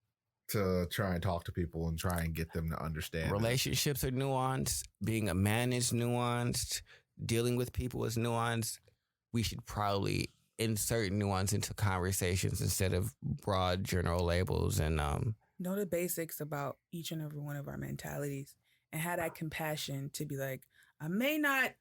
to try and talk to people and try and get them to understand.
Relationships are nuanced. Being a man is nuanced. Dealing with people is nuanced. We should probably insert nuance into conversations instead of broad general labels and
know the basics about each and every one of our mentalities and have that compassion to be like, I may not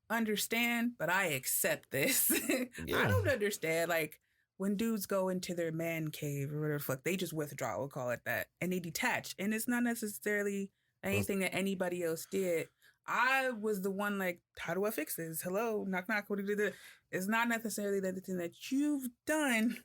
understand, but I accept this. I don't understand. Like when dudes go into their man cave or whatever the fuck, they just withdraw, we'll call it that. And they detach. And it's not necessarily anything that anybody else did. I was the one like, how do I fix this? Hello, knock, knock. What did it? It's not necessarily the thing that you've done,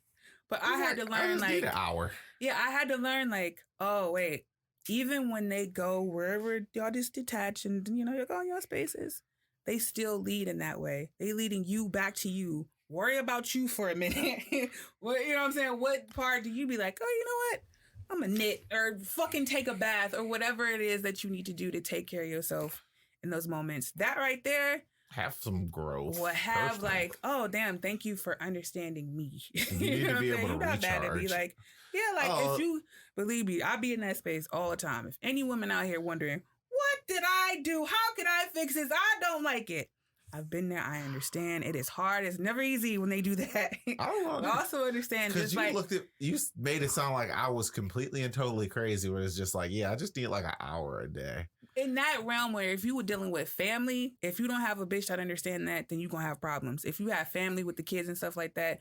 but I had to learn like
an hour.
Yeah, I had to learn like, oh wait, even when they go wherever y'all just detach and you're going your spaces, they still lead in that way. They leading you back to you. Worry about you for a minute. Well, you know what I'm saying? What part do you be like, oh, you know what? I'm a knit or fucking take a bath or whatever it is that you need to do to take care of yourself in those moments. That right there.
Have some growth.
Will have like, oh damn, thank you for understanding me.
You need to be able to
You're not bad at me. Like, yeah, like if you believe me, I be in that space all the time. If any woman out here wondering, what did I do? How could I fix this? I don't like it. I've been there. I understand. It is hard. It's never easy when they do that.
I don't know.
I also understand.
Because you
like,
you made it sound like I was completely and totally crazy. Where it's just like, yeah, I just need like an hour a day.
In that realm where if you were dealing with family, if you don't have a bitch that understand that, then you're going to have problems. If you have family with the kids and stuff like that,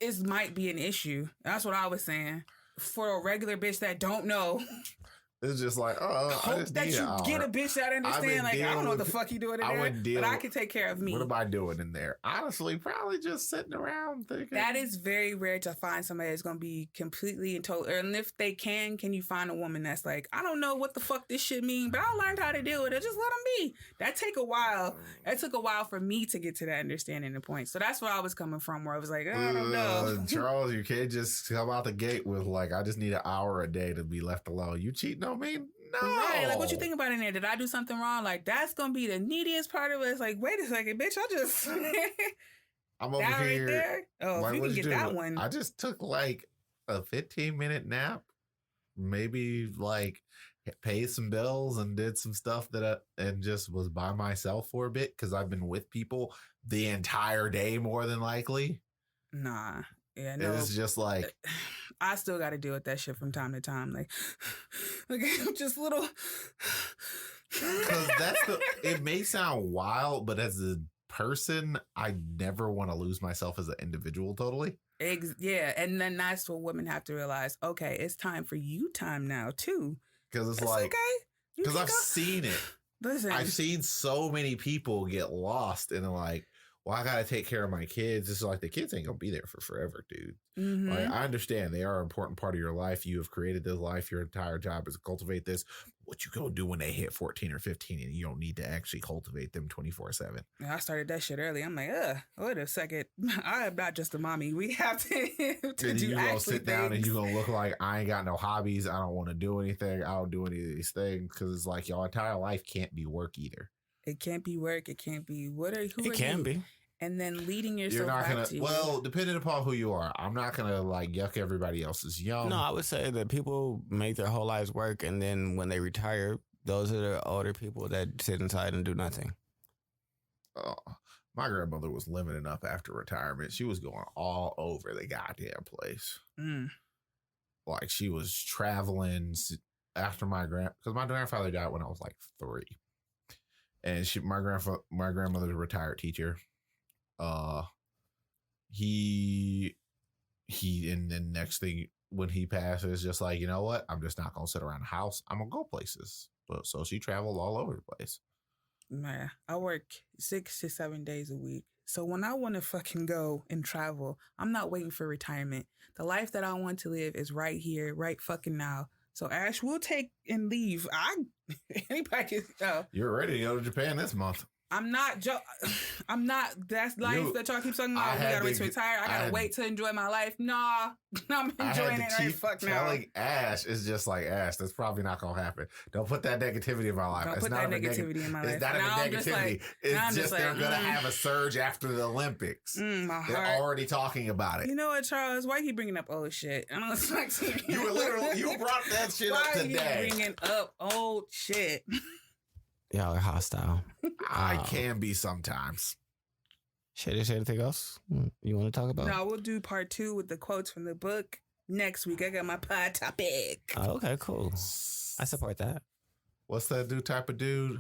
it might be an issue. That's what I was saying. For a regular bitch that don't know.
It's just like,
hope
I just
that
need
you
an hour.
get a bitch that understand. Like, I don't know what the fuck you doing in there, but I can take care of me.
What am I doing in there? Honestly, probably just sitting around thinking.
That is very rare to find somebody that's going to be completely and total. And if they can you find a woman that's like, I don't know what the fuck this shit mean, but I learned how to deal with it. Just let them be. That take a while. That took a while for me to get to that understanding and point. So that's where I was coming from, where I was like, I don't know.
Charles, you can't just come out the gate with like, I just need an hour a day to be left alone. You cheating on me? No.
Right, like what you think about in there? Did I do something wrong? Like that's gonna be the neediest part of it. It's like, wait a second, bitch, I just
I'm over
that
here.
Right there. Oh, like, if you can get that one.
I just took like a 15-minute nap, maybe like paid some bills and did some stuff and just was by myself for a bit because I've been with people the entire day more than likely.
Nah. Yeah, no.
It's just like
I still got to deal with that shit from time to time. Like just little.
Because it may sound wild, but as a person, I never want to lose myself as an individual totally.
Yeah, and then that's what women have to realize. Okay, it's time for you time now too.
Because it's like,
okay.
Because I've seen it.
Listen,
I've seen so many people get lost and like, well, I gotta take care of my kids. It's like the kids ain't gonna be there for forever, dude.
Mm-hmm.
Like, I understand they are an important part of your life. You have created this life. Your entire job is to cultivate this. What you gonna do when they hit 14 or 15 and you don't need to actually cultivate them 24/7?
I started that shit early. I'm like, wait a second. I am not just a mommy. We have to do
you gonna sit down and you
things.
gonna look like I ain't got no hobbies. I don't want to do anything. I don't do any of these things because it's like your entire life can't be work either.
It can't be work. It can't be who
it can
you?
be.
And then leading yourself
You're not
back
gonna.
to
Well, depending upon who you are, I'm not gonna like yuck everybody else's yum.
No, I would say that people make their whole lives work, and then when they retire, those are the older people that sit inside and do nothing.
My grandmother was living up after retirement. She was going all over the goddamn place. Like she was traveling after because my grandfather died when I was like 3, and my grandmother's a retired teacher. And then next thing when he passes, just like, you know what? I'm just not gonna sit around the house. I'm gonna go places. But so she traveled all over the place.
Man, I work 6 to 7 days a week. So when I want to fucking go and travel, I'm not waiting for retirement. The life that I want to live is right here, right fucking now. So Ash will take and leave. Anybody can go.
You're ready to go to Japan this month.
I'm not. I'm not. That's life that y'all keep talking about. We gotta wait to retire. I gotta wait to enjoy my life. Nah, I'm enjoying it right fuck now.
Telling Ash is just like Ash. That's probably not gonna happen. Don't put that negativity in my life.
Don't put that negativity in my life.
It's not even negativity. It's just they're gonna have a surge after the Olympics.
My heart.
They're already talking about it.
You know what, Charles? Why you bringing up old shit? I don't like
you were literally you brought that shit up today.
Why you bringing up old shit?
Y'all are hostile.
I can be sometimes.
Shit, is there anything else you want to talk about?
No, we'll do part 2 with the quotes from the book next week. I got my pod topic.
Oh, okay, cool. I support that.
What's that dude type of dude?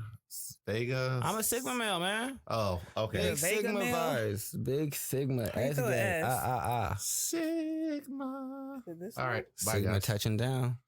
Vega?
I'm a Sigma male, man.
Oh, okay.
Big Sigma vibes. Big Sigma. S. Sigma.
All right. Bye,
Sigma
guys.
touching down.